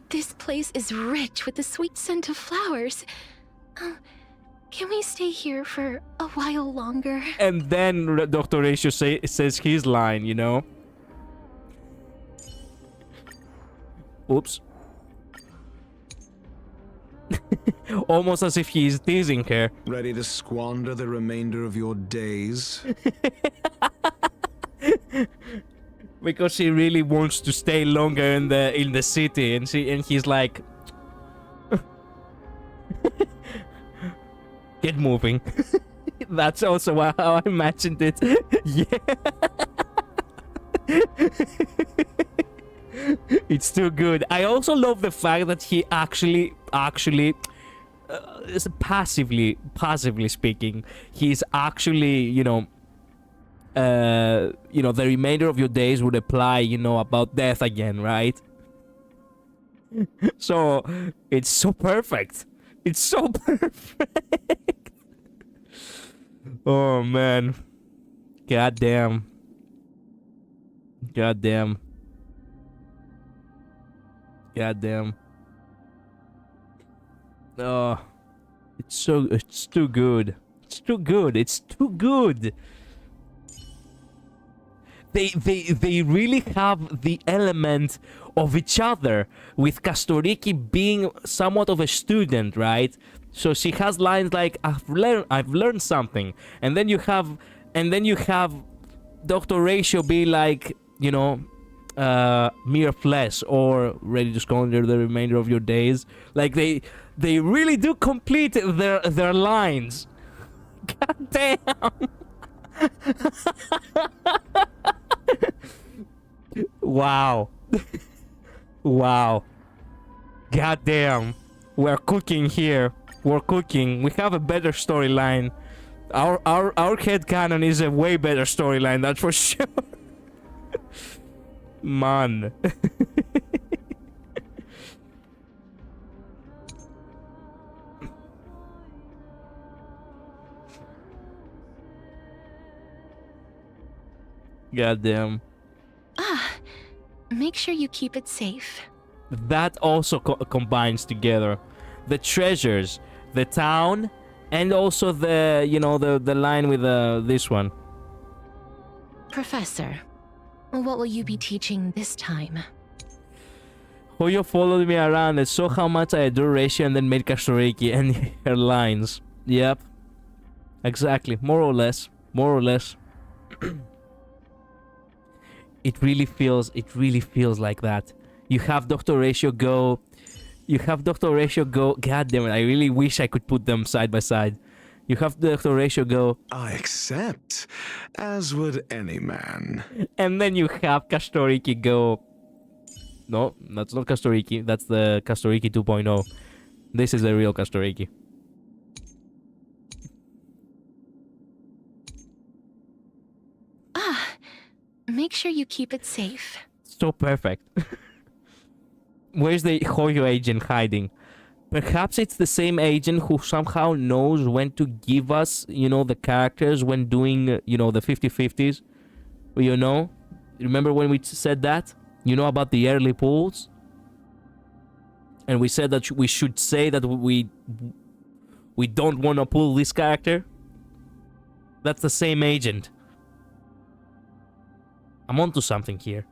This place is rich with the sweet scent of flowers. Can we stay here for a while longer? And then Dr. Ratio says his line, you know? Oops. Almost as if he's teasing her. Ready to squander the remainder of your days? Because he really wants to stay longer in the city, and he's like, get moving. That's also how I imagined it. Yeah. It's too good. I also love the fact that he actually is passively speaking, he's actually, you know, the remainder of your days would apply, you know, about death again, right? So it's so perfect. It's so perfect. Oh man. Goddamn. Oh, it's too good. It's too good. They really have the element of each other, with Castorice being somewhat of a student, right? So she has lines like I've learned something, and then you have Dr. Ratio be like, you know, mere flesh, or ready to squander the remainder of your days. Like they really do complete their lines. God damn. Wow. Wow. Goddamn. We're cooking here. We're cooking. We have a better storyline. Our headcanon is a way better storyline, that's for sure. Man. Goddamn. Make sure you keep it safe. That also combines together the treasures, the town, and also the, you know, the line with this one. Professor, what will you be teaching this time? Oh, you followed me around and saw how much I adore Ratio and then made Castorice and her lines. Yep. Exactly. More or less. More or less. It really feels like that. You have Dr. Ratio go. God damn it, I really wish I could put them side by side. You have Dr. Ratio go. I accept, as would any man. And then you have Castorice go. No, that's not Castorice. That's the Castorice 2.0. This is the real Castorice. Make sure you keep it safe. So perfect. Where's the Hoyo agent hiding? Perhaps it's the same agent who somehow knows when to give us, you know, the characters when doing, you know, the 50-50s. You know? Remember when we said that? You know about the early pulls? And we said that we should say that we don't want to pull this character? That's the same agent. I'm onto something here.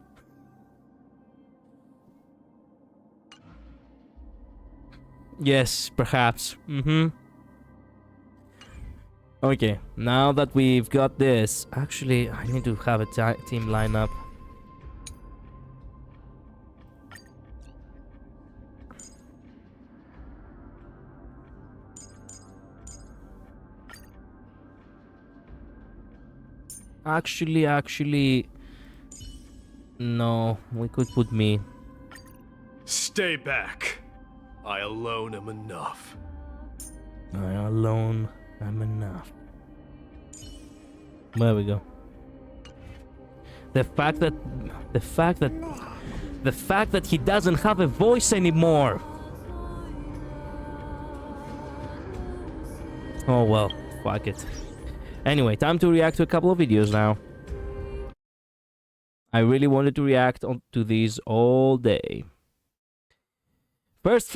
Yes, perhaps. Okay, now that we've got this... Actually, I need to have a team lineup. Actually... No, we could put me. Stay back. I alone am enough. I alone am enough. There we go. The fact that he doesn't have a voice anymore. Oh well, fuck it. Anyway, time to react to a couple of videos now. I really wanted to react to these all day. First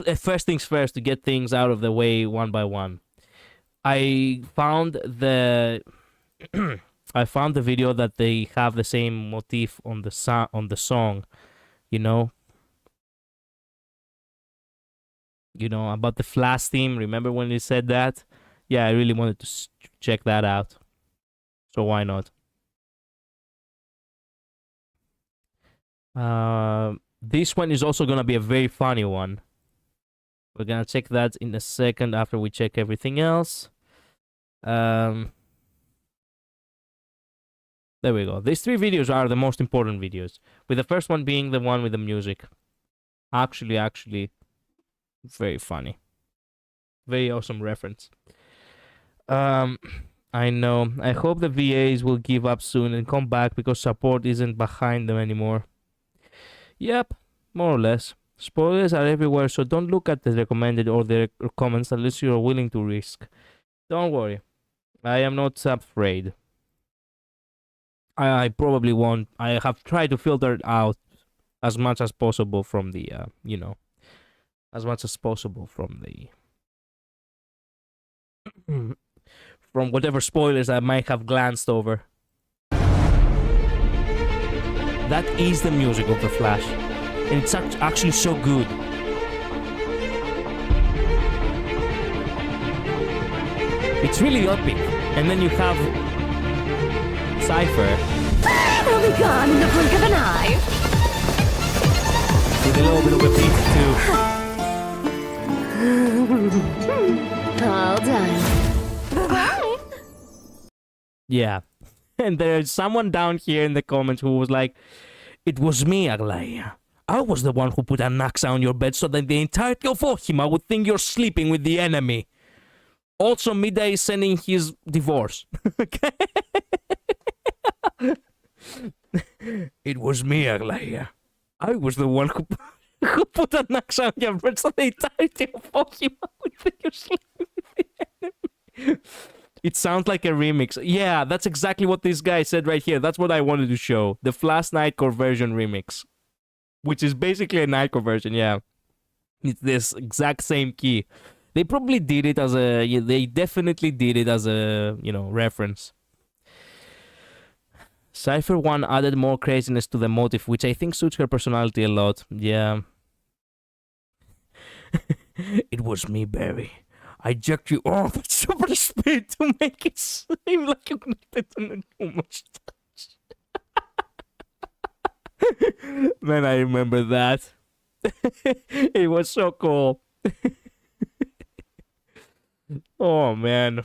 things first, to get things out of the way one by one. I found the video that they have the same motif on the song, you know. You know about the Flash theme. Remember when you said that? Yeah, I really wanted to check that out. So why not? This one is also gonna be a very funny one. We're gonna check that in a second after we check everything else. There we go. These three videos are the most important videos, with the first one being the one with the music. Actually, very funny. Very awesome reference. I know. I hope the VAs will give up soon and come back because support isn't behind them anymore. Yep, more or less. Spoilers are everywhere, so don't look at the recommended or the comments unless you are willing to risk. Don't worry. I am not afraid. I probably won't. I have tried to filter it out as much as possible from the, you know, as much as possible from the... from whatever spoilers I might have glanced over. That is the music of The Flash. And it's actually so good. It's really epic. And then you have Cypher. He'll be gone in the blink of an eye. With a little bit of a beat too. All done. Bye-bye. Yeah. And there's someone down here in the comments who was like, it was me, Aglaya. I was the one who put an axe on your bed so that the entirety of Ohima would think you're sleeping with the enemy. Also, Mida is sending his divorce. Okay? It was me, Aglaya. I was the one who put an axe on your bed so the entirety of Ohima would think you're sleeping with the enemy. It sounds like a remix. Yeah, that's exactly what this guy said right here. That's what I wanted to show. The Flash Nightcore version remix. Which is basically a Nightcore version, yeah. It's this exact same key. They probably did it as a... Yeah, they definitely did it as a, you know, reference. Cypher 1 added more craziness to the motif, which I think suits her personality a lot. Yeah. It was me, Barry. I jerked you off at super speed to make it seem like you connected to too much touch. Man, I remember that. It was so cool. Oh, man.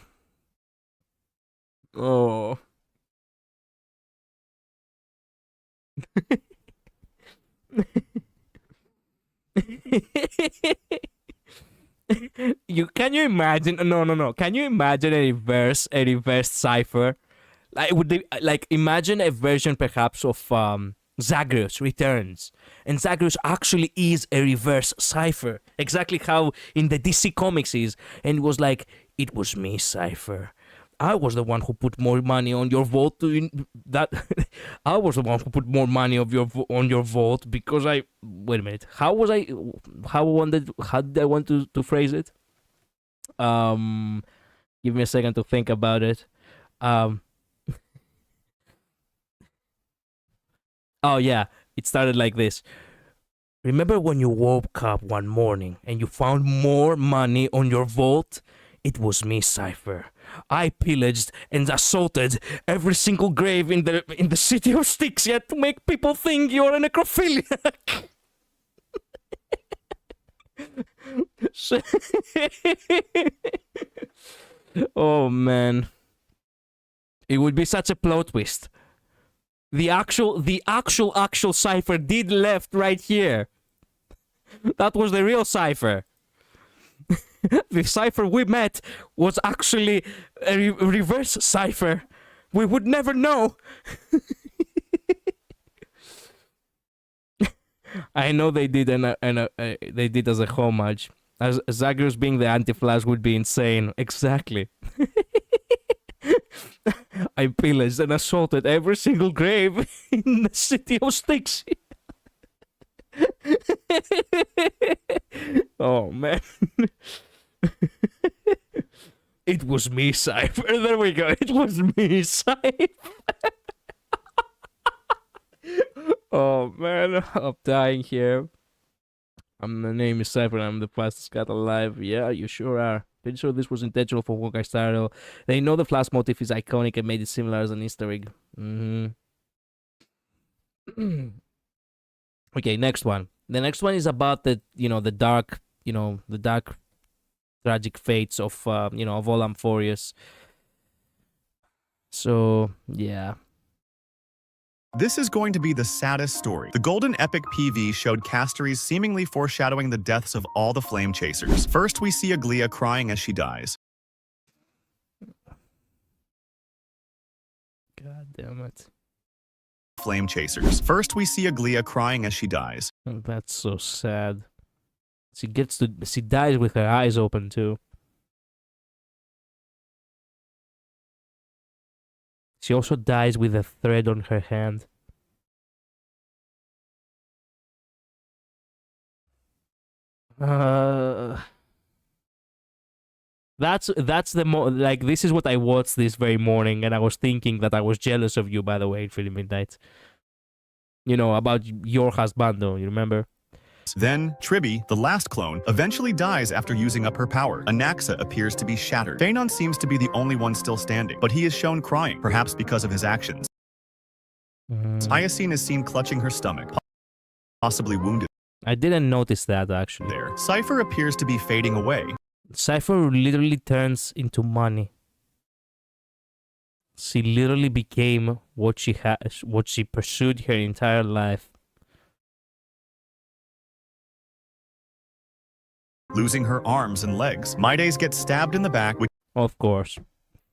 Oh. Can you imagine? No. Can you imagine a reverse cipher? Like imagine a version perhaps of Zagreus Returns, and Zagreus actually is a reverse cipher, exactly how in the DC comics is, and it was like, it was me, Cypher. I was the one who put more money on your vote I was the one who put more money on your vote because I... Wait a minute. How did I want to phrase it? Give me a second to think about it. Oh yeah, it started like this. Remember when you woke up one morning and you found more money on your vault? It was me, Cypher. I pillaged and assaulted every single grave in the city of Styxia to make people think you're a necrophiliac. Oh man, it would be such a plot twist. The actual Cypher did left right here. That was the real Cypher. The Cypher we met was actually a reverse Cypher. We would never know. I know they did they did as a homage. As Zagreus being the anti-Flash would be insane. Exactly. I pillaged and assaulted every single grave in the city of Styxia. Oh man. It was me, Cypher. There we go. It was me, Cypher. Oh man, I'm dying here. The name is Cypher and I'm the fastest cat alive. Yeah, you sure are. Pretty sure this was intentional for Honkai Star Rail. They know the Flash motif is iconic and made it similar as an Easter egg. Okay, next one. The next one is about the dark tragic fates of of all Amphorius. So yeah. This is going to be the saddest story. The Golden Epic PV showed Castorice seemingly foreshadowing the deaths of all the Flame Chasers. First, we see Aglia crying as she dies. God damn it. Flame Chasers. First, we see Aglia crying as she dies. Oh, that's so sad. She dies with her eyes open too. She also dies with a thread on her hand. That's the this is what I watched this very morning, and I was thinking that I was jealous of you, by the way, Philly Midnight. About your husbando, you remember? Then, Tribby, the last clone, eventually dies after using up her power. Anaxa appears to be shattered. Phanon seems to be the only one still standing, but he is shown crying, perhaps because of his actions. Iacine is seen clutching her stomach, possibly wounded. I didn't notice that, actually. There. Cypher appears to be fading away. Cypher literally turns into money. She literally became what she pursued her entire life. Losing her arms and legs. Mides gets stabbed in the back, which Of course.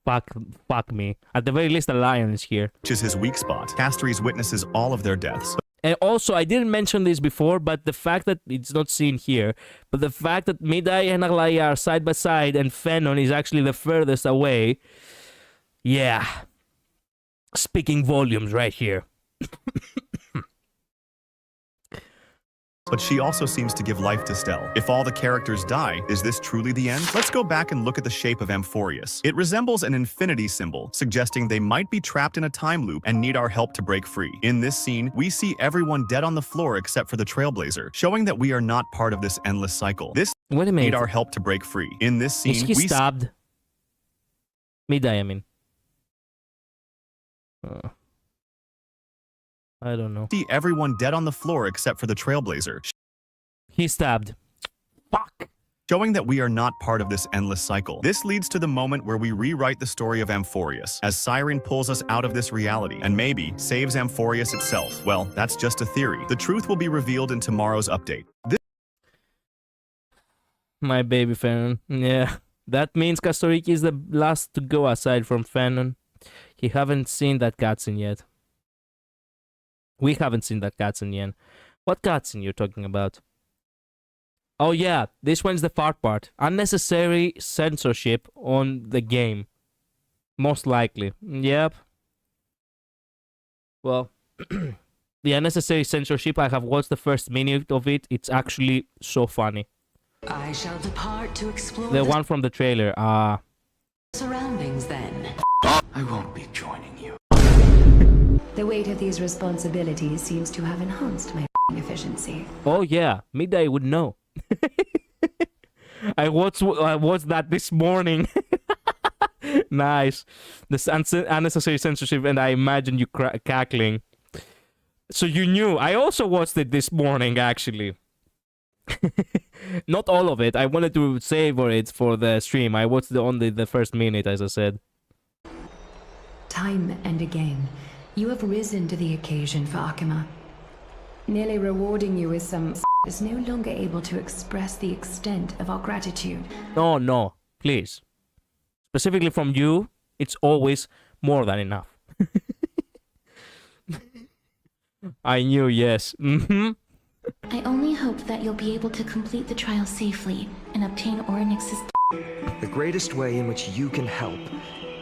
Fuck me. At the very least, the lion is here. is his weak spot. Castorice witnesses all of their deaths. And also, I didn't mention this before, but the fact that it's not seen here, but the fact that Midai and Aglaya are side by side and Fenon is actually the furthest away, yeah, speaking volumes right here. But she also seems to give life to Stell. If all the characters die, is this truly the end? Let's go back and look at the shape of Amphorius. It resembles an infinity symbol, suggesting they might be trapped in a time loop and need our help to break free. In this scene, we see everyone dead on the floor except for the Trailblazer, showing that we are not part of this endless cycle. This Wait a minute. need our help to break free. In this scene, Is he stabbed? Midai, I mean. I don't know. See everyone dead on the floor except for the Trailblazer. He's stabbed. Fuck. Showing that we are not part of this endless cycle. This leads to the moment where we rewrite the story of Amphorius, as Siren pulls us out of this reality, and maybe saves Amphorius itself. Well, that's just a theory. The truth will be revealed in tomorrow's update. My baby Fenon. Yeah. That means Castorice is the last to go aside from Fenon. He haven't seen that cutscene yet. We haven't seen that cutscene yet. What cutscene you're talking about? Oh yeah, this one's the fart part. Unnecessary censorship on the game. Most likely. Yep. Well, the unnecessary censorship, I have watched the first minute of it. It's actually so funny. I shall depart to explore The one from the trailer. surroundings then. I won't be joining you. The weight of these responsibilities seems to have enhanced my efficiency. Oh yeah, Midday would know. I watched that this morning. Nice. This unnecessary censorship, and I imagine you cackling. So you knew. I also watched it this morning, actually. Not all of it. I wanted to savor it for the stream. I watched only the first minute, as I said. Time and again, you have risen to the occasion for Akima. Nearly rewarding you with some is no longer able to express the extent of our gratitude. No, please. Specifically from you, it's always more than enough. I knew, yes. I only hope that you'll be able to complete the trial safely and obtain Orynyx's. The greatest way in which you can help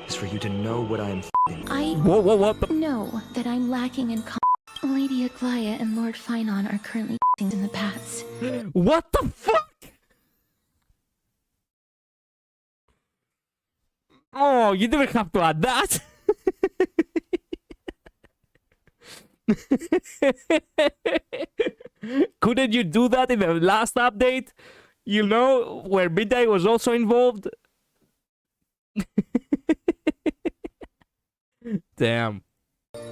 is for you to know what I am I what? know that I'm lacking in Lady Aglaya and Lord Finon are currently in the past. What the fuck? Oh, you didn't have to add that. Couldn't you do that in the last update? You know, where Midday was also involved? Damn.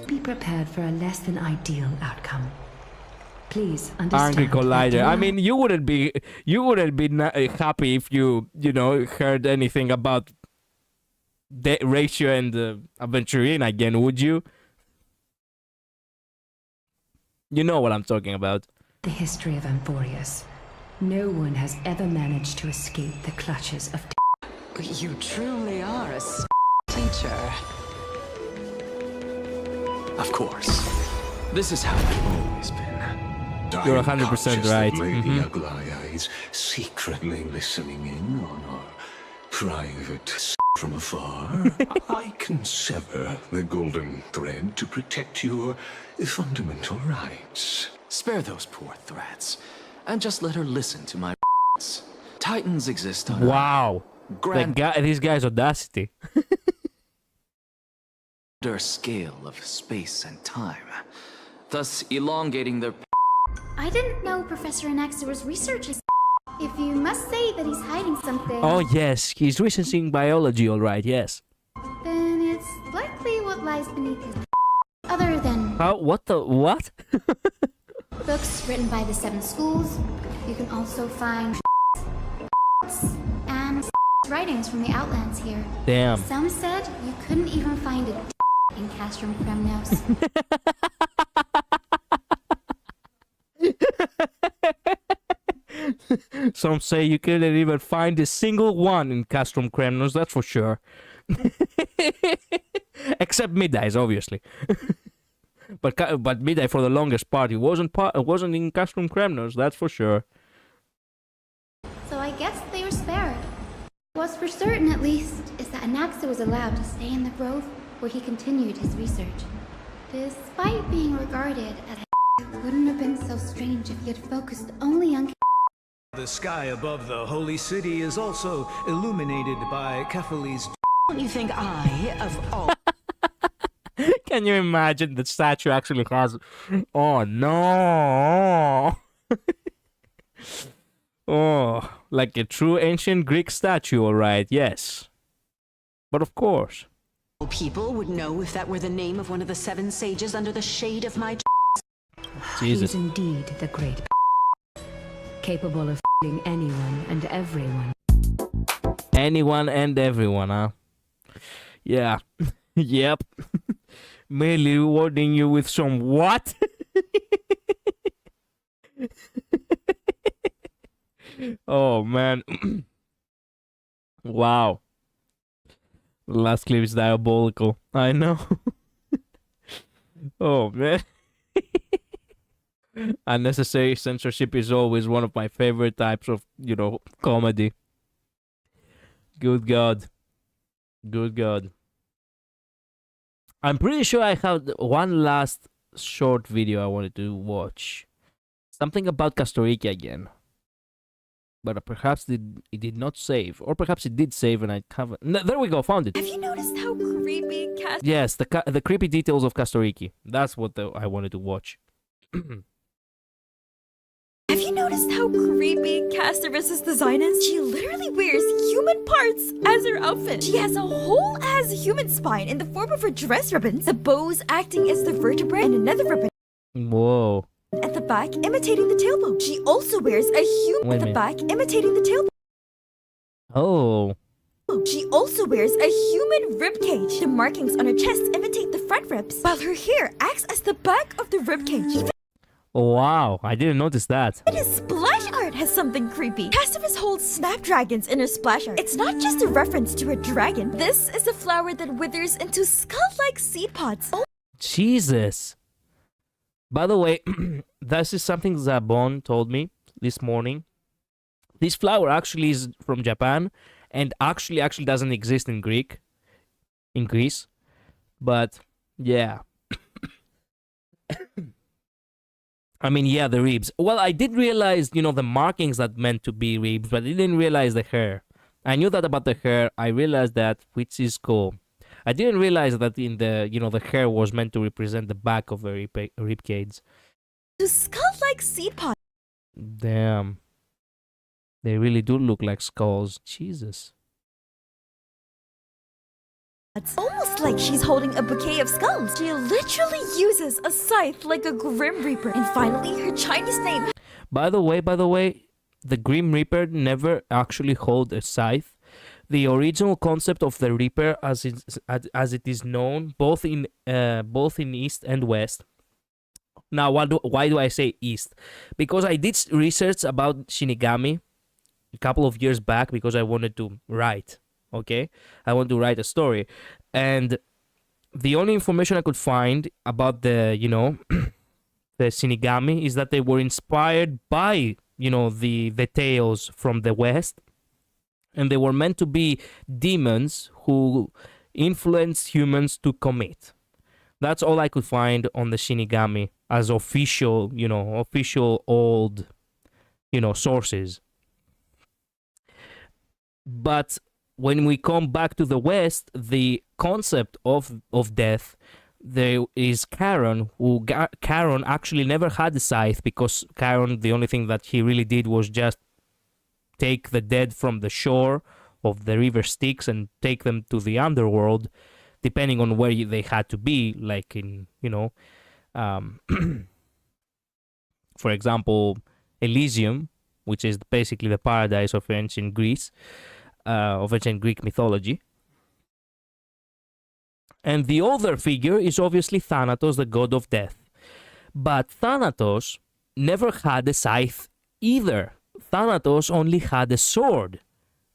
Be prepared for a less than ideal outcome. Please understand. Angry Collider. I mean, you wouldn't be happy if you heard anything about the Ratio and Aventurine again, would you? You know what I'm talking about. The history of Amphorius. No one has ever managed to escape the clutches of You truly are a teacher. Of course. This is how it's always been. You're 100% right. Lady Aglaya is secretly listening in on our private from afar. I can sever the golden thread to protect your fundamental rights. Spare those poor threats, and just let her listen to my Titans exist on Wow. This guy's audacity. their scale of space and time, thus elongating their. I didn't know Professor Anaxter was researching. If you must say that he's hiding something, Oh yes, he's researching biology, all right. Yes. then it's likely what lies beneath his. Other than What the what? books written by the 7 schools, you can also find and writings from the Outlands here. Damn. Some said you couldn't even find a in Castrum Kremnos. Some say you couldn't even find a single one in Castrum Kremnos, that's for sure. Except Middays, obviously. but Midday for the longest part, it wasn't in Castrum Kremnos, that's for sure. So I guess they were spared. What's for certain, at least, is that Anaxa was allowed to stay in the grove where he continued his research. Despite being regarded as it wouldn't have been so strange if he had focused only on. The sky above the holy city is also illuminated by Kefali's. Don't you think I, of all... Can you imagine the statue actually has... Oh, no! Oh, like a true ancient Greek statue, alright, yes. But of course. People would know if that were the name of one of the 7 sages under the shade of my... Jesus. He is indeed the great capable of anyone and everyone. Anyone and everyone, huh? Yeah. Yep. Merely rewarding you with some what? Oh, man. Wow. Last clip is diabolical. I know. Oh, man. Unnecessary censorship is always one of my favorite types of, comedy. Good God. Good God. I'm pretty sure I have one last short video I wanted to watch. Something about Castorice again. But perhaps it did not save. Or perhaps it did save and I covered. No, there we go, found it. Have you noticed how creepy Yes, the creepy details of Castorice. That's what I wanted to watch. Have you noticed how creepy Castorice's design is? She literally wears human parts as her outfit. She has a whole ass human spine in the form of her dress ribbons, the bows acting as the vertebrae, and another ribbon Whoa. at the back imitating the tailbone. She also wears a human Wait a at the minute. back imitating the tailbone. Oh. She also wears a human rib cage. The markings on her chest imitate the front ribs, while her hair acts as the back of the rib cage. Wow, I didn't notice that. Even his splash art has something creepy. Castorice holds snapdragons in her splash art. It's not just a reference to a dragon. This is a flower that withers into skull-like seed pods. Oh. Jesus. By the way, this is something Zabon told me this morning. This flower actually is from Japan and actually doesn't exist in Greece. But yeah. I mean, yeah, the ribs. Well, I did realize, the markings that meant to be ribs, but I didn't realize the hair. I knew that about the hair. I realized that, which is cool. I didn't realize that in the, the hair was meant to represent the back of the rib cage. To skull-like seed pods. Damn. They really do look like skulls. Jesus. It's almost like she's holding a bouquet of skulls. She literally uses a scythe like a Grim Reaper. And finally, her Chinese name. By the way, the Grim Reaper never actually held a scythe. The original concept of the Reaper, as it is known, both in East and West. Now, why do I say East? Because I did research about Shinigami a couple of years back because I wanted to write. Okay, I want to write a story, and the only information I could find about the the Shinigami is that they were inspired by the tales from the West, and they were meant to be demons who influence humans to commit. That's all I could find on the Shinigami as official old sources. But when we come back to the West, the concept of death, there is Charon, Charon actually never had a scythe because Charon, the only thing that he really did was just take the dead from the shore of the river Styx and take them to the underworld, depending on where they had to be, like in, for example, Elysium, which is basically the paradise of ancient Greece. of ancient Greek mythology. And the other figure is obviously Thanatos, the god of death. But Thanatos never had a scythe either. Thanatos only had a sword.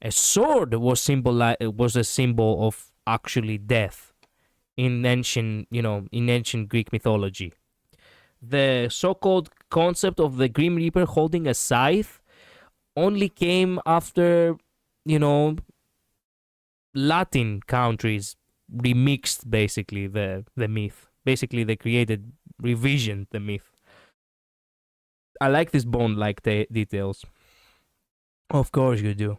A sword was a symbol of actually death in ancient, in ancient Greek mythology. The so-called concept of the Grim Reaper holding a scythe only came after, Latin countries remixed basically the myth. Basically, they revisioned the myth. I like these Bond-like details. Of course you do.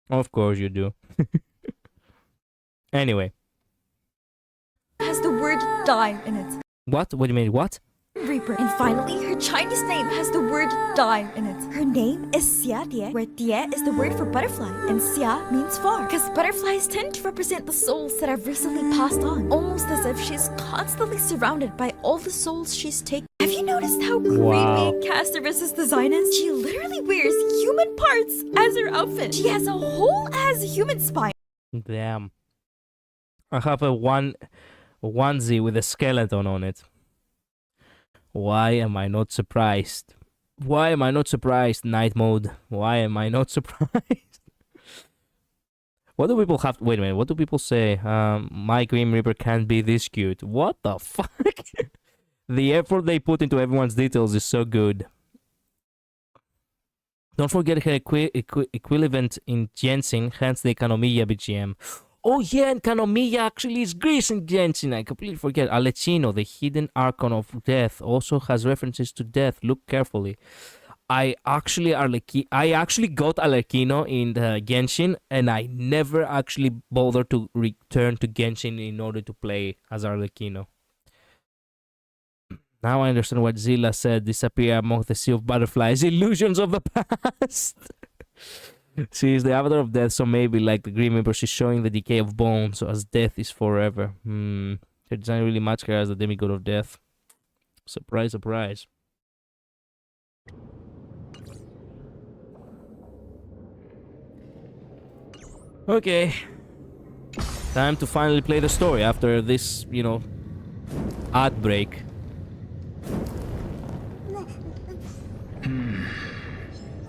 Of course you do. Anyway. Has the word die in it. What? What do you mean? What? Reaper. And finally, her Chinese name has the word die in it. Her name is Xia Tie, where Tie is the word for butterfly, and Xia means far. Because butterflies tend to represent the souls that have recently passed on, almost as if she's constantly surrounded by all the souls she's taken. Have you noticed how creepy Castorice's design is? She literally wears human parts as her outfit. She has a whole ass human spine. Damn. I have a onesie with a skeleton on it. Why am I not surprised? Why am I not surprised, night mode? Why am I not surprised? What do people have? Wait a minute. What do people say? My Grim Reaper can't be this cute. What the fuck? The effort they put into everyone's details is so good. Don't forget her equivalent in Genshin, hence the Kanomiya BGM. Oh yeah, and Kanomiya actually is Greece in Genshin. I completely forget. Alecino, the hidden archon of death, also has references to death. Look carefully. I actually got Alecino in the Genshin, and I never actually bothered to return to Genshin in order to play as Alecino. Now I understand what Zilla said. Disappear among the sea of butterflies. Illusions of the past. She is the avatar of death, so maybe like the Grim Reaper, she's showing the decay of bones, as death is forever. Her design really match her as the demigod of death. Surprise, surprise. Okay. Time to finally play the story after this, ad break.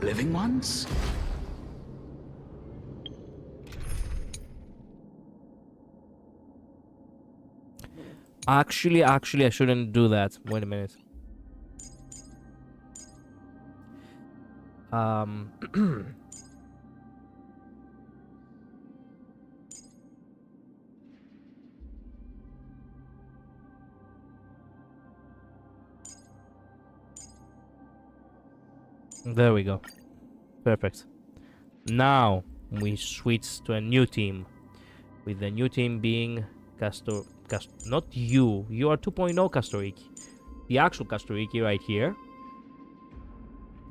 Living ones? Actually, I shouldn't do that. Wait a minute. There we go. Perfect. Now we switch to a new team, with the new team being not you. You are 2.0 Castorice. The actual Castorice right here.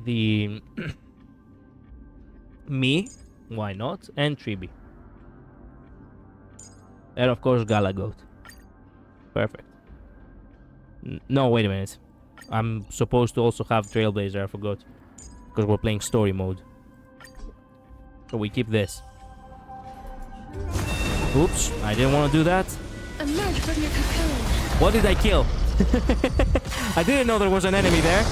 The me, why not? And Tribi. And of course Galagoat. Perfect. No, wait a minute. I'm supposed to also have Trailblazer, I forgot. Because we're playing story mode. So we keep this. Oops, I didn't want to do that. Emerge from your cocoon. What did I kill? I didn't know there was an enemy there.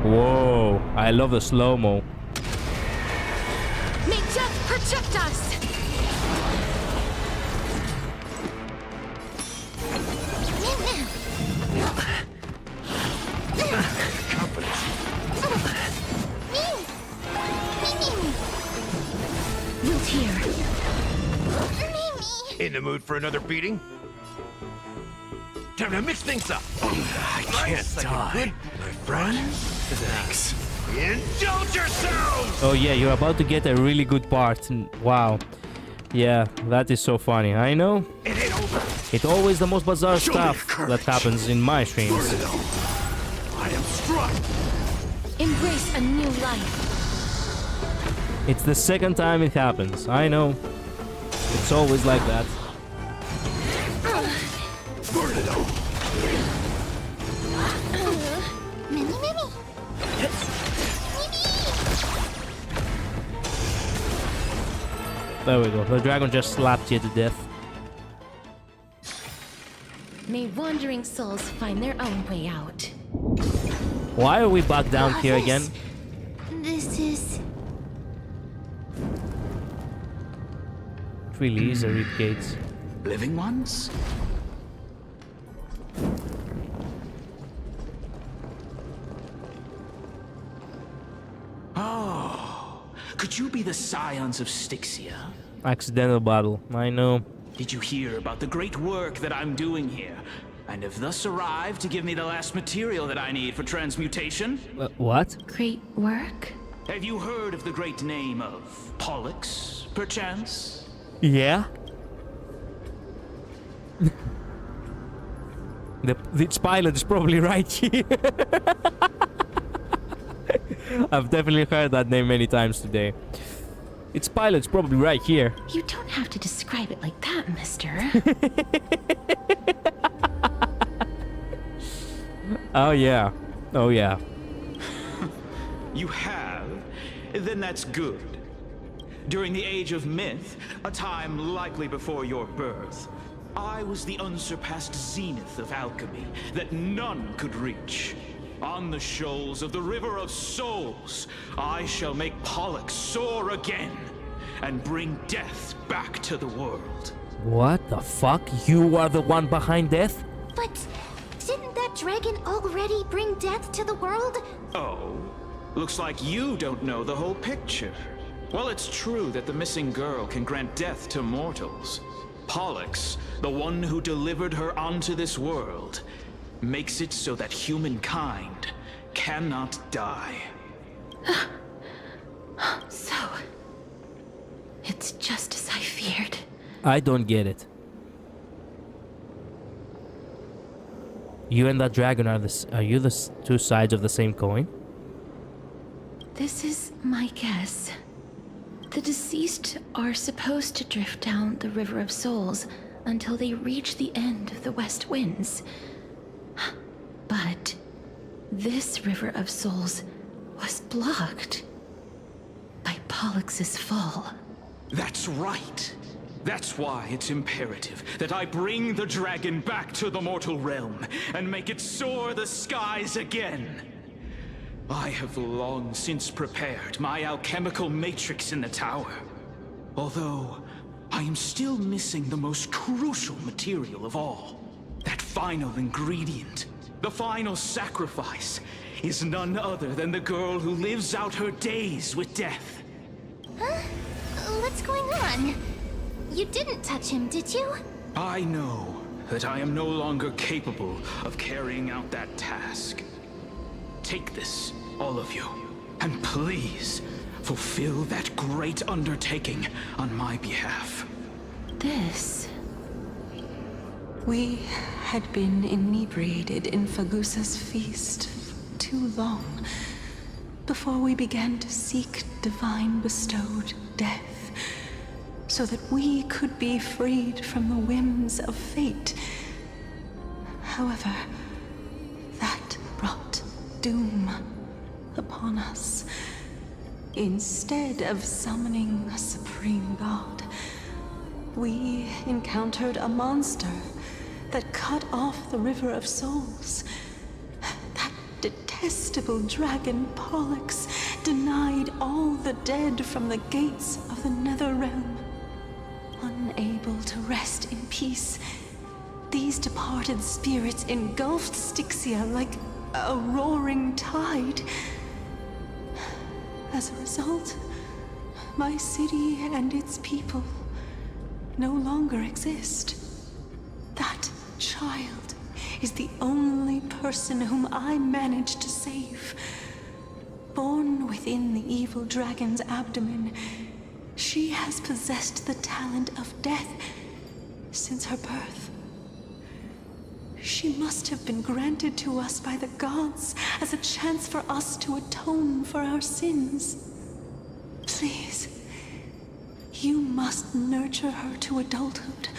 Whoa, I love the slow-mo. May death protect us! In the mood for another beating? Time to mix things up. I can't die, my friend. Thanks. Indulge yourselves! Oh yeah, you're about to get a really good part. Wow. Yeah, that is so funny. I know. It ain't over. It's always the most bizarre stuff that happens in my streams. I am struck. Embrace a new life. It's the second time it happens. I know. It's always like that. There we go. The dragon just slapped you to death. May wandering souls find their own way out. Why are we back down here again? This is... It really is a rib cage. Living ones? Oh, could you be the scions of Styxia? Accidental battle. I know. Did you hear about the great work that I'm doing here? And have thus arrived to give me the last material that I need for transmutation? What? Great work? Have you heard of the great name of Pollux, perchance? Yeah. Its pilot is probably right here. I've definitely heard that name many times today. Its pilot's probably right here. You don't have to describe it like that, mister. Oh yeah. Oh yeah. You have? Then that's good. During the age of myth, a time likely before your birth, I was the unsurpassed zenith of alchemy that none could reach. On the shoals of the River of Souls, I shall make Pollux soar again and bring death back to the world. What the fuck? You are the one behind death? But didn't that dragon already bring death to the world? Oh, looks like you don't know the whole picture. Well, it's true that the missing girl can grant death to mortals. Pollux, the one who delivered her onto this world, makes it so that humankind cannot die. So, it's just as I feared. I don't get it. You and that dragon are you the two sides of the same coin? This is my guess. The deceased are supposed to drift down the River of Souls until they reach the end of the West Winds. But this River of Souls was blocked by Pollux's fall. That's right. That's why it's imperative that I bring the dragon back to the mortal realm and make it soar the skies again. I have long since prepared my alchemical matrix in the tower. Although, I am still missing the most crucial material of all. That final ingredient. The final sacrifice is none other than the girl who lives out her days with death. Huh? What's going on? You didn't touch him, did you? I know that I am no longer capable of carrying out that task. Take this, all of you, and please fulfill that great undertaking on my behalf. This... We had been inebriated in Fagusa's feast too long before we began to seek divine bestowed death, so that we could be freed from the whims of fate. However, that brought doom upon us. Instead of summoning a supreme god, we encountered a monster that cut off the River of Souls. That detestable dragon Pollux denied all the dead from the gates of the Nether Realm. Unable to rest in peace, these departed spirits engulfed Styxia like a roaring tide. As a result, my city and its people no longer exist. That child is the only person whom I managed to save. Born within the evil dragon's abdomen, she has possessed the talent of death since her birth. She must have been granted to us by the gods as a chance for us to atone for our sins. Please, you must nurture her to adulthood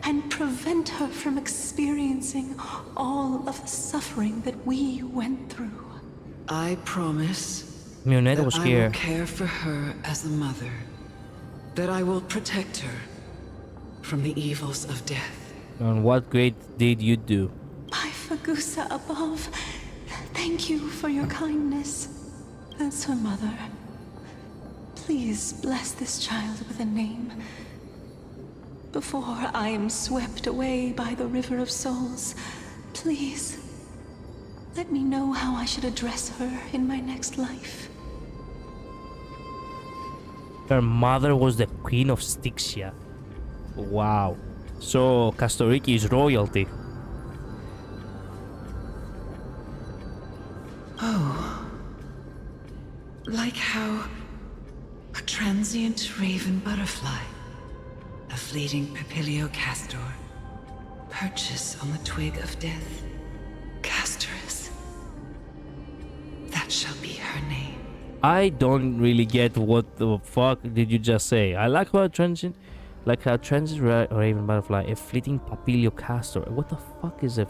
and prevent her from experiencing all of the suffering that we went through. I promise Mionetta that was I here. will care for her as a mother. that I will protect her from the evils of death. And what great deed you do? My Fagusa above, thank you for your kindness. As her mother, please bless this child with a name before I am swept away by the river of souls. Please, let me know how I should address her in my next life. Her mother was the Queen of Styxia. Wow. So Castorice is royalty. Oh. Like how a transient raven butterfly, a fleeting papilio castor, perches on the twig of death. Castorice. That shall be her name. I don't really get what the fuck did you just say. I like how transient, raven butterfly, a fleeting papilio castor. What the fuck is a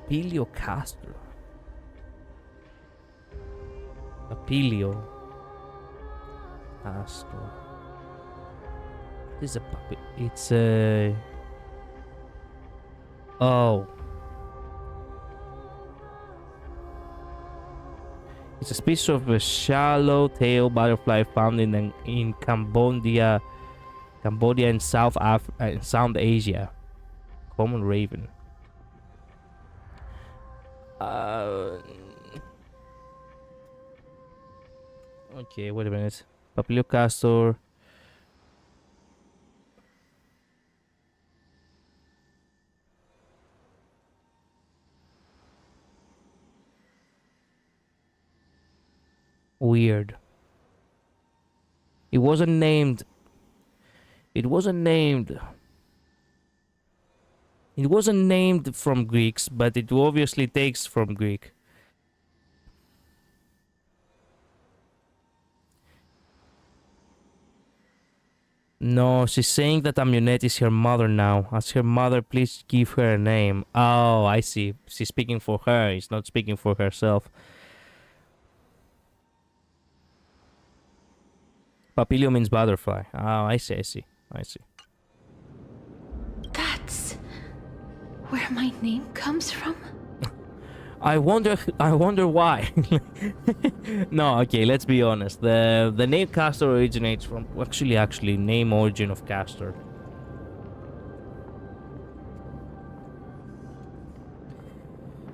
papilio castor? Papilio castor. This is a puppy. It's a. Oh. It's a species of a shallow-tailed butterfly found in Cambodia and South Asia. Common raven. Okay, wait a minute. Papilio castor. Weird. It wasn't named. It wasn't named from Greeks, but it obviously takes from Greek. No, she's saying that Amunet is her mother now. As her mother, please give her a name. Oh, I see. She's speaking for her. She's not speaking for herself. Papilio means butterfly. Oh, I see. That's where my name comes from? I wonder why. No, okay, let's be honest. The name Castor originates from actually name origin of Castor.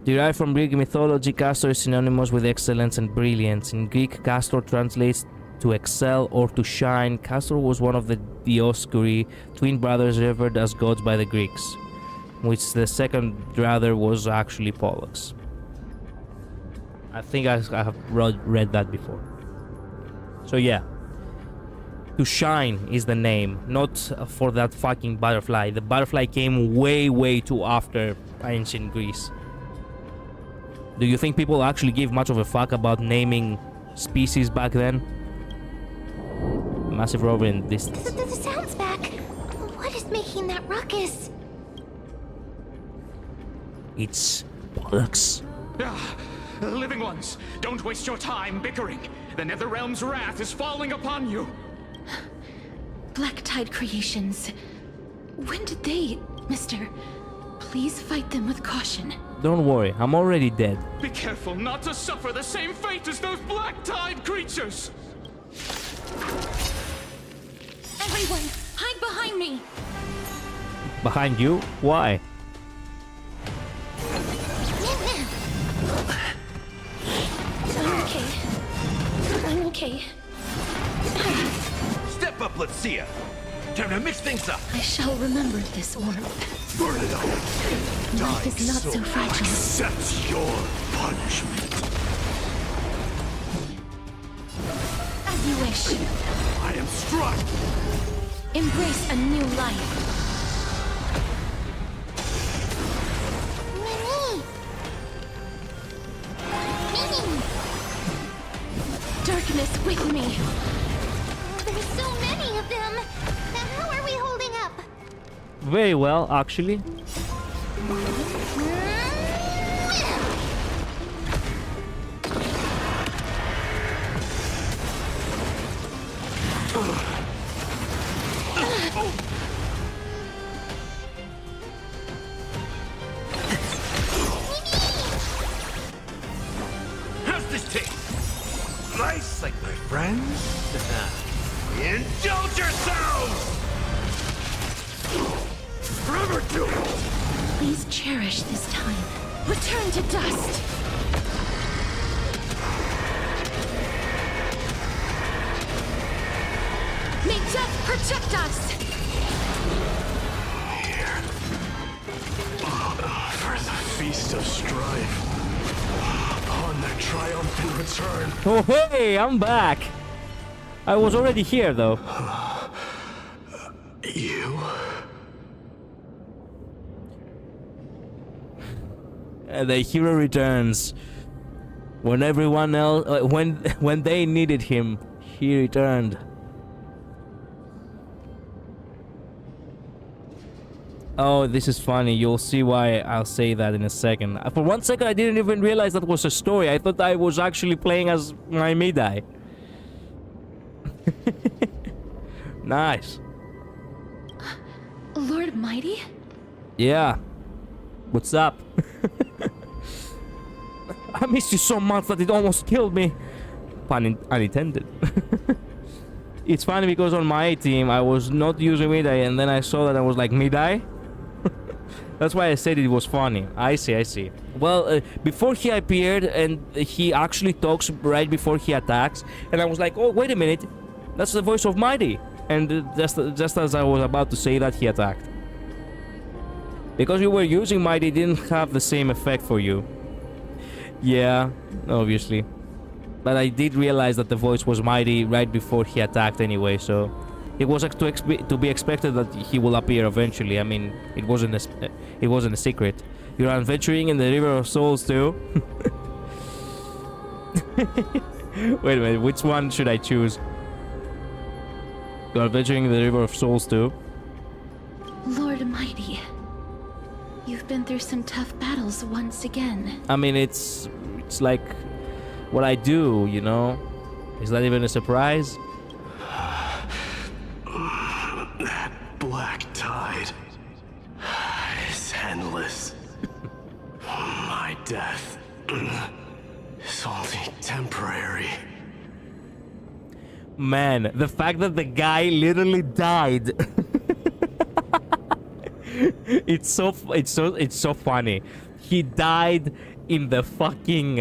Derived from Greek mythology, Castor is synonymous with excellence and brilliance. In Greek, Castor translates to excel or to shine. Castor was one of the Dioscuri, twin brothers revered as gods by the Greeks, which the second brother was actually Pollux. I think I have read that before. So yeah, to shine is the name, not for that fucking butterfly. The butterfly came way too after ancient Greece. Do you think people actually gave much of a fuck about naming species back then? Massive rover in distance. The sound's back. What is making that ruckus? It's Pollux. Living ones, don't waste your time bickering. The Netherrealm's wrath is falling upon you. Black Tide creations. When did they, Mister? Please fight them with caution. Don't worry, I'm already dead. Be careful not to suffer the same fate as those Black Tide creatures. Everyone, hide behind me! Behind you? Why? I'm okay. Step up, let's see ya. Time to mix things up. I shall remember this warmth. Burn it up. Life is not so fragile. Accept your punishment. As you wish. I am struck. Embrace a new life. Darkness with me. There's so many of them. Now how are we holding up? Very well, actually. My friends? Indulge yourselves! Forever do it! Please cherish this time. Return to dust! May death protect us! Here. For the feast of strife. On their triumphant return. Oh hey, I'm back. I was already here though. You? And the hero returns. When everyone else, when they needed him, he returned. Oh, this is funny. You'll see why I'll say that in a second. For 1 second, I didn't even realize that was a story. I thought I was actually playing as my Midai. Nice. Lord Mighty? Yeah. What's up? I missed you so much that it almost killed me. Pun unintended. It's funny because on my team, I was not using Midai, and then I saw that I was like, Midai? That's why I said it was funny. I see. Well, before he appeared, and he actually talks right before he attacks, and I was like, oh, wait a minute. That's the voice of Mighty. And just as I was about to say that, he attacked. Because you were using Mighty, it didn't have the same effect for you. Yeah, obviously. But I did realize that the voice was Mighty right before he attacked anyway, so... It was to be expected that he will appear eventually. I mean, it wasn't a secret. You're adventuring in the River of Souls too? Wait a minute, which one should I choose? You're adventuring in the River of Souls too? Lord Mighty, you've been through some tough battles once again. I mean, it's like what I do, you know? Is that even a surprise? That black tide is endless. My death is only temporary. Man, the fact that the guy literally died. it's so funny. He died in the fucking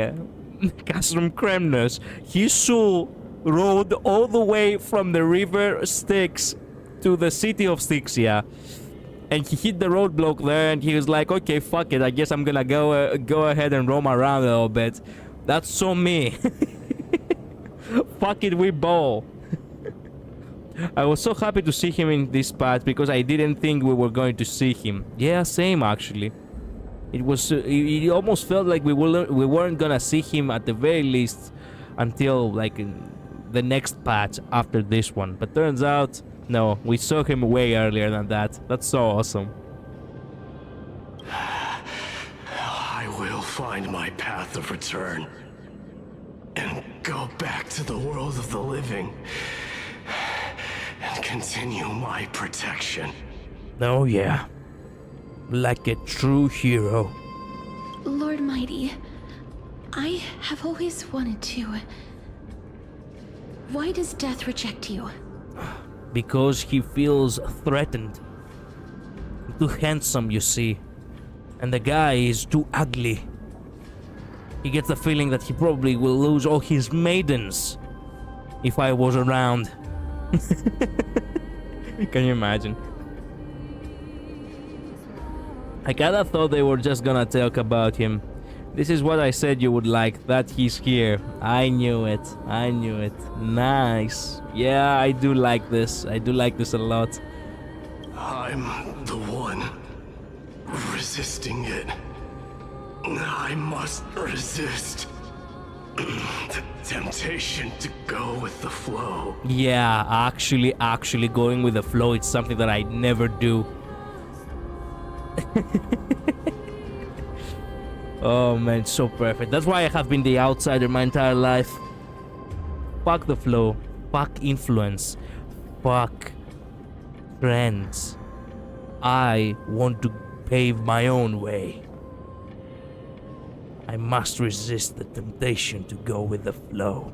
Castrum Kremnus. His soul rode all the way from the river Styx to the city of Styxia, and he hit the roadblock there, and he was like, okay, fuck it, I guess I'm gonna go ahead and roam around a little bit. That's so me. Fuck it, we bowl. I was so happy to see him in this part because I didn't think we were going to see him. Yeah, same actually. It almost felt like we weren't gonna see him at the very least until like the next patch after this one. But turns out, no, we saw him way earlier than that. That's so awesome. I will find my path of return and go back to the world of the living and continue my protection. Oh yeah, like a true hero. Lord Mighty, I have always wanted to... Why does death reject you? Because he feels threatened. Too handsome, you see. And the guy is too ugly. He gets the feeling that he probably will lose all his maidens if I was around. Can you imagine? I kinda thought they were just gonna talk about him. This is what I said you would like, that he's here. I knew it. I knew it. Nice. Yeah, I do like this. I do like this a lot. I'm the one resisting it. I must resist the temptation to go with the flow. Yeah, actually going with the flow, it's something that I never do. Oh man, it's so perfect. That's why I have been the outsider my entire life. Fuck the flow. Fuck influence. Fuck friends. I want to pave my own way. I must resist the temptation to go with the flow.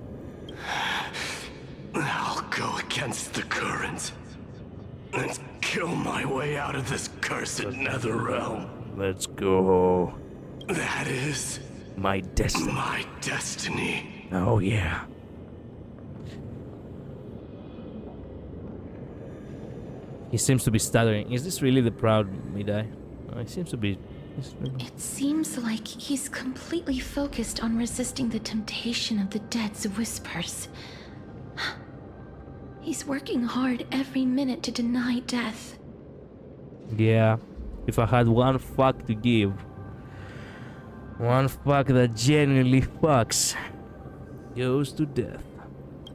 go against the current and kill my way out of this cursed nether realm. Let's go. That is my destiny. My destiny. Oh yeah. He seems to be stuttering. Is this really the proud Midai? He seems to be. It seems like he's completely focused on resisting the temptation of the dead's whispers. He's working hard every minute to deny death. Yeah, if I had one fuck to give, one fuck that genuinely fucks, goes to death.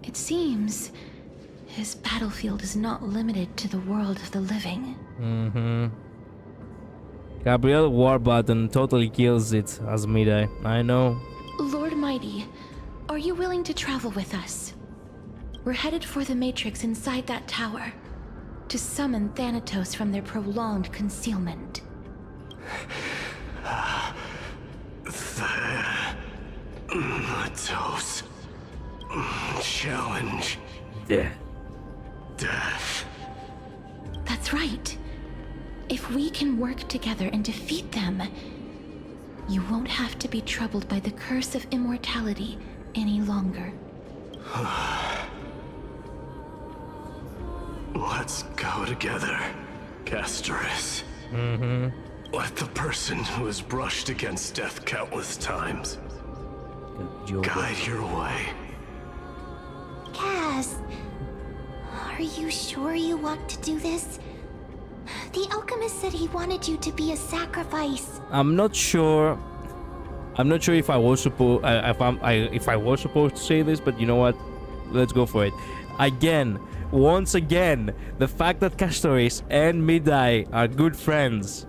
It seems his battlefield is not limited to the world of the living. Mm-hmm. Gabriel war button totally kills it as Midai. I know. Lord Mighty, are you willing to travel with us? We're headed for the Matrix inside that tower to summon Thanatos from their prolonged concealment. Thanatos. Challenge. Death. Death. That's right. If we can work together and defeat them, you won't have to be troubled by the curse of immortality any longer. Let's go together, Castorice. Mm-hmm. Let the person who has brushed against death countless times guide your way. Cass, are you sure you want to do this? The alchemist said he wanted you to be a sacrifice. I'm not sure. I'm not sure if I was supposed if I was supposed to say this, but you know what? Let's go for it. Again, once again, the fact that Castorice and Midai are good friends.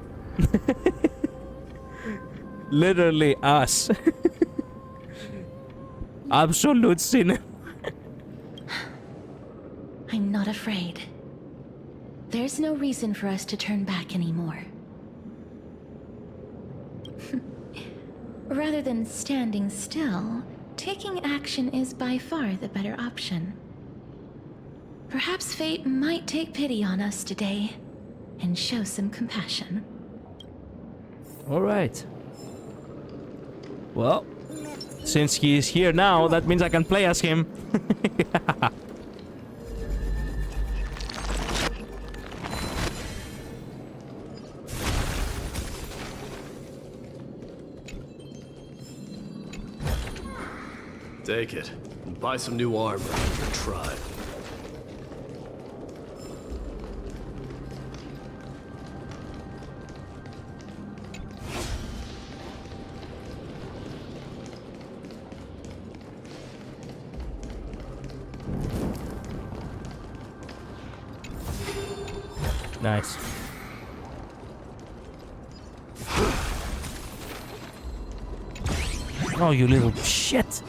Literally us. Absolute sin. I'm not afraid. There's no reason for us to turn back anymore. Rather than standing still, taking action is by far the better option. Perhaps fate might take pity on us today and show some compassion. All right. Well, since he is here now, that means I can play as him. Take it and buy some new armor for your tribe. Nice. Oh, you little shit.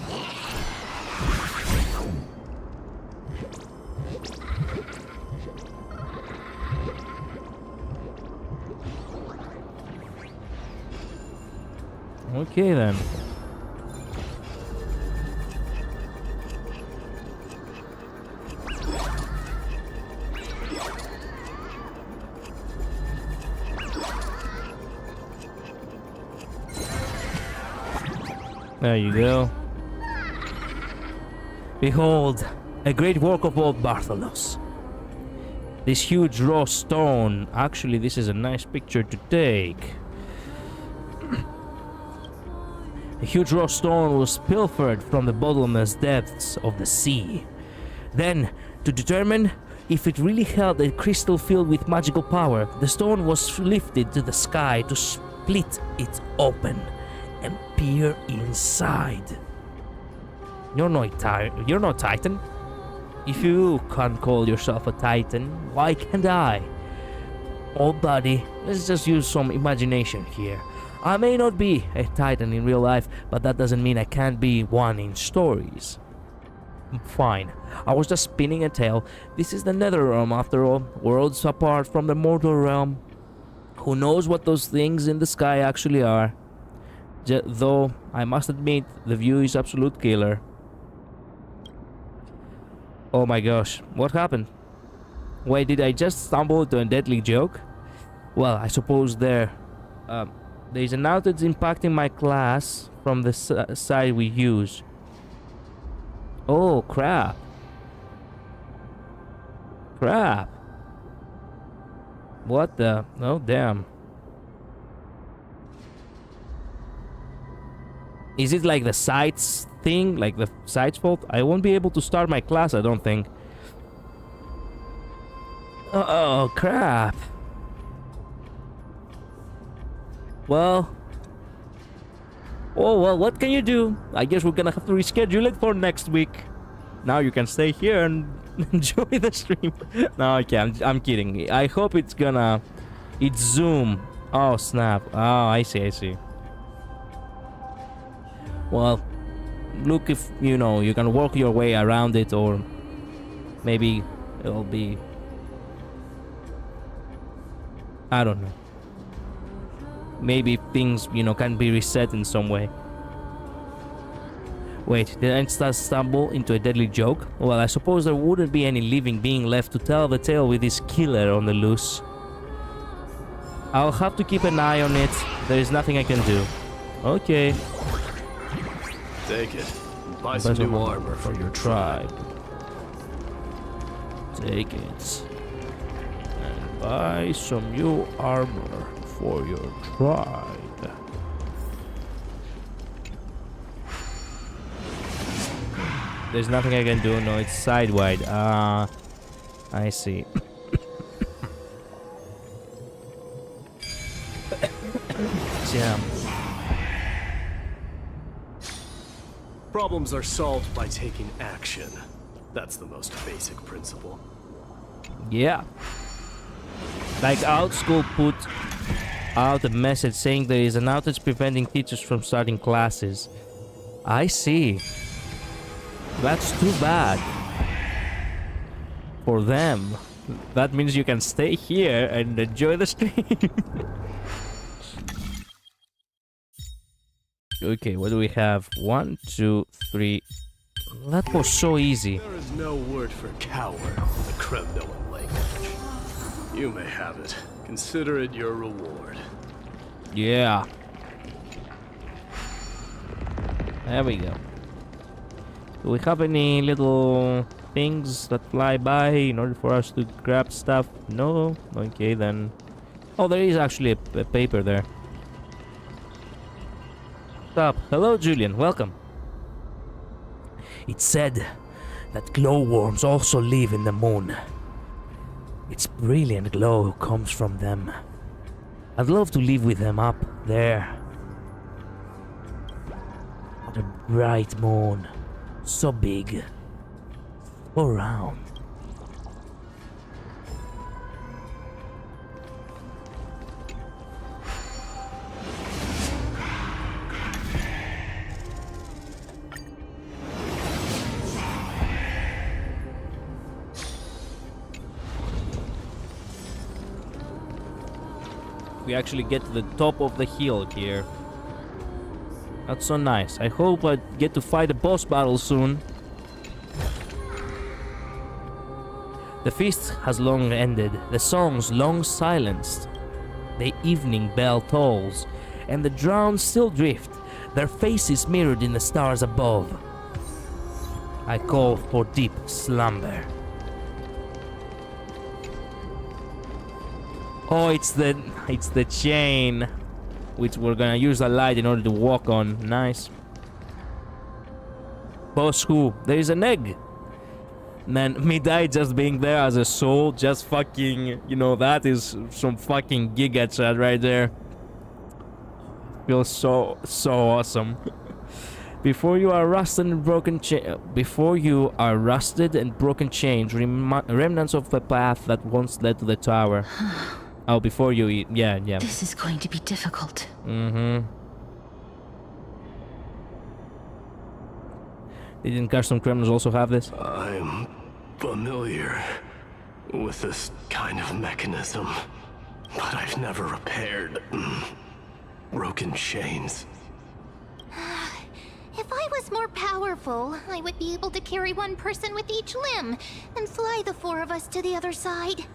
Okay then. There you go. Behold, a great work of old Bartholos. This huge raw stone. Actually, this is a nice picture to take. A huge raw stone was pilfered from the bottomless depths of the sea. Then, to determine if it really held a crystal filled with magical power, the stone was lifted to the sky to split it open and peer inside. You're no Titan. If you can't call yourself a Titan, why can't I? Oh buddy, let's just use some imagination here. I may not be a Titan in real life, but that doesn't mean I can't be one in stories. Fine, I was just spinning a tale. This is the Netherrealm after all, worlds apart from the mortal realm. Who knows what those things in the sky actually are? Though, I must admit, the view is absolute killer. Oh my gosh, what happened? Wait, did I just stumble into a deadly joke? Well, I suppose there's an outage impacting my class from the side we use. Oh, crap. Crap. What the? Oh, damn. Is it like the site's thing? Like the site's fault? I won't be able to start my class, I don't think. Oh, crap. Well. Oh, well, what can you do? I guess we're gonna have to reschedule it for next week. Now you can stay here and enjoy the stream. No, okay, I'm kidding. I hope it's gonna... It's Zoom. Oh, snap. Oh, I see. Well, look if, you know, you can work your way around it, or maybe it'll be... I don't know. Maybe things, you know, can be reset in some way. Wait, did I stumble into a deadly joke? Well, I suppose there wouldn't be any living being left to tell the tale with this killer on the loose. I'll have to keep an eye on it. There is nothing I can do. Okay. Take it. Buy some new armor for your tribe. Take it. And buy some new armor for your tribe. There's nothing I can do. No, it's side-wide. I see. Jam. Problems are solved by taking action. That's the most basic principle. Yeah. Like OutSchool put out a message saying there is an outage preventing teachers from starting classes. I see. That's too bad. For them. That means you can stay here and enjoy the stream. Okay, what do we have? 1, 2, 3. That was so easy. There is no word for coward in the Kremnoan language. You may have it. Consider it your reward. Yeah. There we go. Do we have any little things that fly by in order for us to grab stuff? No? Okay, then. Oh, there is actually a paper there. Stop. Hello, Julian. Welcome. It's said that glowworms also live in the moon. Its brilliant glow comes from them. I'd love to live with them up there. What a bright moon. So big. So round. We actually get to the top of the hill here. That's so nice. I hope I get to fight a boss battle soon. The feast has long ended, the songs long silenced. The evening bell tolls, and the drowned still drift, their faces mirrored in the stars above. I call for deep slumber. Oh, it's the chain, which we're gonna use a light in order to walk on. Nice. Boss who? There is an egg. Man, Midai just being there as a soul, just fucking, you know, that is some fucking giga chat right there. Feels so awesome. Before you are rusted and broken chains, remnants of the path that once led to the tower. Oh, before you eat. Yeah. This is going to be difficult. Mm-hmm. Didn't custom criminals also have this? I'm familiar with this kind of mechanism, but I've never repaired broken chains. If I was more powerful, I would be able to carry one person with each limb and fly the 4 of us to the other side.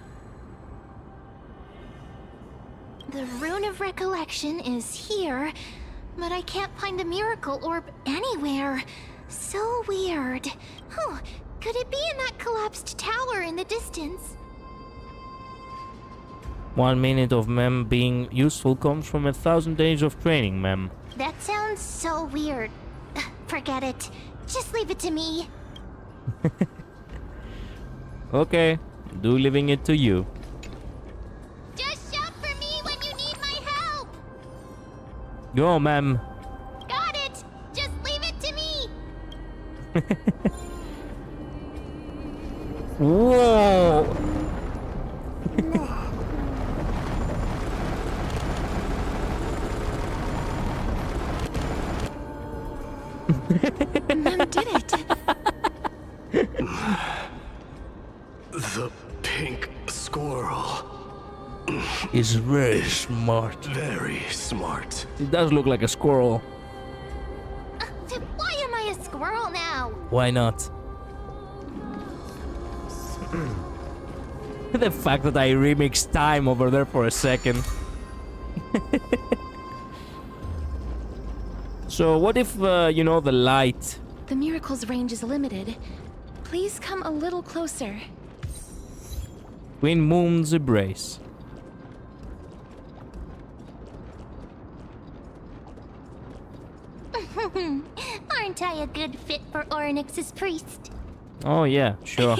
The Rune of Recollection is here, but I can't find the miracle orb anywhere. So weird. Could it be in that collapsed tower in the distance? 1 minute of mem being useful comes from 1,000 days of training, mem. That sounds so weird. Forget it. Just leave it to me. Okay, do leaving it to you. Just shout for me when you need my help. Go, mem. Got it. Just leave it to me. Whoa! Mem did it. The pink squirrel. Is very smart. Very smart. It does look like a squirrel. Why am I a squirrel now? Why not? The fact that I remixed time over there for a second. So what if, you know, the light? The miracle's range is limited. Please come a little closer. Twin Moon's Embrace. Aren't I a good fit for Orynyx's priest? Oh yeah, sure.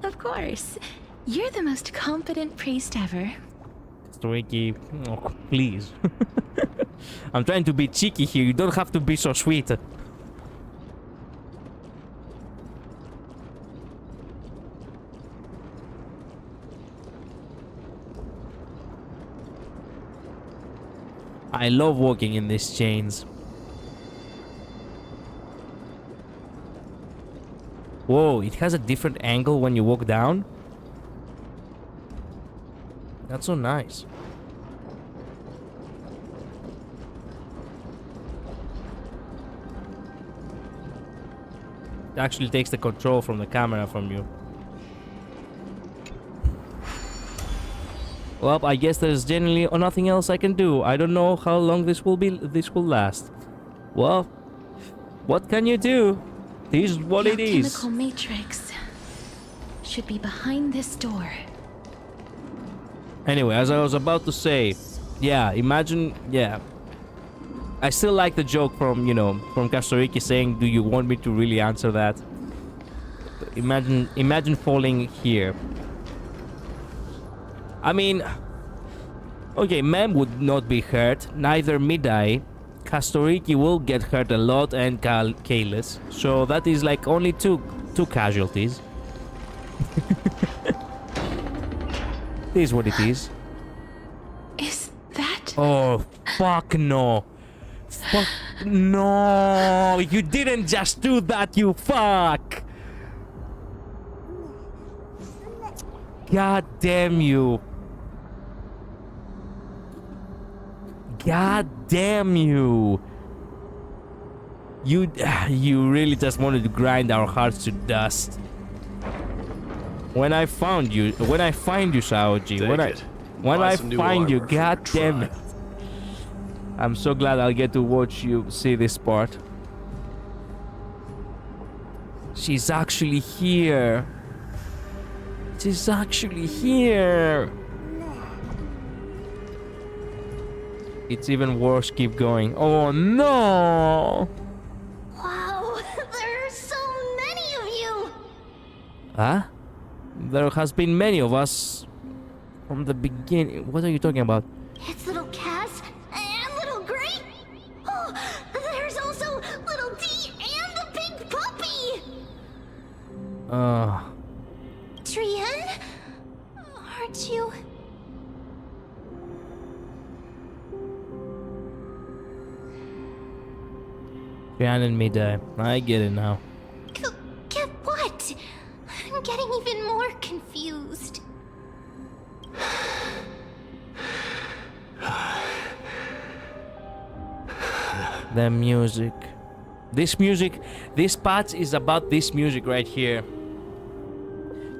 Of course. You're the most competent priest ever. Castorice, oh, please. I'm trying to be cheeky here. You don't have to be so sweet. I love walking in these chains. Whoa, it has a different angle when you walk down. That's so nice. It actually takes the control from the camera from you. Well, I guess there's generally nothing else I can do. I don't know how long this will last. Well, what can you do? This is what it is. Chemical matrix should be behind this door. Anyway, as I was about to say, yeah, imagine, yeah. I still like the joke from, you know, from Castorice saying, do you want me to really answer that? Imagine falling here. I mean, okay, Mem would not be hurt, neither Midai. Castorice will get hurt a lot, and Kalis. So that is like only two casualties. It is what it is. Is that? Oh, fuck no. Fuck no. You didn't just do that, you fuck. God damn you. God damn you. You really just wanted to grind our hearts to dust. When I find you, Shaoji, when I find you, god damn it. I'm so glad I'll get to watch you see this part. She's actually here. She's actually here. It's even worse, keep going. Oh no! Wow, there are so many of you! Huh? There has been many of us from the beginning. What are you talking about? It's little Cass and little Gray. Oh, there's also little D and the pink puppy. Trienne? Aren't you? Trienne and Midai. I get it now. Get what? I'm getting even more confused. The music. This music, this part is about this music right here.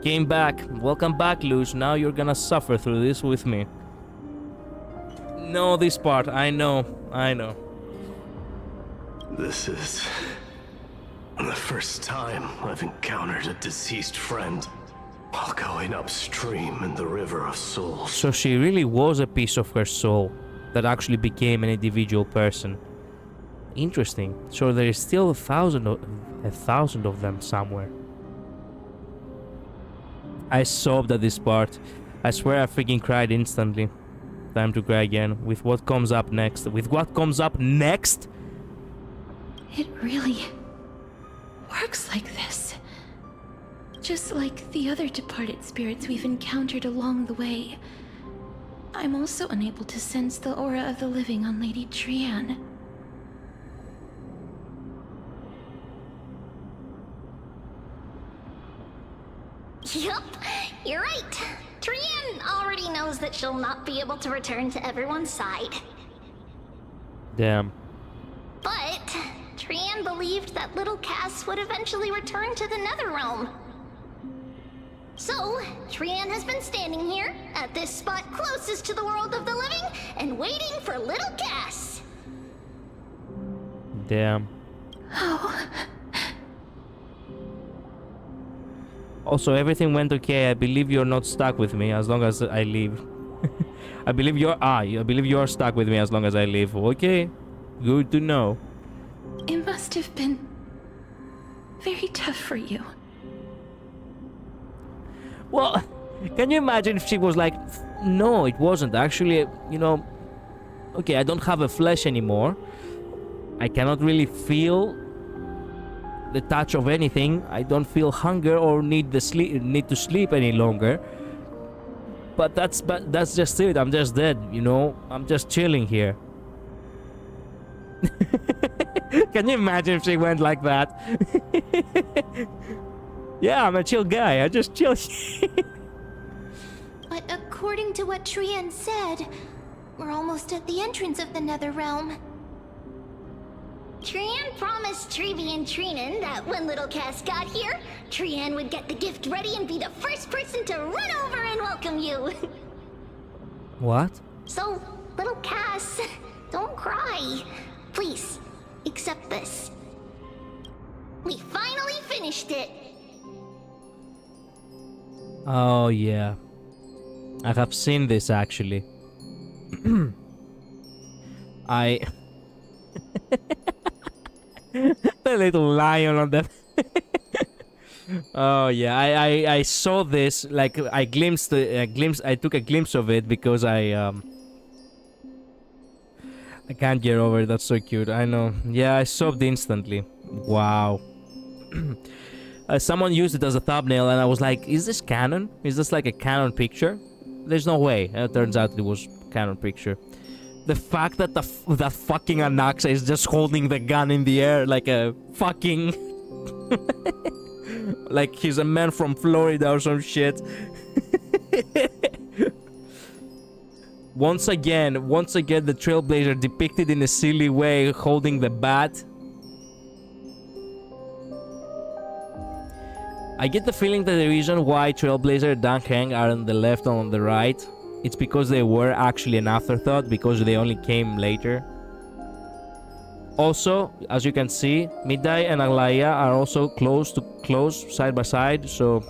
Came back. Welcome back, Luz. Now you're gonna suffer through this with me. No, this part. I know. I know. This is the first time I've encountered a deceased friend while going upstream in the River of Souls. So she really was a piece of her soul that actually became an individual person. Interesting. So there is still a thousand of them somewhere. I sobbed at this part. I swear I freaking cried instantly. Time to cry again. With what comes up next. With what comes up next? It really works like this. Just like the other departed spirits we've encountered along the way. I'm also unable to sense the aura of the living on Lady Trian. Yup, you're right. Trian already knows that she'll not be able to return to everyone's side. Damn. But Trian believed that little Cass would eventually return to the Netherrealm. So, Trian has been standing here, at this spot closest to the world of the living, and waiting for little Cass. Damn. Oh. Also, everything went okay. I believe you're not stuck with me as long as I leave. I believe you're stuck with me as long as I leave. Okay. Good to know. It must have been very tough for you. Well, can you imagine if she was like, no, it wasn't. Actually, you know, okay, I don't have a flesh anymore. I cannot really feel the touch of anything. I don't feel hunger or need to sleep any longer. But that's just it. I'm just dead, you know. I'm just chilling here. Can you imagine if she went like that? Yeah, I'm a chill guy. I just chill. But according to what Trian said, we're almost at the entrance of the Netherrealm. Trian promised Trevi and Trinan that when little Cass got here, Trian would get the gift ready and be the first person to run over and welcome you. What? So, little Cass, don't cry. Please, accept this. We finally finished it. Oh, yeah. I have seen this, actually. The little lion on the... Oh, yeah. I saw this, like, I took a glimpse of it because I can't get over it. That's so cute. I know. Yeah, I sobbed instantly. Wow. Someone used it as a thumbnail and I was like, is this canon? Is this like a canon picture? There's no way. It turns out it was a canon picture. The fact that that fucking Anaxa is just holding the gun in the air like a fucking... like he's a man from Florida or some shit. Once again, the Trailblazer depicted in a silly way holding the bat. I get the feeling that the reason why Trailblazer and Dang Heng are on the left and on the right, it's because they were actually an afterthought, because they only came later. Also, as you can see, Midai and Aglaya are also close side by side, so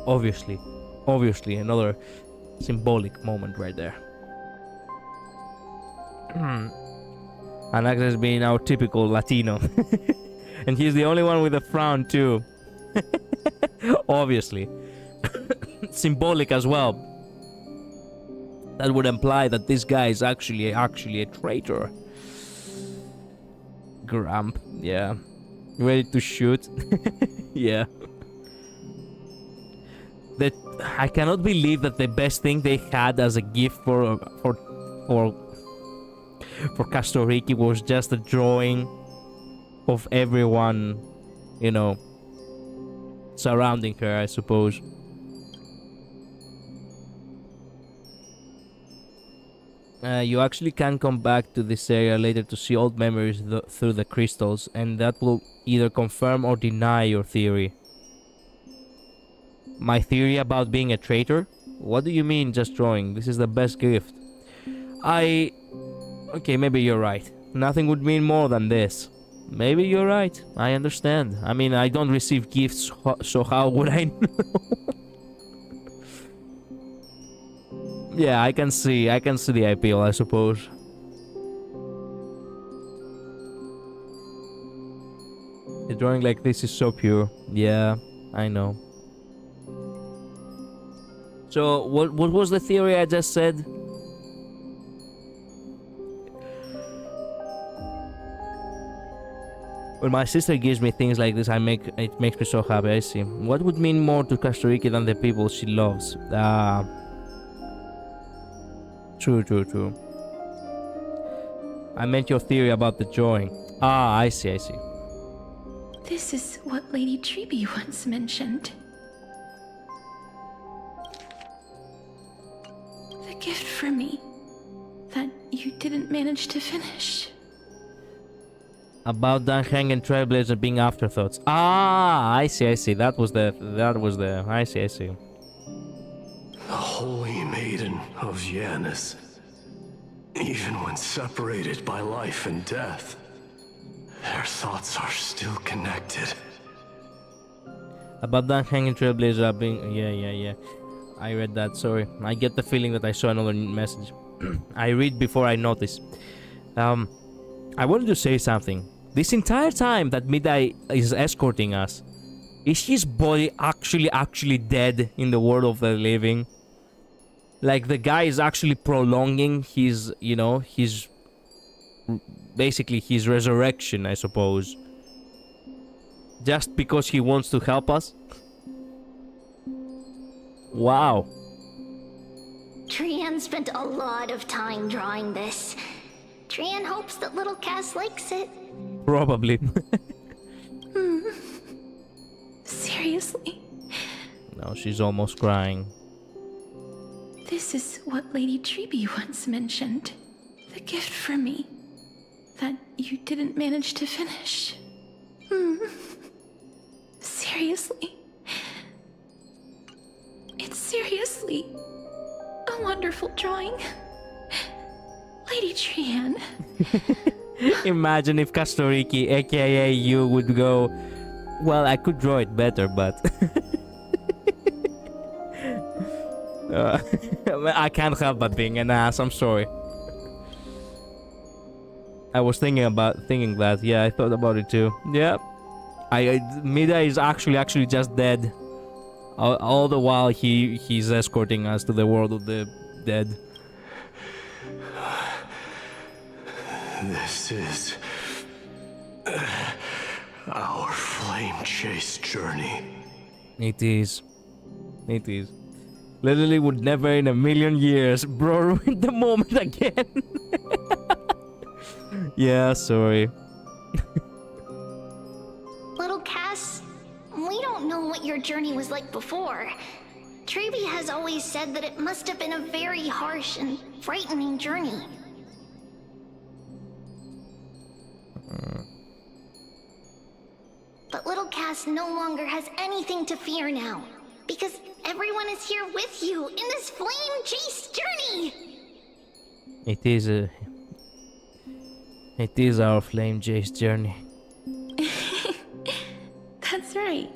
obviously another symbolic moment right there. Anaxa is being our typical Latino. And he's the only one with a frown too. Obviously. Symbolic as well. That would imply that this guy is actually a traitor. Grump, yeah. Ready to shoot. Yeah. That I cannot believe that the best thing they had as a gift for Castorice was just a drawing of everyone, you know, surrounding her, I suppose. You actually can come back to this area later to see old memories through the crystals, and that will either confirm or deny your theory. My theory about being a traitor? What do you mean just drawing? This is the best gift. Okay, maybe you're right. Nothing would mean more than this. Maybe you're right. I understand. I mean, I don't receive gifts, so how would I know? Yeah, I can see the appeal, I suppose. A drawing like this is so pure. Yeah, I know. So, what was the theory I just said? When my sister gives me things like this, it makes me so happy. I see. What would mean more to Castorice than the people she loves? True. I meant your theory about the drawing. I see. This is what Lady Treeby once mentioned. The gift for me that you didn't manage to finish. About Danheng and Trailblazer being afterthoughts. I see. That was the. I see. The holy maiden of Yanis. Even when separated by life and death, their thoughts are still connected. About Danheng and Trailblazer being. Yeah. I read that, sorry. I get the feeling that I saw another message. I read before I notice. I wanted to say something. This entire time that Midai is escorting us, is his body actually dead in the world of the living? Like, the guy is actually prolonging his, basically his resurrection, I suppose. Just because he wants to help us? Wow. Trian spent a lot of time drawing this. Trian hopes that little Cass likes it. Probably. Seriously? No, she's almost crying. This is what Lady Treeby once mentioned. The gift for me that you didn't manage to finish. Seriously? It's seriously a wonderful drawing. Lady Trian. Imagine if Castorice, aka you, would go, well, I could draw it better, but... I can't help but being an ass, I'm sorry. I was thinking that, yeah, I thought about it too. Yeah. Mida is actually just dead. All the while he's escorting us to the world of the dead. This is our flame chase journey. It is. Literally would never in a million years. Bro, ruined the moment again. Yeah, sorry. Little Cass, we don't know what your journey was like before. Treeby has always said that it must have been a very harsh and frightening journey. But little Cass no longer has anything to fear now, because everyone is here with you in this flame chase journey! It is our flame chase journey. That's right.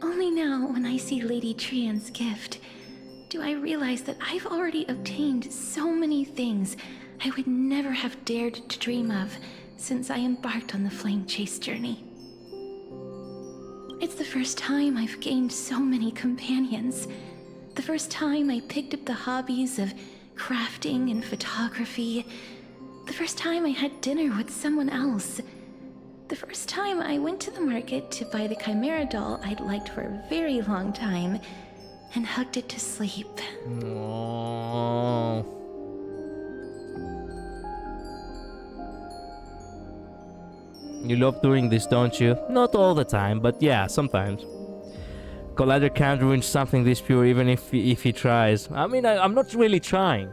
Only now, when I see Lady Trian's gift, do I realize that I've already obtained so many things I would never have dared to dream of since I embarked on the flame chase journey. It's the first time I've gained so many companions. The first time I picked up the hobbies of crafting and photography. The first time I had dinner with someone else. The first time I went to the market to buy the Chimera doll I'd liked for a very long time and hugged it to sleep. Aww. You love doing this, don't you? Not all the time, but yeah, sometimes. Collider can't ruin something this pure even if he tries. I mean, I'm not really trying.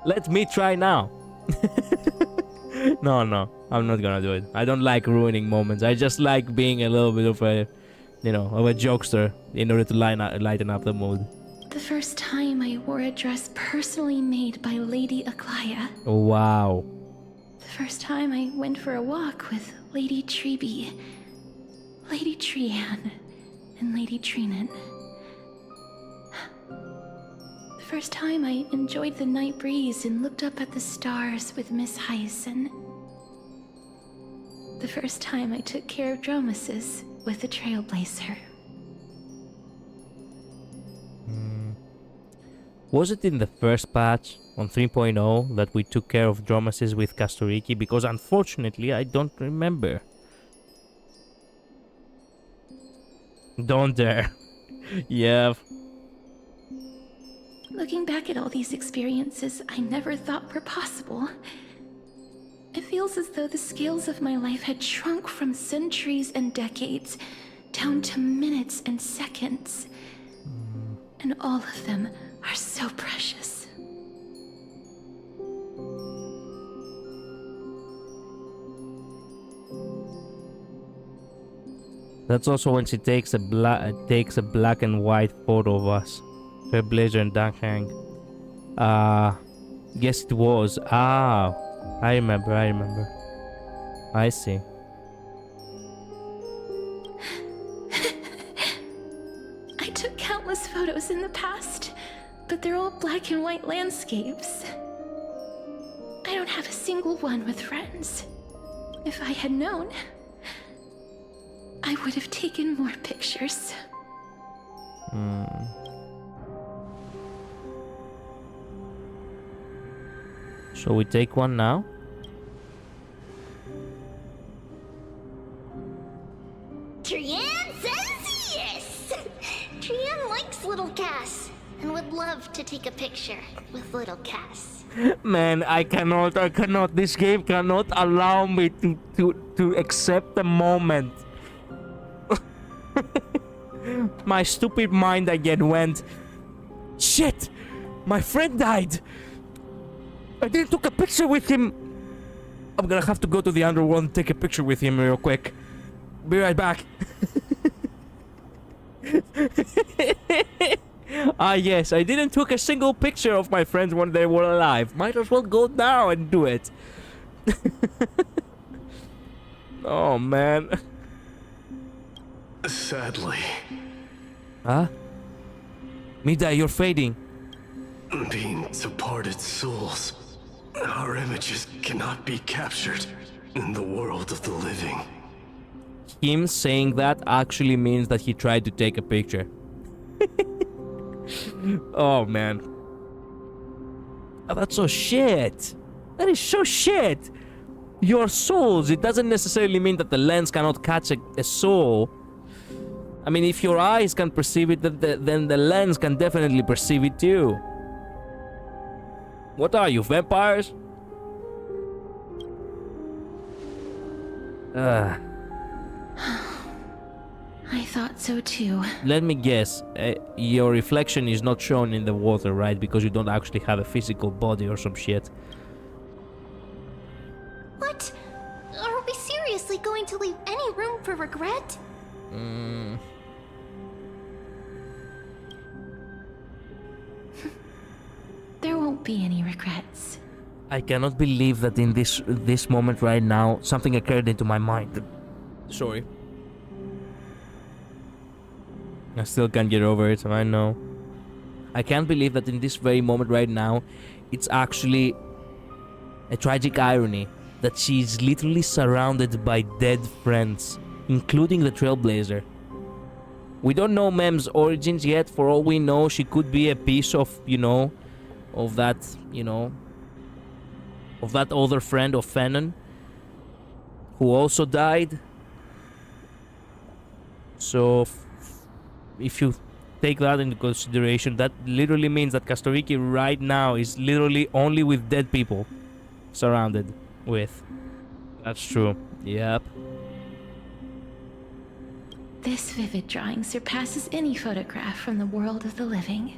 Let me try now. No, I'm not gonna do it. I don't like ruining moments. I just like being a little bit of a, you know, of a jokester in order to lighten up the mood. The first time I wore a dress personally made by Lady Aglaya. Wow. The first time I went for a walk with Lady Treeby, Lady Trianne, and Lady Trinan. The first time I enjoyed the night breeze and looked up at the stars with Miss Hyacin. The first time I took care of Dromasis with the Trailblazer. Was it in the first patch on 3.0 that we took care of Dromasis with Castorice? Because unfortunately I don't remember. Don't dare. Yeah. Looking back at all these experiences I never thought were possible, it feels as though the scales of my life had shrunk from centuries and decades down to minutes and seconds. And all of them are so precious. That's also when she takes a black and white photo of us. Her blazer and Danghang. Yes it was. Ah, I remember. I see. I took countless photos in the past, but they're all black and white landscapes. I don't have a single one with friends. If I had known, I would have taken more pictures. Shall we take one now? Trianne says yes! Trianne likes little Cass and would love to take a picture with little Cass. Man, I cannot. This game cannot allow me to accept the moment. My stupid mind again went, shit, my friend died. I didn't took a picture with him. I'm gonna have to go to the underworld and take a picture with him real quick. Be right back. Yes, I didn't took a single picture of my friends when they were alive. Might as well go now and do it. Oh, man. Sadly. Huh? Mida, you're fading. Being departed souls, our images cannot be captured in the world of the living. Him saying that actually means that he tried to take a picture. Oh, man. Oh, that's so shit. That is so shit. Your souls, it doesn't necessarily mean that the lens cannot catch a soul. I mean, if your eyes can perceive it, then the lens can definitely perceive it too. What are you, vampires? I thought so too. Let me guess, your reflection is not shown in the water, right? Because you don't actually have a physical body or some shit. What? Are we seriously going to leave any room for regret? There won't be any regrets. I cannot believe that in this moment right now, something occurred into my mind. Sorry. I still can't get over it, I know. I can't believe that in this very moment right now, it's actually a tragic irony that she's literally surrounded by dead friends, including the Trailblazer. We don't know Mem's origins yet. For all we know, she could be a piece of, of that, of that other friend of Fennon, who also died. So, if you take that into consideration, that literally means that Castorice right now is literally only with dead people surrounded with. That's true. Yep. This vivid drawing surpasses any photograph from the world of the living.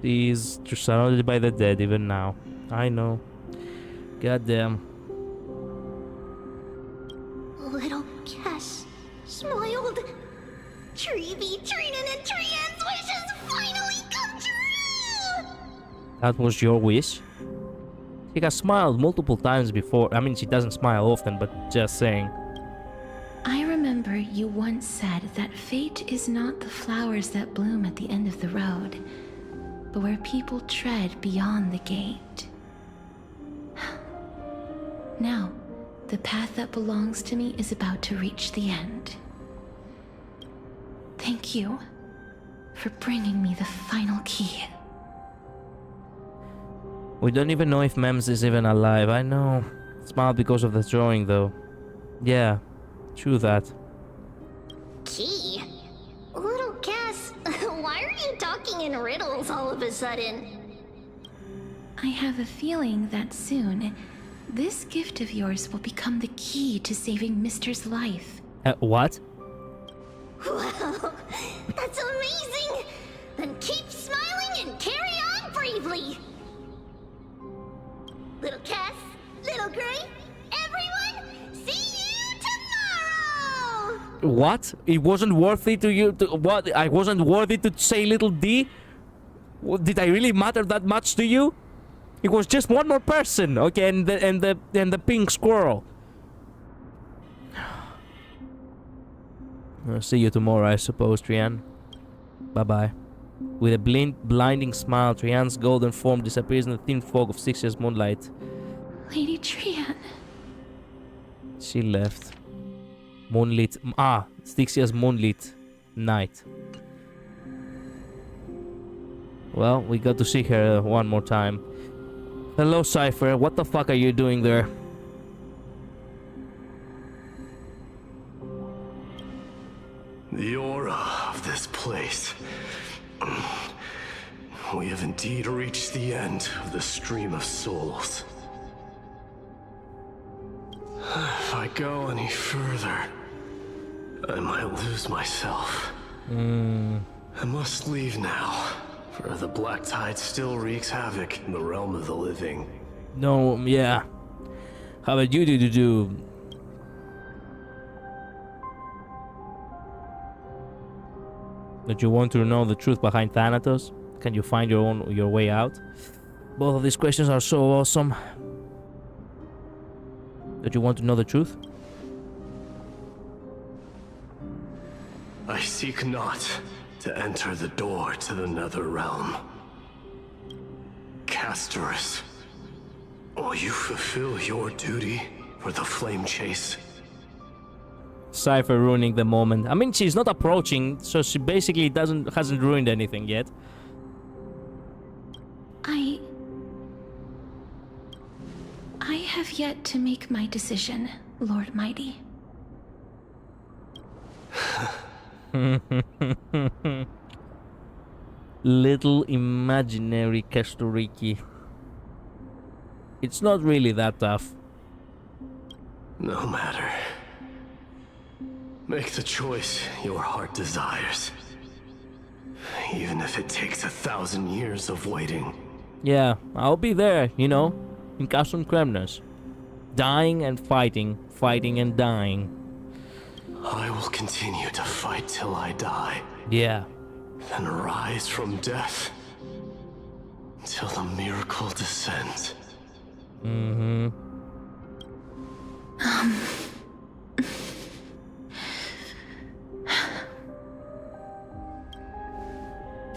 She's surrounded by the dead even now. I know. Goddamn. Little Kes smiled. Treeby, Trinan, and Trian's wishes finally come true! That was your wish? She has smiled multiple times before. I mean, she doesn't smile often, but just saying. I remember you once said that fate is not the flowers that bloom at the end of the road, but where people tread beyond the gate. Now, the path that belongs to me is about to reach the end. Thank you for bringing me the final key. We don't even know if Mems is even alive. I know. Smiled because of the drawing, though. Yeah, true that. Key? Little Kes, why are you talking in riddles all of a sudden? I have a feeling that soon, this gift of yours will become the key to saving Mister's life. What? Wow, that's amazing! Then keep smiling and carry on bravely! Little Kes, Little Gray, everyone, see you tomorrow! What? It wasn't worthy to you to what? I wasn't worthy to say little D? Did I really matter that much to you? It was just one more person, okay, and the pink squirrel. I'll see you tomorrow, I suppose, Trian. Bye-bye. With a blinding smile, Trian's golden form disappears in the thin fog of 6 years' moonlight. Lady Trian. She left. Moonlit. 6 years moonlit night. Well, we got to see her one more time. Hello, Cypher. What the fuck are you doing there? The aura of this place. We have indeed reached the end of the stream of souls. If I go any further, I might lose myself. I must leave now, for the black tide still wreaks havoc in the realm of the living. No, yeah. How about you do? That you want to know the truth behind Thanatos? Can you find your way out? Both of these questions are so awesome. That you want to know the truth? I seek not to enter the door to the nether realm. Castorice, will you fulfill your duty for the flame chase? Cypher ruining the moment. I mean, she's not approaching, so she basically hasn't ruined anything yet. I have yet to make my decision, Lord Mighty. Little imaginary Castorice. It's not really that tough. No matter. Make the choice your heart desires. Even if it takes 1,000 years of waiting. Yeah, I'll be there, you know, in Castle Kremnes. Dying and fighting, fighting and dying. I will continue to fight till I die. Yeah. Then rise from death until the miracle descends.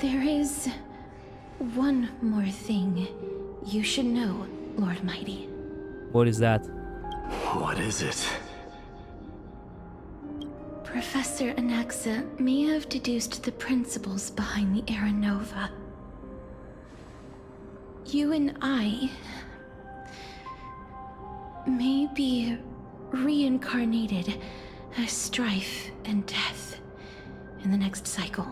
There is one more thing you should know, Lord Mighty. What is that? What is it? Professor Anaxa may have deduced the principles behind the Era Nova. You and I may be reincarnated as strife and death in the next cycle,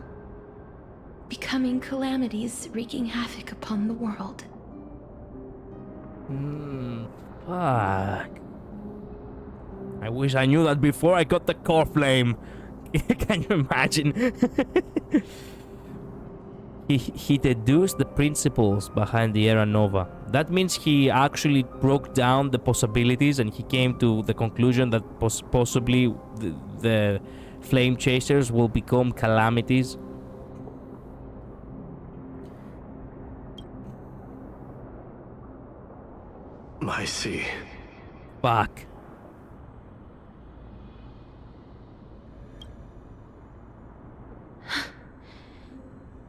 becoming calamities wreaking havoc upon the world. Fuck. I wish I knew that before I got the core flame. Can you imagine? He deduced the principles behind the Era Nova. That means he actually broke down the possibilities and he came to the conclusion that possibly the flame chasers will become calamities. I see. Fuck.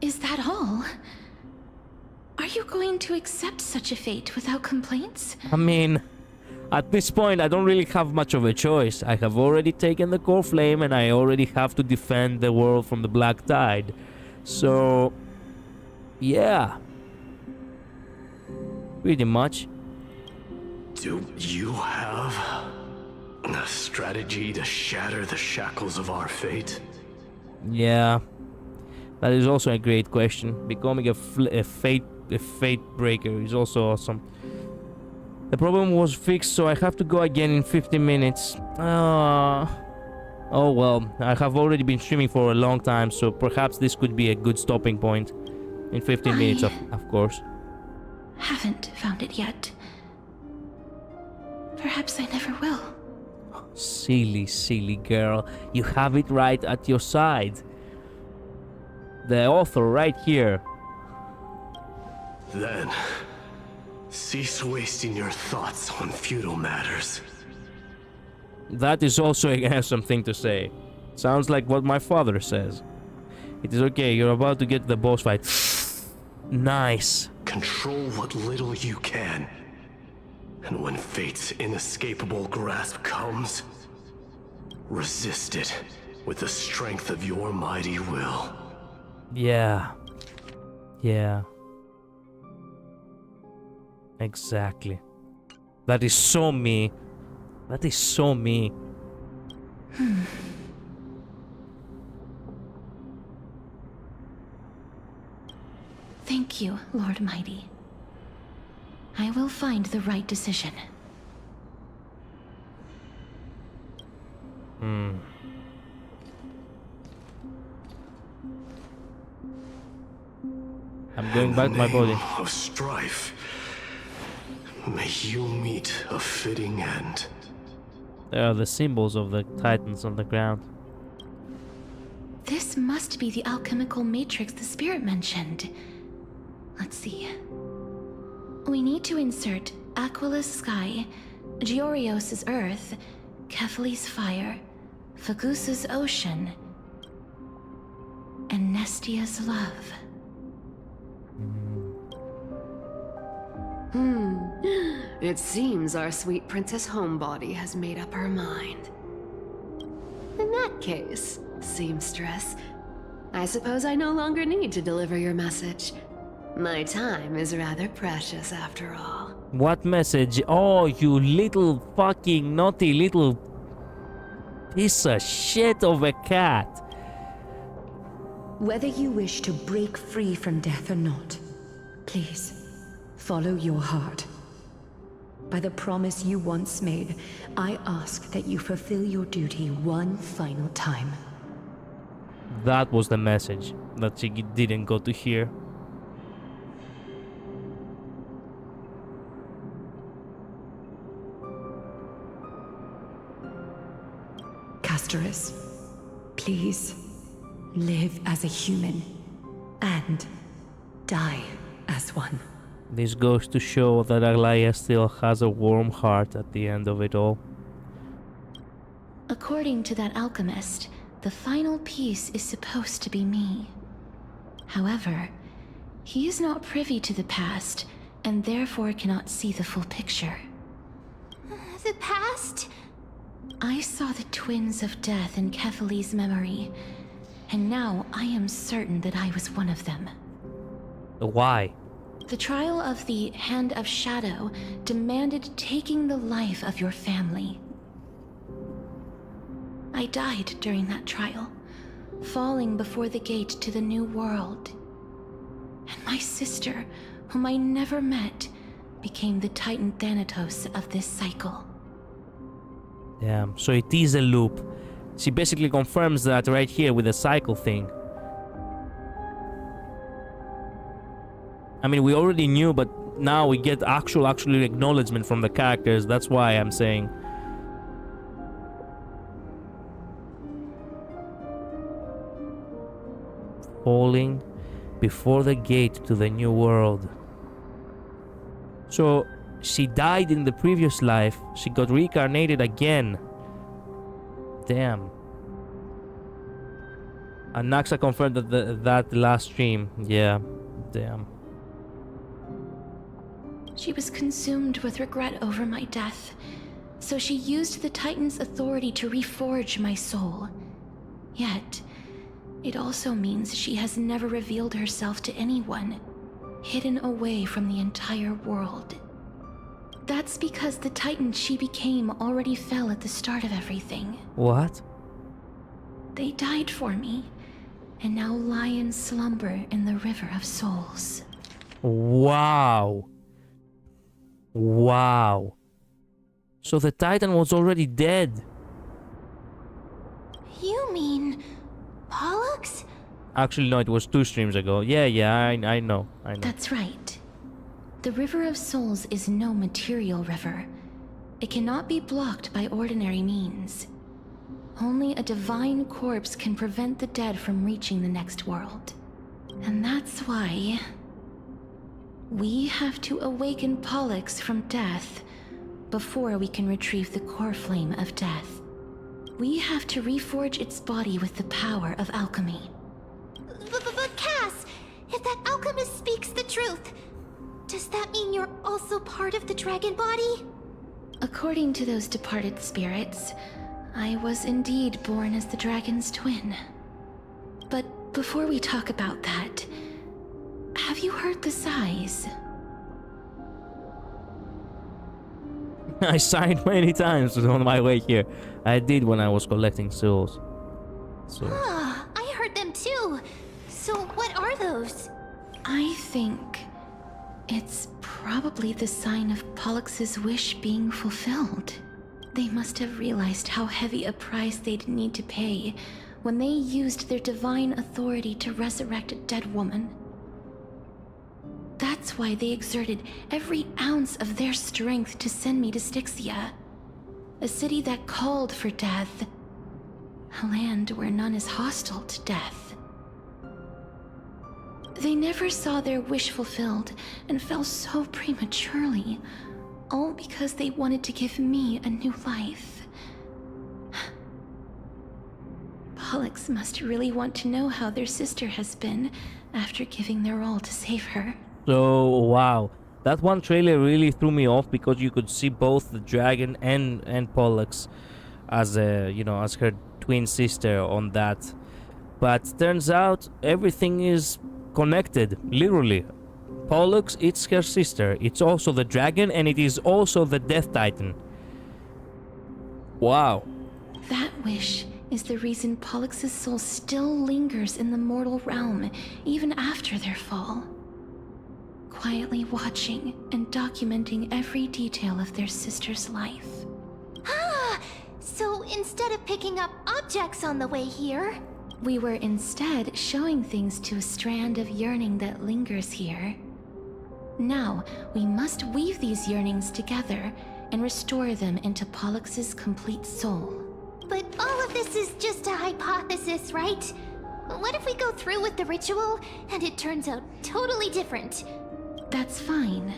Is that all? Are you going to accept such a fate without complaints? I mean, at this point, I don't really have much of a choice. I have already taken the core flame and I already have to defend the world from the Black Tide. So, yeah. Pretty much. Do you have a strategy to shatter the shackles of our fate? Yeah. That is also a great question. Becoming a fate breaker is also awesome. The problem was fixed, so I have to go again in 50 minutes. Oh well, I have already been streaming for a long time, so perhaps this could be a good stopping point. In 15 minutes, of course. Haven't found it yet. Perhaps I never will. Silly, silly girl. You have it right at your side. The author right here. Then, cease wasting your thoughts on futile matters. That is also a handsome thing to say. Sounds like what my father says. It is okay, you're about to get the boss fight. Nice. Control what little you can. And when fate's inescapable grasp comes, resist it with the strength of your mighty will. Yeah. Yeah. Exactly. That is so me. That is so me. Thank you, Lord Mighty. I will find the right decision. I'm going back to my body. Of strife, may you meet a fitting end. There are the symbols of the titans on the ground. This must be the alchemical matrix the spirit mentioned. Let's see. We need to insert Aquila's sky, Georios' earth, Kephales's fire, Fagusa's ocean, and Nestia's love. It seems our sweet Princess Homebody has made up her mind. In that case, seamstress, I suppose I no longer need to deliver your message. My time is rather precious after all. What message? Oh, you little fucking naughty little piece of shit of a cat. Whether you wish to break free from death or not, please, follow your heart. By the promise you once made, I ask that you fulfill your duty one final time. That was the message that she didn't go to hear. Castorice, please, live as a human, and die as one. This goes to show that Aglaya still has a warm heart at the end of it all. According to that alchemist, the final piece is supposed to be me. However, he is not privy to the past, and therefore cannot see the full picture. The past? I saw the twins of death in Kephales's memory, and now I am certain that I was one of them. Why? The trial of the Hand of Shadow demanded taking the life of your family. I died during that trial, falling before the gate to the new world. And my sister, whom I never met, became the Titan Thanatos of this cycle. Damn, so it is a loop. She basically confirms that right here with the cycle thing. I mean, we already knew, but now we get actually acknowledgement from the characters. That's why I'm saying. Falling before the gate to the new world. So she died in the previous life. She got reincarnated again. Damn. And Naxa confirmed that last stream. Yeah. Damn. She was consumed with regret over my death, so she used the Titan's authority to reforge my soul. Yet, it also means she has never revealed herself to anyone, hidden away from the entire world. That's because the Titan she became already fell at the start of everything. What? They died for me, and now lie in slumber in the River of Souls. Wow. Wow. So the Titan was already dead. You mean Pollux? Actually, no, it was 2 streams ago. Yeah, I know. That's right. The River of Souls is no material river. It cannot be blocked by ordinary means. Only a divine corpse can prevent the dead from reaching the next world. And that's why we have to awaken Pollux from death before we can retrieve the core flame of death. We have to reforge its body with the power of alchemy. But Cass, if that alchemist speaks the truth, does that mean you're also part of the dragon body? According to those departed spirits, I was indeed born as the dragon's twin. But before we talk about that, have you heard the sighs? I sighed many times on my way here. I did when I was collecting souls. Ah, I heard them too. So what are those? I think it's probably the sign of Pollux's wish being fulfilled. They must have realized how heavy a price they'd need to pay when they used their divine authority to resurrect a dead woman. That's why they exerted every ounce of their strength to send me to Styxia, a city that called for death, a land where none is hostile to death. They never saw their wish fulfilled and fell so prematurely, all because they wanted to give me a new life. Pollux must really want to know how their sister has been after giving their all to save her. So, wow. That one trailer really threw me off because you could see both the dragon and Pollux as as her twin sister on that. But turns out everything is connected, literally. Pollux, it's her sister. It's also the dragon, and it is also the Death Titan. Wow. That wish is the reason Pollux's soul still lingers in the mortal realm, even after their fall. Quietly watching and documenting every detail of their sister's life. Ah, so instead of picking up objects on the way here, we were instead showing things to a strand of yearning that lingers here. Now, we must weave these yearnings together and restore them into Pollux's complete soul. But all of this is just a hypothesis, right? What if we go through with the ritual and it turns out totally different? That's fine.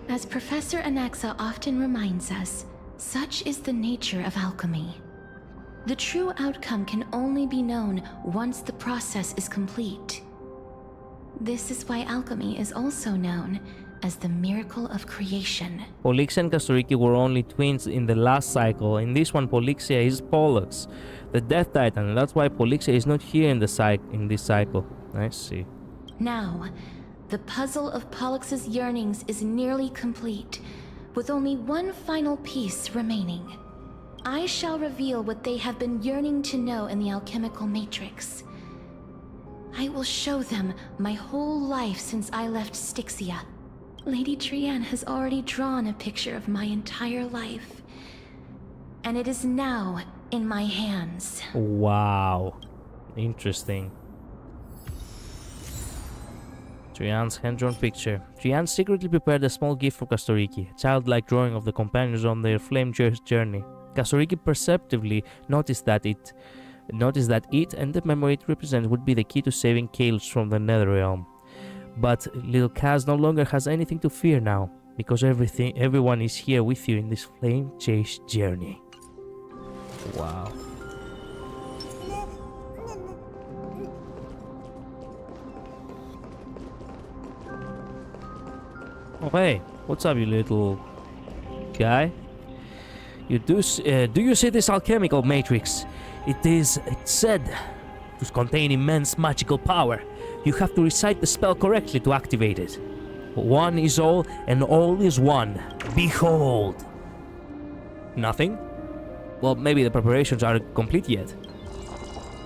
As Professor Anaxa often reminds us, such is the nature of alchemy. The true outcome can only be known once the process is complete. This is why alchemy is also known as the miracle of creation. Polixia and Castorice were only twins in the last cycle. In this one, Polixia is Pollux, the Death Titan. That's why Polixia is not here in this cycle. I see. Now, the puzzle of Pollux's yearnings is nearly complete, with only one final piece remaining. I shall reveal what they have been yearning to know in the alchemical matrix. I will show them my whole life since I left Styxia. Lady Trianne has already drawn a picture of my entire life, and it is now in my hands. Wow. Interesting. Trian's hand-drawn picture. Trian secretly prepared a small gift for Castorice, a childlike drawing of the companions on their flame journey. Castorice perceptively noticed that it and the memory it represents would be the key to saving Kalos from the Netherrealm. But little Kaz no longer has anything to fear now, because everyone is here with you in this flame chase journey. Wow. Oh hey, what's up, you little guy? Do you see this alchemical matrix? It's said to contain immense magical power. You have to recite the spell correctly to activate it. One is all, and all is one. Behold! Nothing? Well, maybe the preparations aren't complete yet.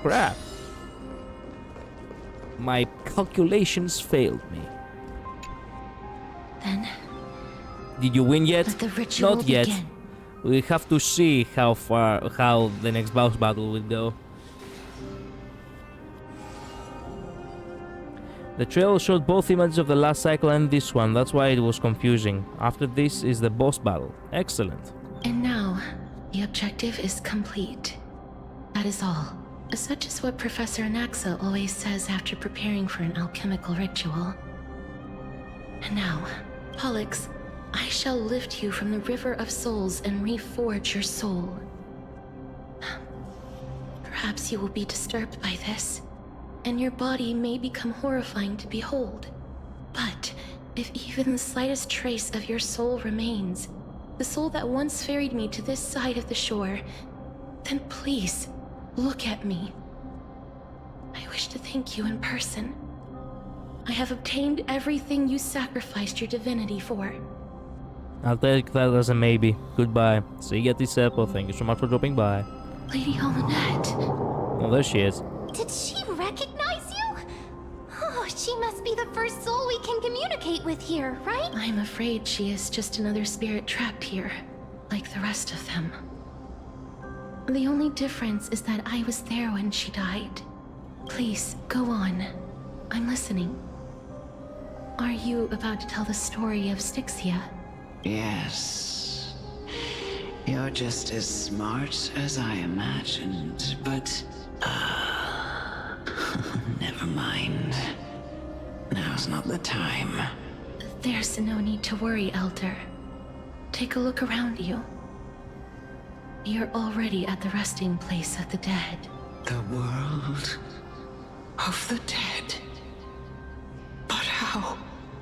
Crap. My calculations failed me. Then... Did you win yet? Let the ritual Not yet. begin. We have to see how the next boss battle will go. The trail showed both images of the last cycle and this one, that's why it was confusing. After this is the boss battle. Excellent. And now, the objective is complete. That is all. Such is what Professor Anaxa always says after preparing for an alchemical ritual. And now, Pollux, I shall lift you from the river of souls and reforge your soul. Perhaps you will be disturbed by this, and your body may become horrifying to behold. But if even the slightest trace of your soul remains, the soul that once ferried me to this side of the shore, then please, look at me. I wish to thank you in person. I have obtained everything you sacrificed your divinity for. I'll take that as a maybe. Goodbye. See you at this apple. Thank you so much for dropping by. Lady Holonette. Oh, there she is. Did she recognize you? Oh, she must be the first soul we can communicate with here, right? I'm afraid she is just another spirit trapped here, like the rest of them. The only difference is that I was there when she died. Please, go on. I'm listening. Are you about to tell the story of Styxia? Yes. You're just as smart as I imagined, but... never mind. Now's not the time. There's no need to worry, Elder. Take a look around you. You're already at the resting place of the dead. The world of the dead? But how?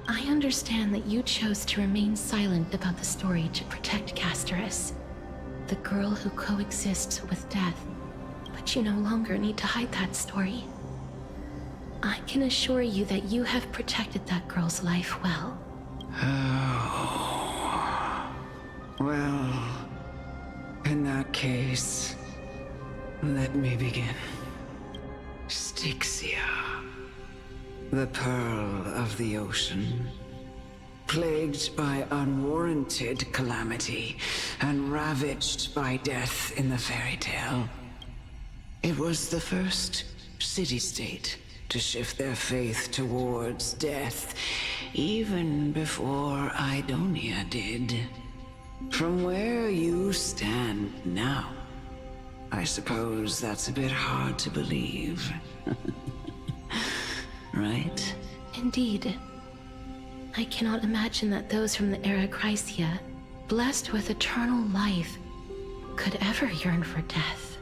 I understand that you chose to remain silent about the story to protect Castorice, the girl who coexists with death, but you no longer need to hide that story. I can assure you that you have protected that girl's life well. Oh. Well, in that case, let me begin. Styxia, the pearl of the ocean, plagued by unwarranted calamity and ravaged by death in the fairy tale. It was the first city-state to shift their faith towards death, even before Idonia did. From where you stand now, I suppose that's a bit hard to believe. Right? Indeed. I cannot imagine that those from the era Chrysia, blessed with eternal life, could ever yearn for death.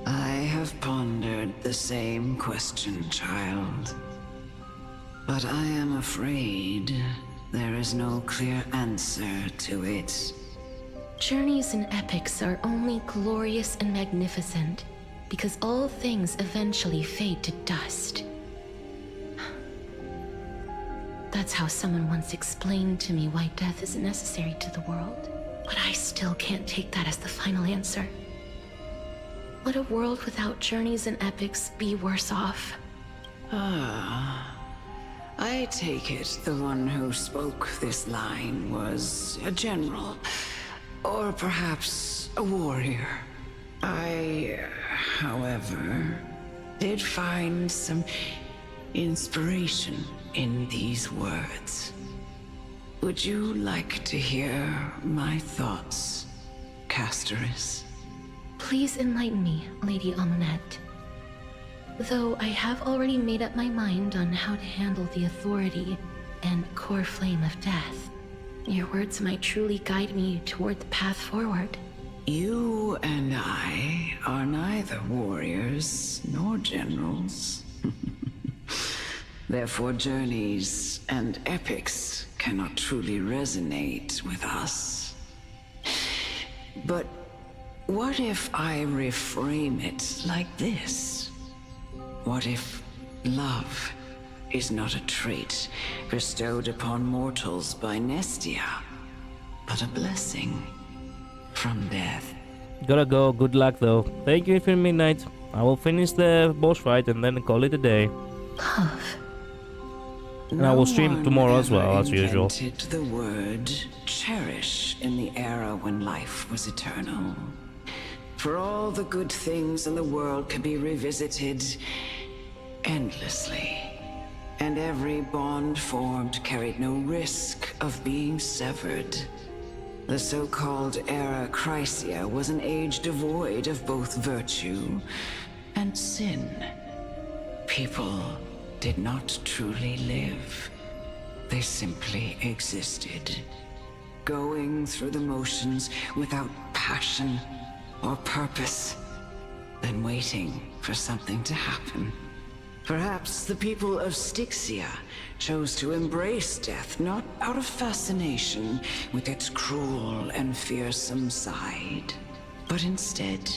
I have pondered the same question, child. But I am afraid there is no clear answer to it. Journeys and epics are only glorious and magnificent because all things eventually fade to dust. That's how someone once explained to me why death isn't necessary to the world. But I still can't take that as the final answer. Would a world without journeys and epics be worse off? I take it the one who spoke this line was a general, or perhaps a warrior. I, however, did find some inspiration in these words. Would you like to hear my thoughts, Castorice? Please enlighten me, Lady Amunet. Though I have already made up my mind on how to handle the authority and core flame of death, your words might truly guide me toward the path forward. You and I are neither warriors nor generals. Therefore, journeys and epics cannot truly resonate with us. But what if I reframe it like this? What if love is not a trait bestowed upon mortals by Nestia, but a blessing from death? Gotta go. Good luck, though. Thank you for midnight. I will finish the boss fight and then call it a day. Love. And I will stream tomorrow as well, as usual. Invented the word cherish in the era when life was eternal. For all the good things in the world could be revisited endlessly. And every bond formed carried no risk of being severed. The so-called era Chrysia was an age devoid of both virtue and sin. People did not truly live. They simply existed, going through the motions without passion or purpose, then waiting for something to happen. Perhaps the people of Styxia chose to embrace death not out of fascination with its cruel and fearsome side, but instead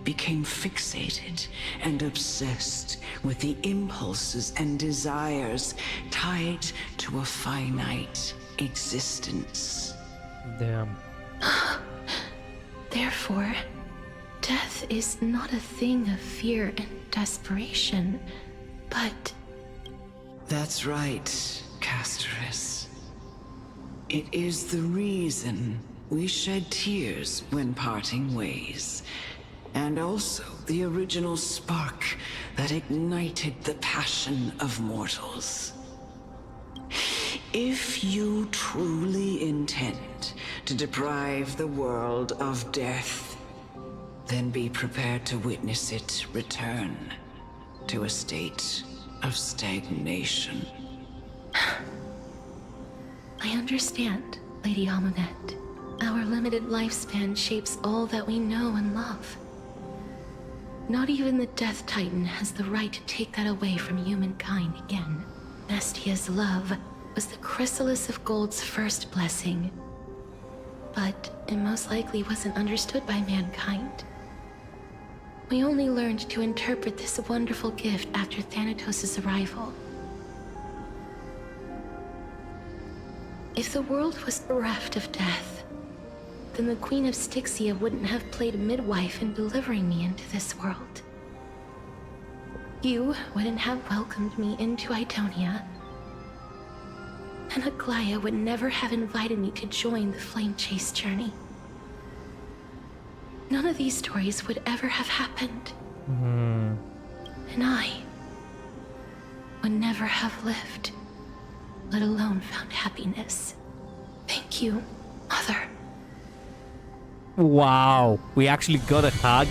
became fixated and obsessed with the impulses and desires tied to a finite existence. Damn. Therefore, death is not a thing of fear and desperation, but... That's right, Castorice. It is the reason we shed tears when parting ways, and also the original spark that ignited the passion of mortals. If you truly intend to deprive the world of death, then be prepared to witness it return to a state of stagnation. I understand, Lady Amunet. Our limited lifespan shapes all that we know and love. Not even the Death Titan has the right to take that away from humankind again. Nestia's love was the chrysalis of gold's first blessing, but it most likely wasn't understood by mankind. We only learned to interpret this wonderful gift after Thanatos' arrival. If the world was bereft of death, then the Queen of Styxia wouldn't have played a midwife in delivering me into this world. You wouldn't have welcomed me into Idonia, and Aglaya would never have invited me to join the Flame Chase journey. None of these stories would ever have happened. And I would never have lived, let alone found happiness. Thank you, Mother. Wow, we actually got a hug.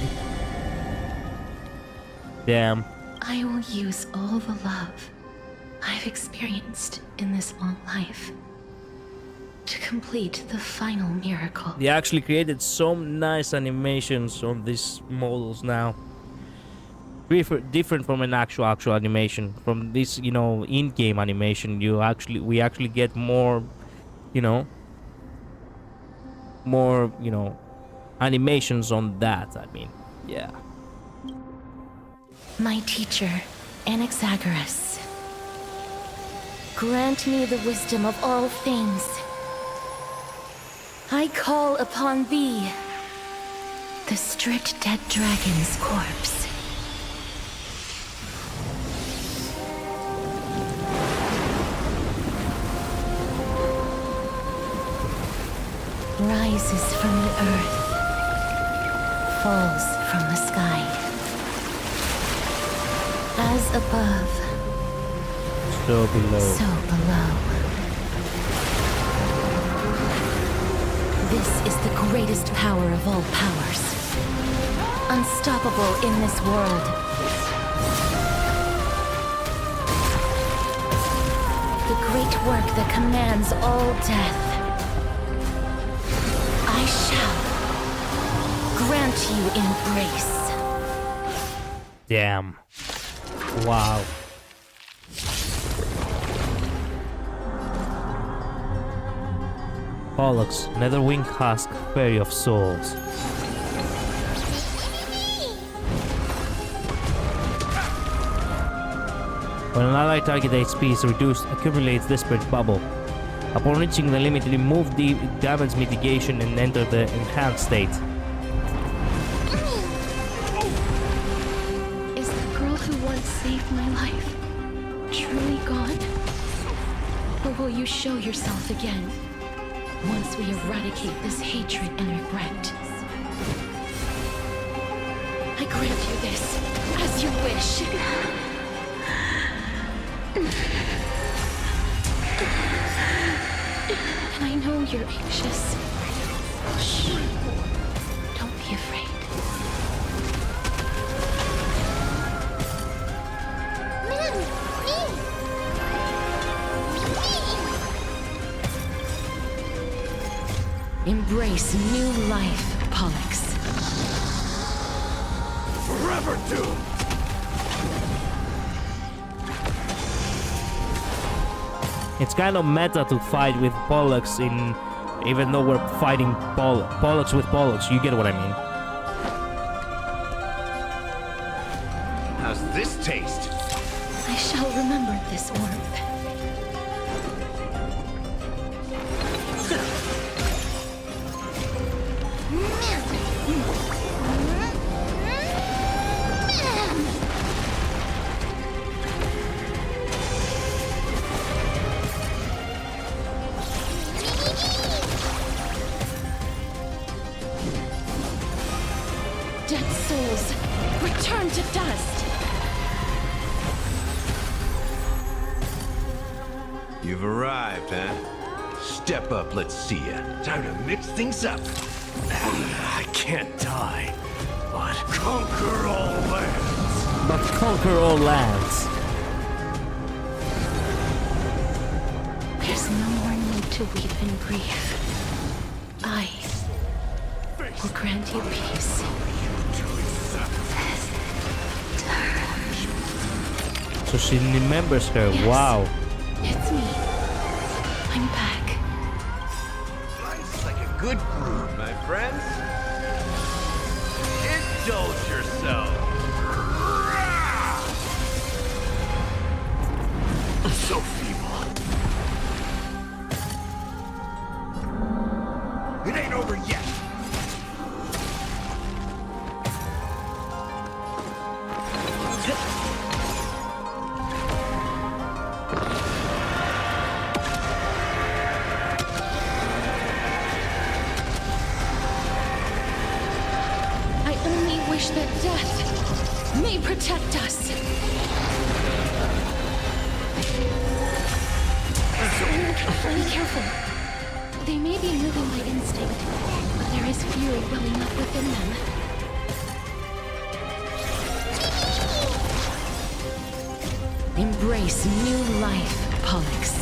Damn. I will use all the love I've experienced in this long life to complete the final miracle. They actually created some nice animations on these models now. Different from an actual animation. From this, you know, in-game animation, we actually get more, animations on that. I mean, yeah. My teacher, Anaxagoras, grant me the wisdom of all things. I call upon thee, the stripped dead dragon's corpse. Rises from the earth, falls from the sky. As above, So below. So below. This is the greatest power of all powers. Unstoppable in this world. The great work that commands all death. I shall grant you embrace. Damn. Wow. Pollux, Netherwing Husk, Fairy of Souls. When an ally target HP is reduced, accumulates Desperate Bubble. Upon reaching the limit, remove the damage mitigation and enter the enhanced state. Is the girl who once saved my life truly gone? Or will you show yourself again once we eradicate this hatred and regret? I grant you this, as you wish. And I know you're anxious. Shh. Don't be afraid. Embrace new life, Pollux. Forever doomed! It's kind of meta to fight with Pollux in, even though we're fighting Pollux with Pollux. You get what I mean? How's this taste? I shall remember this warmth. Dead souls, return to dust! You've arrived, huh? Step up, let's see ya. Time to mix things up. I can't die, but conquer all lands. But conquer all lands. There's no more need to weep and grieve. I will grant you peace. So she remembers her. Yes. Wow. It's me. I'm back. Life's like a good brew, my friends. Indulge yourself. So feeble. It ain't over yet. I only wish that death may protect us. Be careful. They may be moving by instinct, but there is fury welling up within them. Embrace new life, Pollux.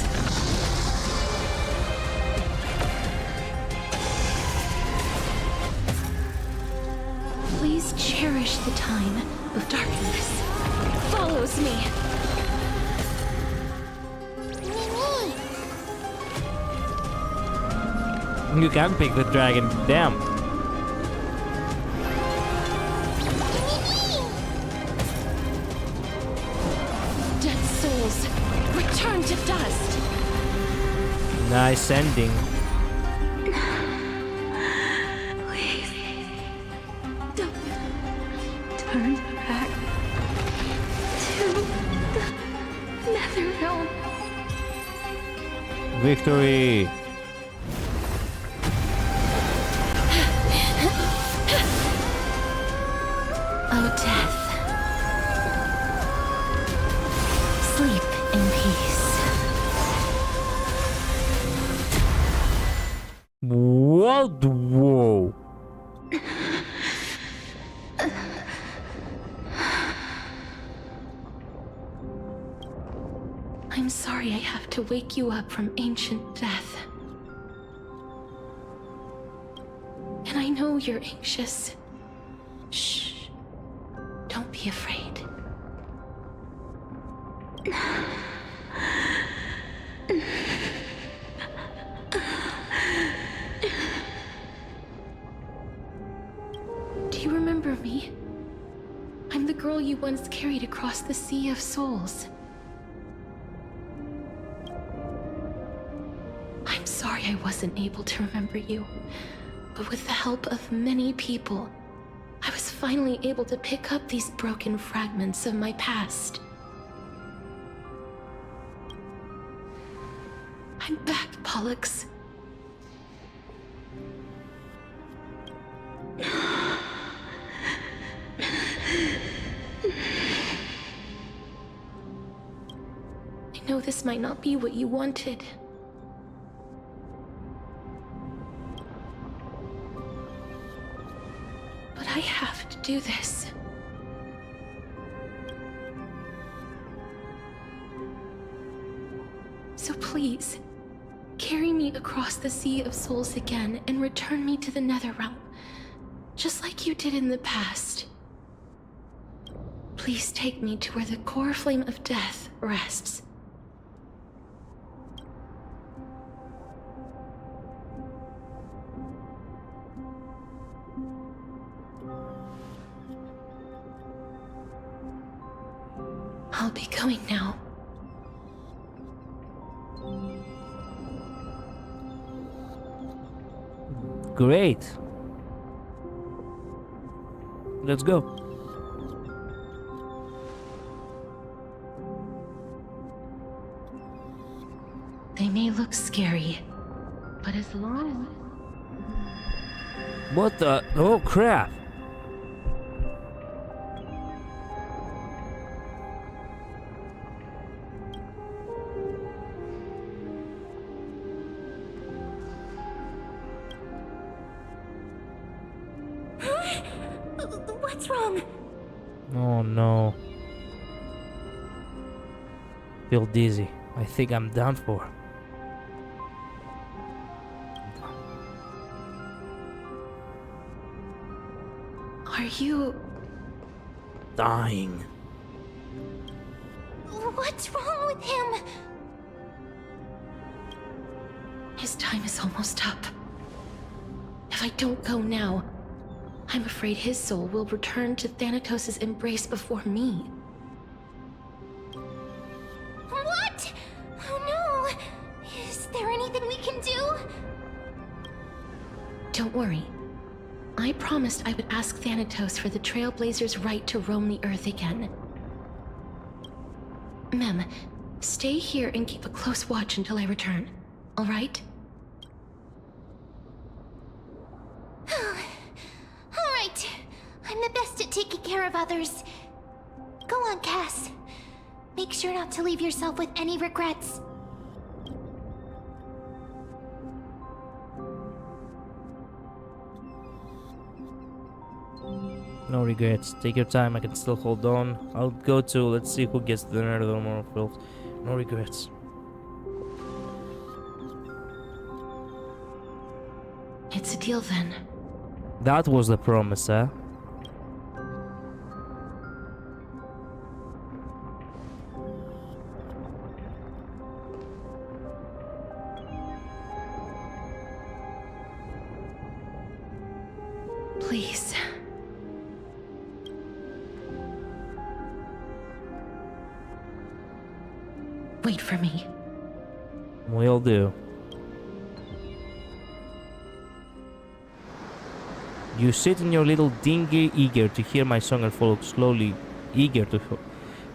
Please cherish the time of darkness. Follows me. You can pick the dragon. Damn. Dead souls, return to dust. Nice ending. Please, don't turn back to the Nether Realm. Victory. Oh, death. Sleep in peace. I'm sorry I have to wake you up from ancient death. And I know you're anxious. Shh. Don't be afraid. Do you remember me? I'm the girl you once carried across the Sea of Souls. I'm sorry I wasn't able to remember you, but with the help of many people, I was finally able to pick up these broken fragments of my past. I'm back, Pollux. I know this might not be what you wanted. But I have to do this. So please, carry me across the Sea of Souls again and return me to the Netherrealm, just like you did in the past. Please take me to where the core flame of death rests. I'll be going now. Great. Let's go. They may look scary, but as long... What the? Oh crap. What's wrong? Oh no. Feel dizzy. I think I'm done for. Are you... dying? What's wrong with him? His time is almost up. If I don't go now, I'm afraid his soul will return to Thanatos' embrace before me. What? Oh no! Is there anything we can do? Don't worry. I promised I would ask Thanatos for the Trailblazers' right to roam the Earth again. Mem, stay here and keep a close watch until I return, all right? All right. I'm the best at taking care of others. Go on, Cass. Make sure not to leave yourself with any regrets. No regrets. Take your time. I can still hold on. I'll go to. Let's see who gets the Netherrealm or filth. No regrets. It's a deal then. That was the promise, huh? Please. Wait for me. Will do. You sit in your little dinghy, eager to hear my song and follow slowly, eager to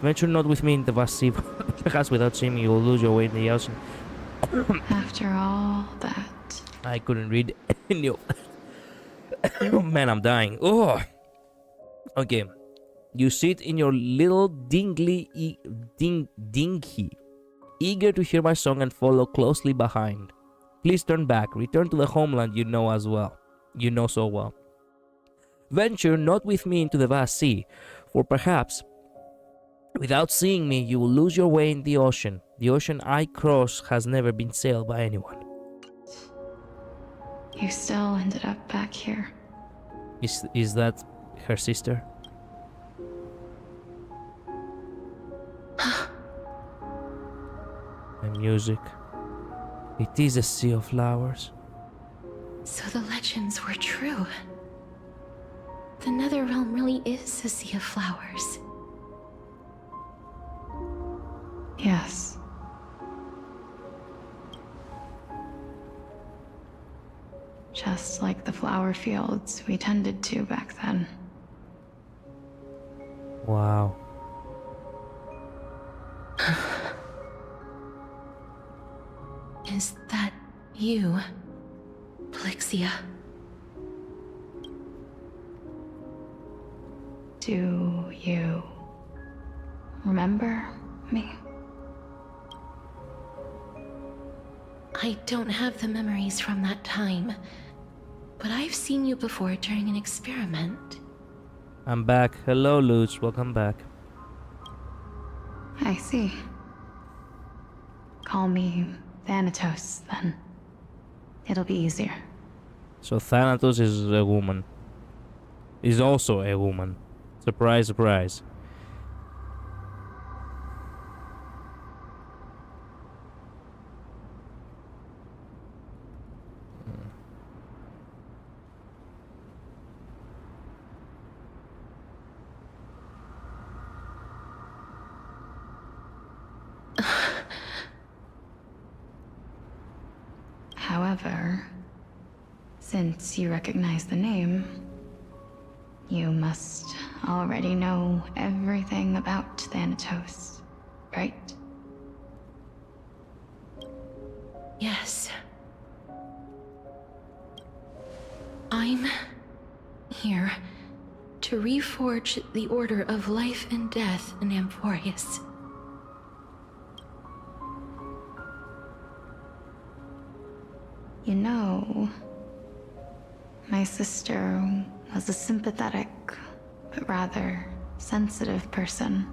venture not with me in the vast sea. Perhaps without seeing me, you'll lose your way in the ocean. After all that. I couldn't read any of that. Oh man, I'm dying. Oh. Okay. You sit in your little dinghy, eager to hear my song and follow closely behind. Please turn back. Return to the homeland you know as well. You know so well. Venture not with me into the vast sea, for perhaps Without seeing me, you will lose your way in the ocean. The ocean I cross has never been sailed by anyone. You still ended up back here. Is that her sister? My music. It is a sea of flowers. So the legends were true. The Netherrealm really is a sea of flowers. Yes. Just like the flower fields we tended to back then. Wow. Is that you, Plixia? Do you remember me? I don't have the memories from that time, but I've seen you before during an experiment. I'm back. Hello, Luz. Welcome back. I see. Call me Thanatos, then. It'll be easier. So Thanatos is a woman. Is also a woman. Surprise, surprise. However, since you recognize the name, you must already know everything about Thanatos, right? Yes. I'm here to reforge the order of life and death in Amphorius. You know, my sister was a sympathetic, but rather sensitive person.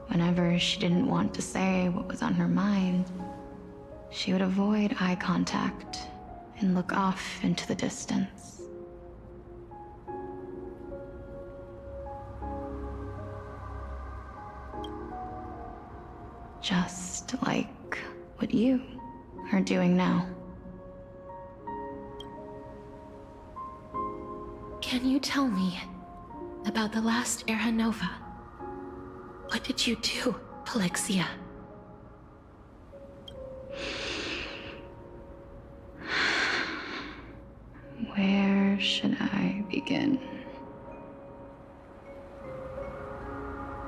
Whenever she didn't want to say what was on her mind, she would avoid eye contact and look off into the distance. Just like what you are doing now. Can you tell me about the last Era Nova? What did you do, Plixia? Where should I begin?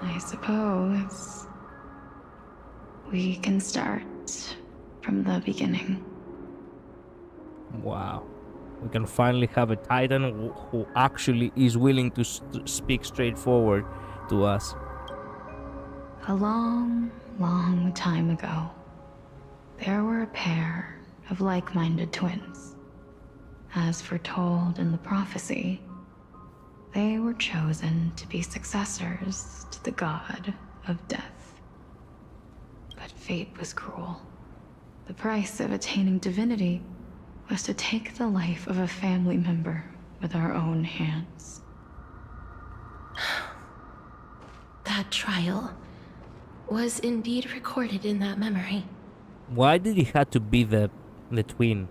I suppose we can start from the beginning. Wow. We can finally have a Titan who actually is willing to speak straightforward to us. A long, long time ago, there were a pair of like-minded twins. As foretold in the prophecy, they were chosen to be successors to the god of death. But fate was cruel. The price of attaining divinity was to take the life of a family member with our own hands. That trial was indeed recorded in that memory. Why did it have to be the twin?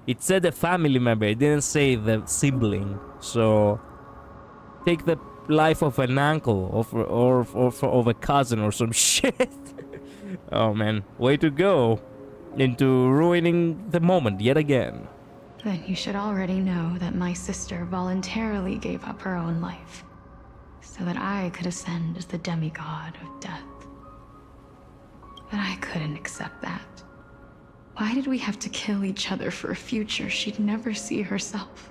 It said a family member, it didn't say the sibling. So take the life of an uncle or of a cousin or some shit. Oh man, way to go. Into ruining the moment yet again. Then you should already know that my sister voluntarily gave up her own life, so that I could ascend as the demigod of death. But I couldn't accept that. Why did we have to kill each other for a future she'd never see herself?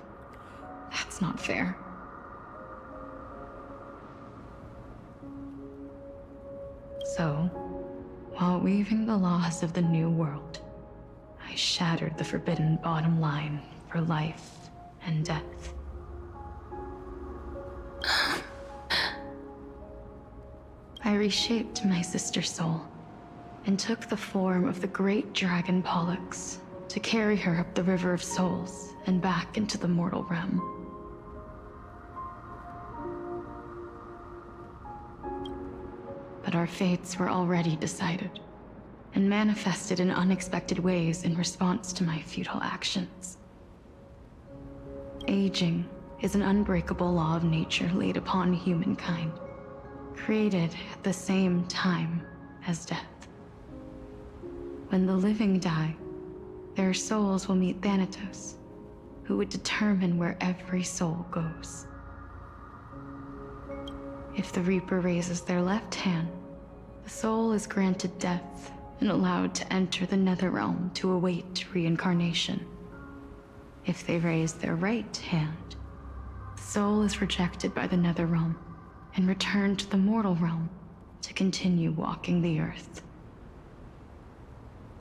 That's not fair. So, while weaving the laws of the new world, I shattered the forbidden bottom line for life and death. I reshaped my sister's soul and took the form of the great dragon Pollux to carry her up the River of Souls and back into the mortal realm. But our fates were already decided and manifested in unexpected ways in response to my futile actions. Aging is an unbreakable law of nature laid upon humankind, created at the same time as death. When the living die, their souls will meet Thanatos, who would determine where every soul goes. If the Reaper raises their left hand, the soul is granted death and allowed to enter the Netherrealm to await reincarnation. If they raise their right hand, the soul is rejected by the Netherrealm and returned to the mortal realm to continue walking the earth.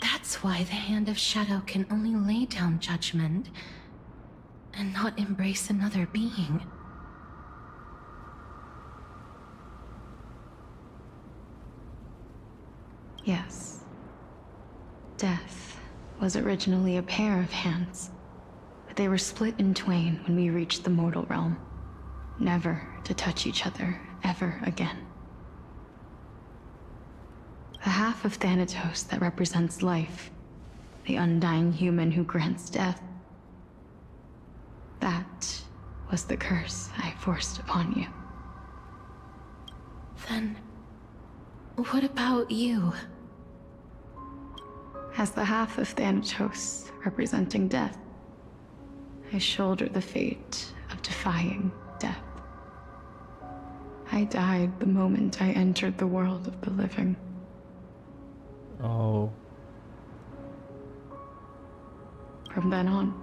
That's why the Hand of Shadow can only lay down judgment and not embrace another being. Yes. Death was originally a pair of hands, but they were split in twain when we reached the mortal realm, never to touch each other ever again. The half of Thanatos that represents life, the undying human who grants death, that was the curse I forced upon you. Then, what about you? As the half of Thanatos representing death, I shoulder the fate of defying death. I died the moment I entered the world of the living. Oh. From then on,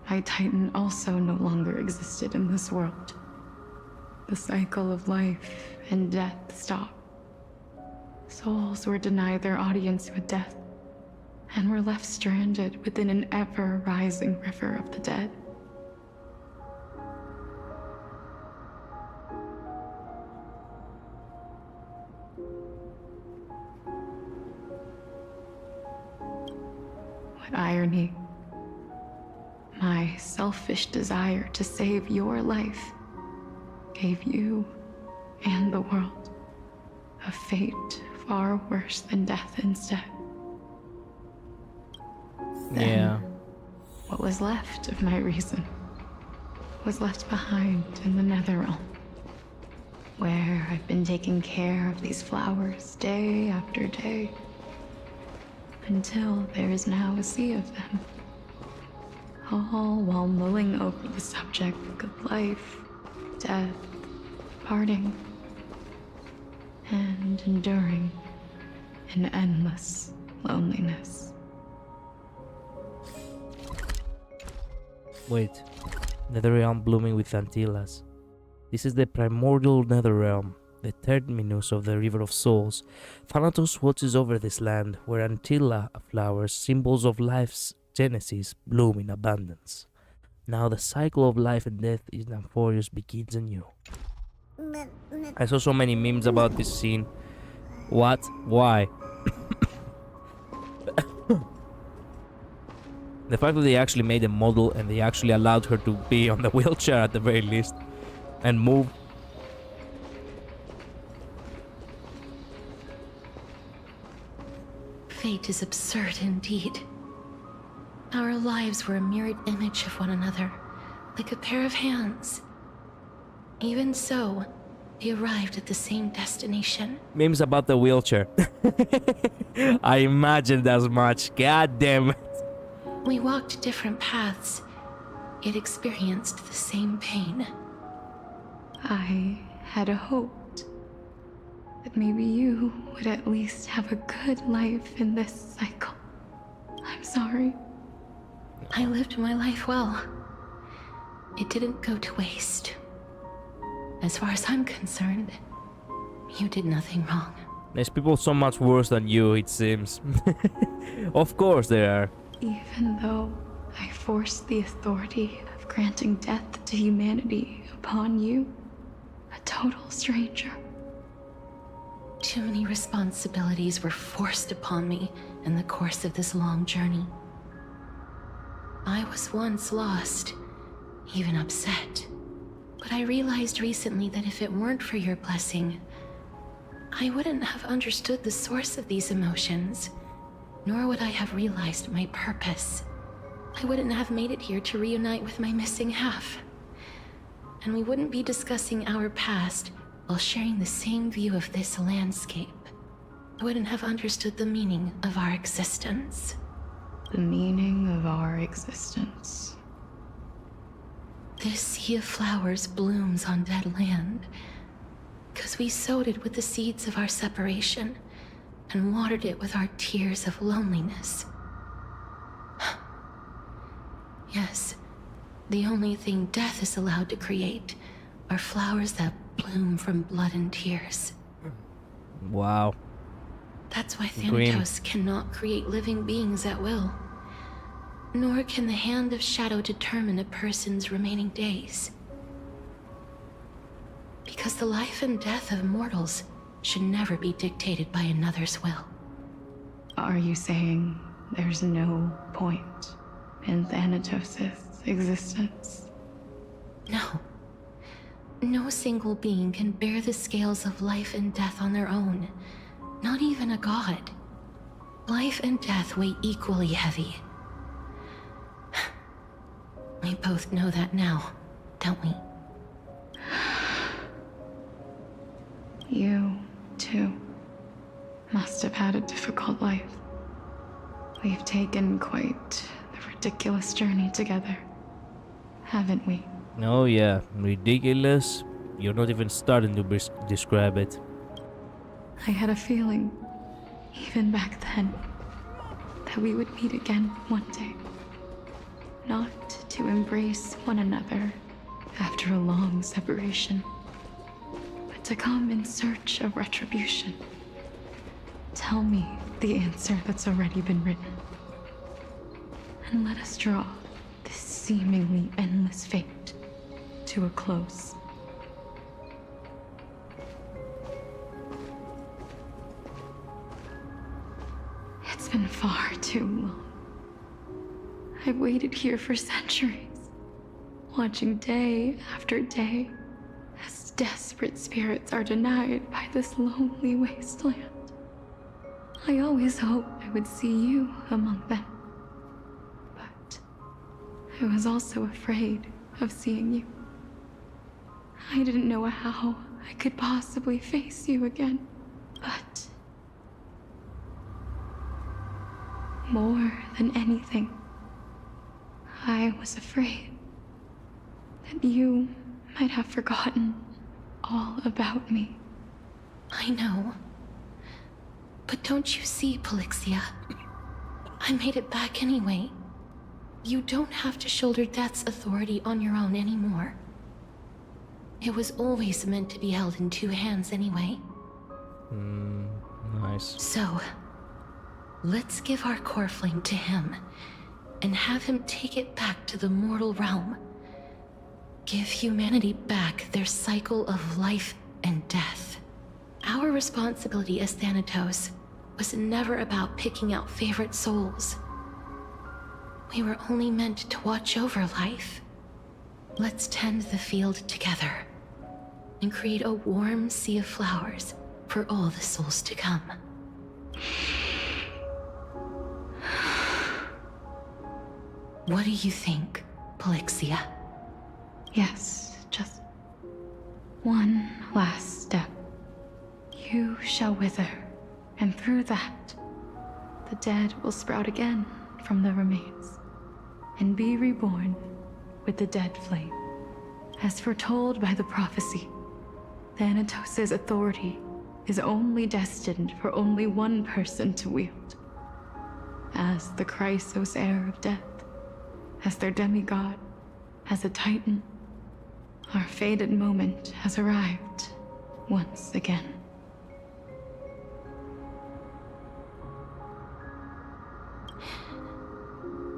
my Titan also no longer existed in this world. The cycle of life and death stopped. Souls were denied their audience with death, and were left stranded within an ever-rising river of the dead. What irony. My selfish desire to save your life gave you and the world a fate far worse than death instead. Yeah. What was left of my reason was left behind in the Netherrealm, where I've been taking care of these flowers day after day, until there is now a sea of them, all while mulling over the subject of life, death, parting, and enduring an endless loneliness. Wait. Netherrealm blooming with Antillas. This is the primordial Netherrealm, the terminus of the River of Souls. Thanatos watches over this land, where Antilla flowers, symbols of life's genesis, bloom in abundance. Now the cycle of life and death in Amphorius begins anew. I saw so many memes about this scene. What? Why? The fact that they actually made a model and they actually allowed her to be on the wheelchair at the very least and move. Fate is absurd indeed. Our lives were a mirrored image of one another, like a pair of hands. Even so, we arrived at the same destination. Memes about the wheelchair. I imagined as much. God damn it. We walked different paths, yet experienced the same pain. I had hoped that maybe you would at least have a good life in this cycle. I'm sorry. I lived my life well. It didn't go to waste. As far as I'm concerned, you did nothing wrong. There's people so much worse than you, it seems. Of course there are. Even though I forced the authority of granting death to humanity upon you, a total stranger, Too many responsibilities were forced upon me in the course of this long journey. I was once lost, even upset. But I realized recently that if it weren't for your blessing, I wouldn't have understood the source of these emotions, nor would I have realized my purpose. I wouldn't have made it here to reunite with my missing half. And we wouldn't be discussing our past while sharing the same view of this landscape. I wouldn't have understood the meaning of our existence. The meaning of our existence. This sea of flowers blooms on dead land, because we sowed it with the seeds of our separation and watered it with our tears of loneliness. Yes, the only thing death is allowed to create are flowers that bloom from blood and tears. Wow. That's why Grim. Thanatos cannot create living beings at will. Nor can the hand of shadow determine a person's remaining days. Because the life and death of mortals should never be dictated by another's will. Are you saying there's no point in Thanatos' existence? No. No single being can bear the scales of life and death on their own. Not even a god. Life and death weigh equally heavy. We both know that now, don't we? You, too, must have had a difficult life. We've taken quite the ridiculous journey together, haven't we? Oh yeah, ridiculous. You're not even starting to describe it. I had a feeling, even back then, that we would meet again one day. Not to embrace one another after a long separation, but to come in search of retribution. Tell me the answer that's already been written, and let us draw this seemingly endless fate to a close. It's been far too long. I've waited here for centuries, watching day after day as desperate spirits are denied by this lonely wasteland. I always hoped I would see you among them, but I was also afraid of seeing you. I didn't know how I could possibly face you again, but more than anything, I was afraid that you might have forgotten all about me. I know. But don't you see, Polixia? I made it back anyway. You don't have to shoulder death's authority on your own anymore. It was always meant to be held in two hands anyway. Nice. So, let's give our core flame to him and have him take it back to the mortal realm. Give humanity back their cycle of life and death. Our responsibility as Thanatos was never about picking out favorite souls. We were only meant to watch over life. Let's tend the field together and create a warm sea of flowers for all the souls to come. What do you think, Polixia? Yes, just one last step. You shall wither, and through that, the dead will sprout again from the remains, and be reborn with the dead flame. As foretold by the prophecy, Thanatos' authority is only destined for only one person to wield. As the Chrysos heir of death, as their demigod, as a titan, our fated moment has arrived once again.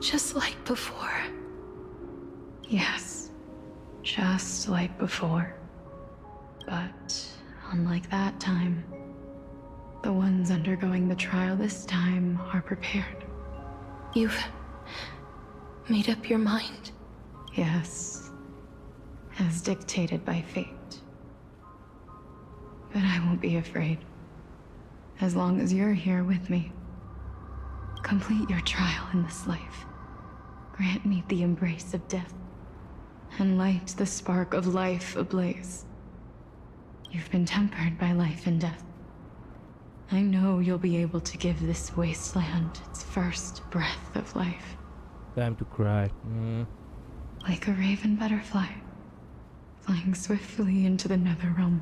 Just like before. Yes, just like before. But unlike that time, The ones undergoing the trial this time are prepared. You've made up your mind? Yes, as dictated by fate. But I won't be afraid. As long as you're here with me. Complete your trial in this life. Grant me the embrace of death. And light the spark of life ablaze. You've been tempered by life and death. I know you'll be able to give this wasteland its first breath of life. Time to cry. Like a raven butterfly, flying swiftly into the netherrealm,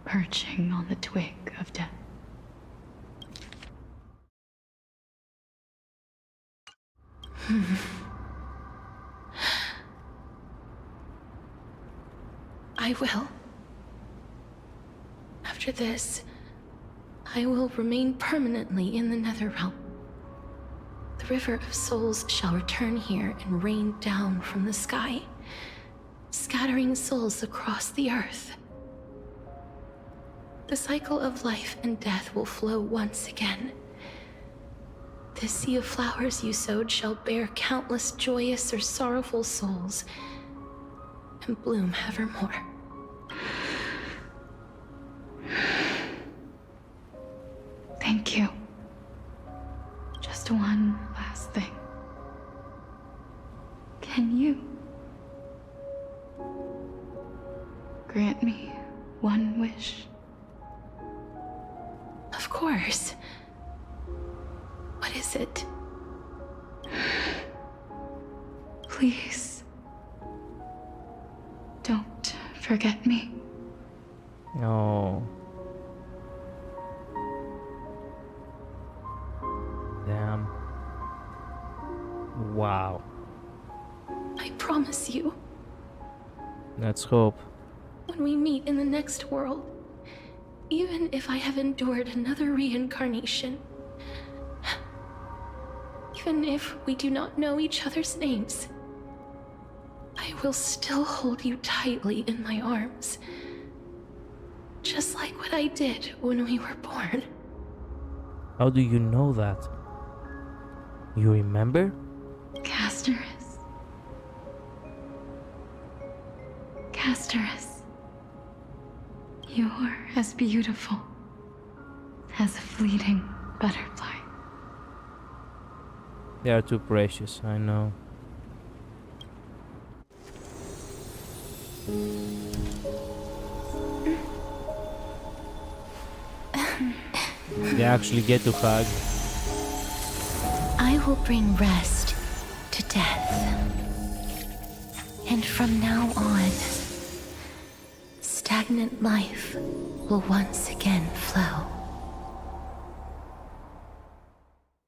perching on the twig of death. I will. After this, I will remain permanently in the Netherrealm. The River of Souls shall return here and rain down from the sky, scattering souls across the earth. The cycle of life and death will flow once again. The sea of flowers you sowed shall bear countless joyous or sorrowful souls, and bloom evermore. Thank you. Just one last thing. Can you grant me one wish? Of course. What is it? Please, don't forget me. No. Damn. Wow. I promise you, Let's hope. when we meet in the next world, even if I have endured another reincarnation, even if we do not know each other's names, I will still hold you tightly in my arms. Just like what I did when we were born. How do you know that? You remember? Castorice. Castorice. You're as beautiful as a fleeting butterfly. They are too precious, I know. They actually get to hug. I will bring rest to death. And from now on, stagnant life will once again flow.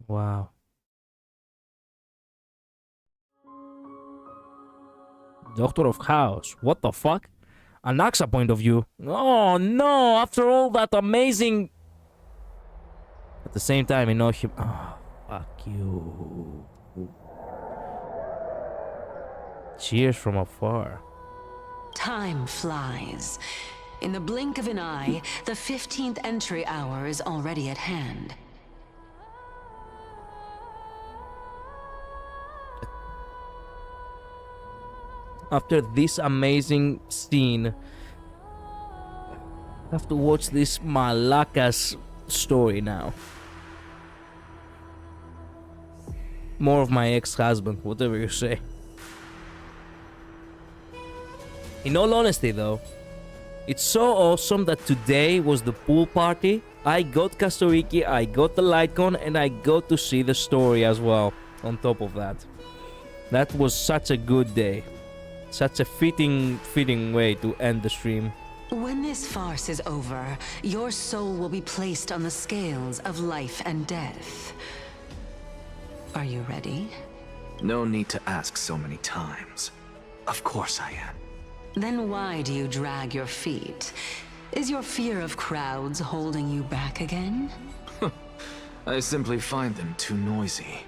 Wow. Doctor of Chaos, what the fuck? An Axa point of view. Oh no, after all that amazing... At the same time, you know him... Oh, fuck you. Cheers from afar. Time flies. In the blink of an eye, the 15th entry hour is already at hand. After this amazing scene, I have to watch this Malaka's story now. More of my ex-husband, whatever you say. In all honesty though, it's so awesome that today was the pool party. I got Castorice, I got the LightCon, and I got to see the story as well, on top of that. That was such a good day. Such a fitting way to end the stream. When this farce is over, your soul will be placed on the scales of life and death. Are you ready? No need to ask so many times. Of course I am. Then why do you drag your feet? Is your fear of crowds holding you back again? I simply find them too noisy.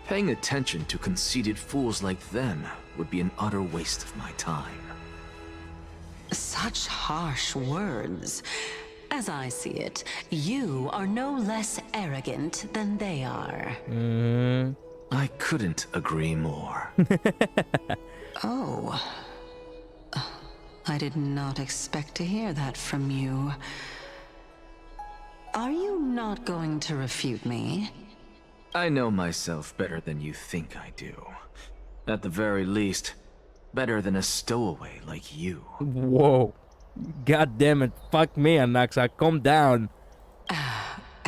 Paying attention to conceited fools like them would be an utter waste of my time. Such harsh words. As I see it, you are no less arrogant than they are. I couldn't agree more. Oh. I did not expect to hear that from you. Are you not going to refute me? I know myself better than you think I do. At the very least, better than a stowaway like you. Whoa. God damn it. Fuck me, Anaxa. Calm down.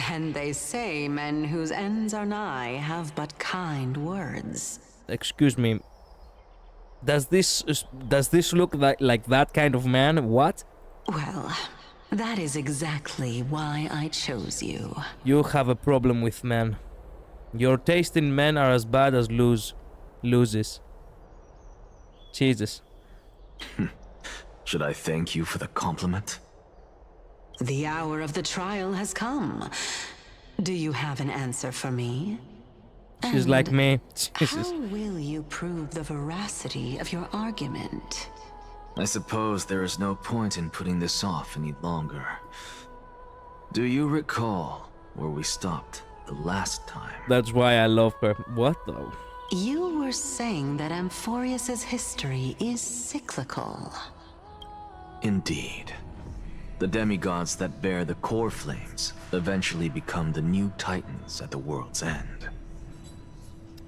And they say men whose ends are nigh have but kind words. Excuse me. Does this look like that kind of man? What? Well, that is exactly why I chose you. You have a problem with men. Your taste in men are as bad as loses. Jesus. Should I thank you for the compliment? The hour of the trial has come. Do you have an answer for me? She's like me. Jesus. How will you prove the veracity of your argument? I suppose there is no point in putting this off any longer. Do you recall where we stopped the last time? That's why I love her. What though? You were saying that Amphorius's history is cyclical. Indeed. The demigods that bear the core flames eventually become the new titans at the world's end.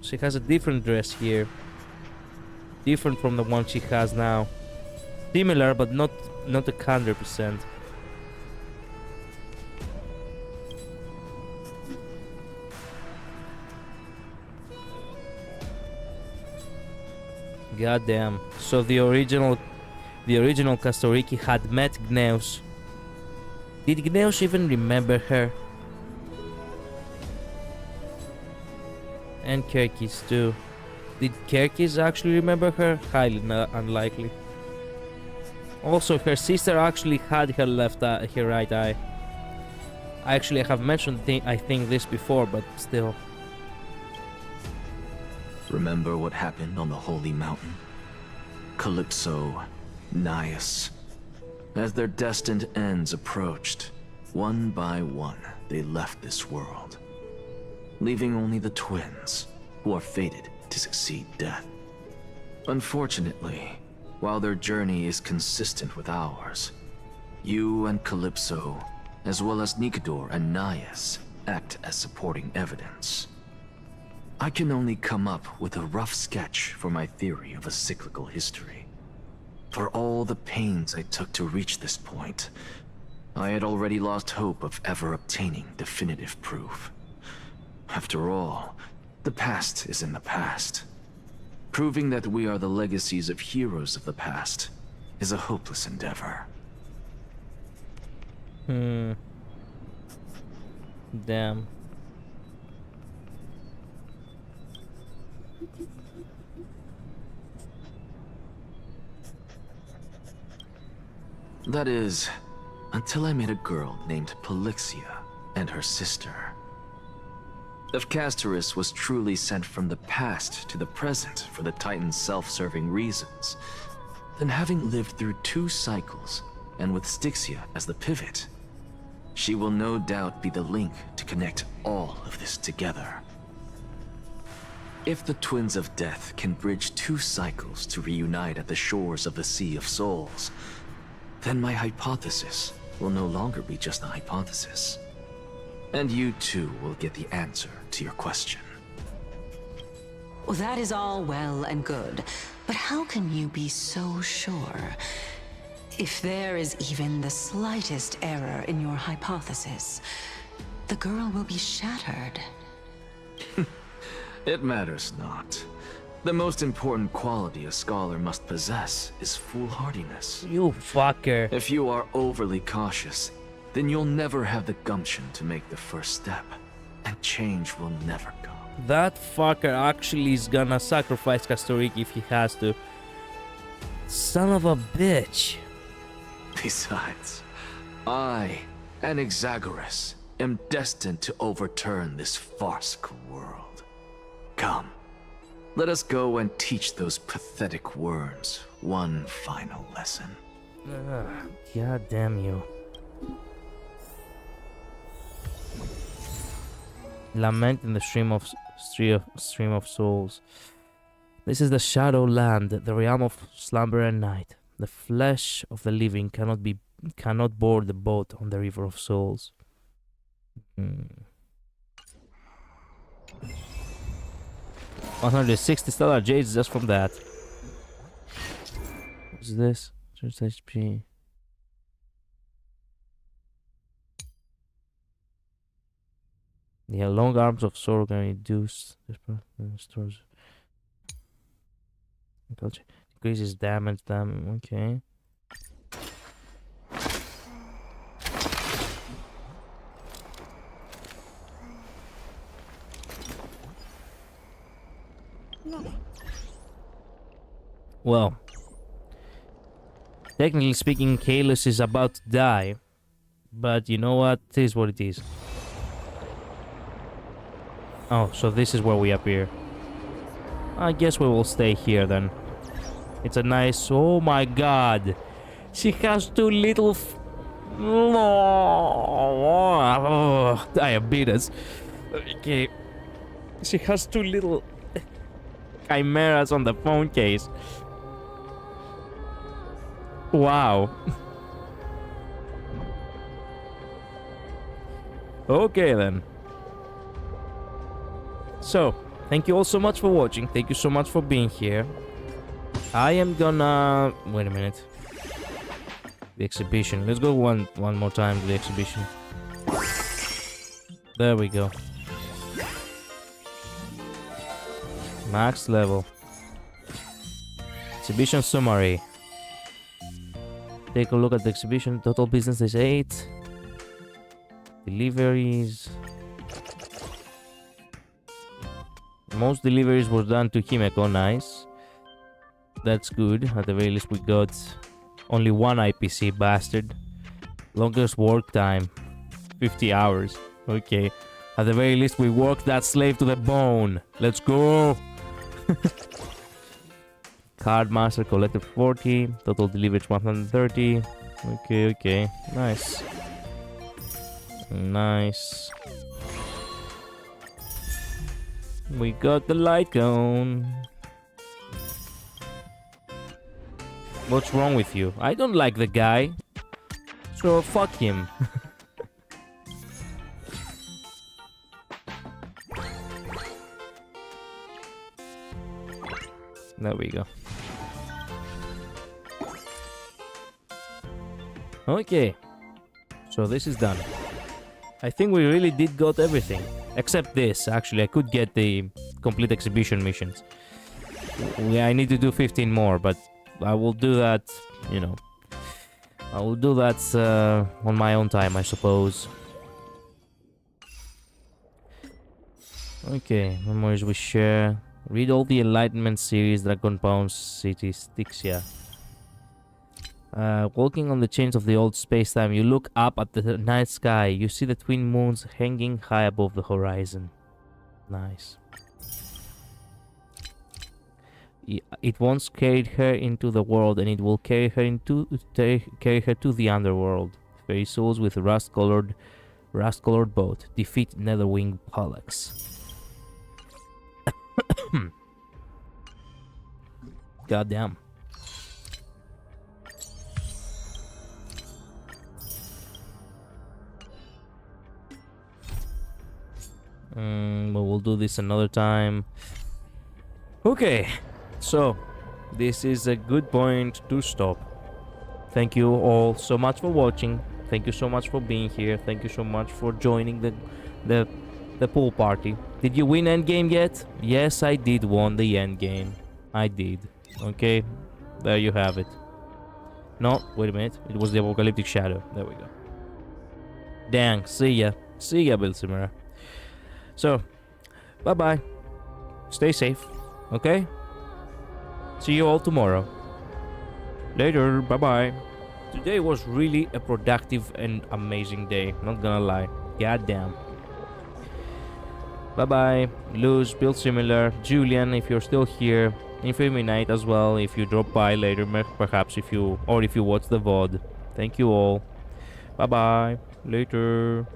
She has a different dress here. Different from the one she has now. Similar, but not 100%. Goddamn. So the original Castorice had met Gneus. Did Gneus even remember her? And Kirkis too. Did Kirkis actually remember her? Highly unlikely. Also, her sister actually had her her right eye. Actually, I have mentioned I think this before, but still. Remember what happened on the Holy Mountain? Calypso, Naias. As their destined ends approached, one by one, they left this world, leaving only the twins, who are fated to succeed death. Unfortunately, while their journey is consistent with ours, you and Calypso, as well as Nicodor and Naias, act as supporting evidence. I can only come up with a rough sketch for my theory of a cyclical history. For all the pains I took to reach this point, I had already lost hope of ever obtaining definitive proof. After all, the past is in the past. Proving that we are the legacies of heroes of the past is a hopeless endeavor. Damn. That is, until I met a girl named Polixia and her sister. If Castorice was truly sent from the past to the present for the Titan's self-serving reasons, then having lived through 2 cycles, and with Styxia as the pivot, she will no doubt be the link to connect all of this together. If the Twins of Death can bridge 2 cycles to reunite at the shores of the Sea of Souls, then my hypothesis will no longer be just a hypothesis. And you too will get the answer to your question. Well, that is all well and good, but how can you be so sure? If there is even the slightest error in your hypothesis, the girl will be shattered. It matters not. The most important quality a scholar must possess is foolhardiness. You fucker. If you are overly cautious, then you'll never have the gumption to make the first step, and change will never come. That fucker actually is gonna sacrifice Castorice if he has to. Son of a bitch. Besides, I, Anaxagoras, am destined to overturn this farcical world. Come, let us go and teach those pathetic worms one final lesson. God damn you. Lament in the stream of souls. This is the shadow land, the realm of slumber and night. The flesh of the living cannot board the boat on the river of souls. 160 stellar jades just from that. What's this? Just HP. Yeah, long arms of sword can reduce this stores. Increases damage. Okay. Well, technically speaking, Kalos is about to die, but you know what? It is what it is. Oh, so this is where we appear. I guess we will stay here then. It's a nice... Oh my god! She has two little... Oh, diabetes. Okay. She has two little... chimeras on the phone case. Wow. Okay then. So, thank you all so much for watching. Thank you so much for being here. I am gonna... Wait a minute. The exhibition. Let's go one more time to the exhibition. There we go. Max level. Exhibition summary. Take a look at the exhibition. Total business is 8. Deliveries. Most deliveries were done to Himeko. Nice. That's good. At the very least we got only one IPC, bastard. Longest work time. 50 hours. Okay. At the very least we worked that slave to the bone. Let's go. Card master collected 40. Total deliveries 130. Okay. Nice. Nice. We got the light cone. What's wrong with you? I don't like the guy. So fuck him. There we go. Okay. So this is done. I think we really did got everything. Except this, actually. I could get the complete exhibition missions. Yeah, I need to do 15 more, but I will do that, you know. I will do that on my own time, I suppose. Okay, memories we share. Read all the Enlightenment series, Dragon Bound City, Styxia. Walking on the chains of the old space-time, you look up at the night sky. You see the twin moons hanging high above the horizon. Nice. It once carried her into the world, and it will carry her to the underworld. Fairy souls with rust-colored boat defeat Netherwing Pollux. Goddamn. But we'll do this another time. Okay, so this is a good point to stop. Thank you all so much for watching. Thank you so much for being here. Thank you so much for joining the pool party. Did you win endgame yet? Yes, I did won the endgame. I did. Okay, there you have it. No, wait a minute. It was the Apocalyptic Shadow. There we go. Dang, see ya. See ya, Bilsimera. So, bye-bye. Stay safe, okay? See you all tomorrow. Later, bye-bye. Today was really a productive and amazing day, not gonna lie. Goddamn. Bye-bye. Luz, Build Similar, Julian, if you're still here. Infamy Night as well, if you drop by later, perhaps if you watch the VOD. Thank you all. Bye-bye. Later.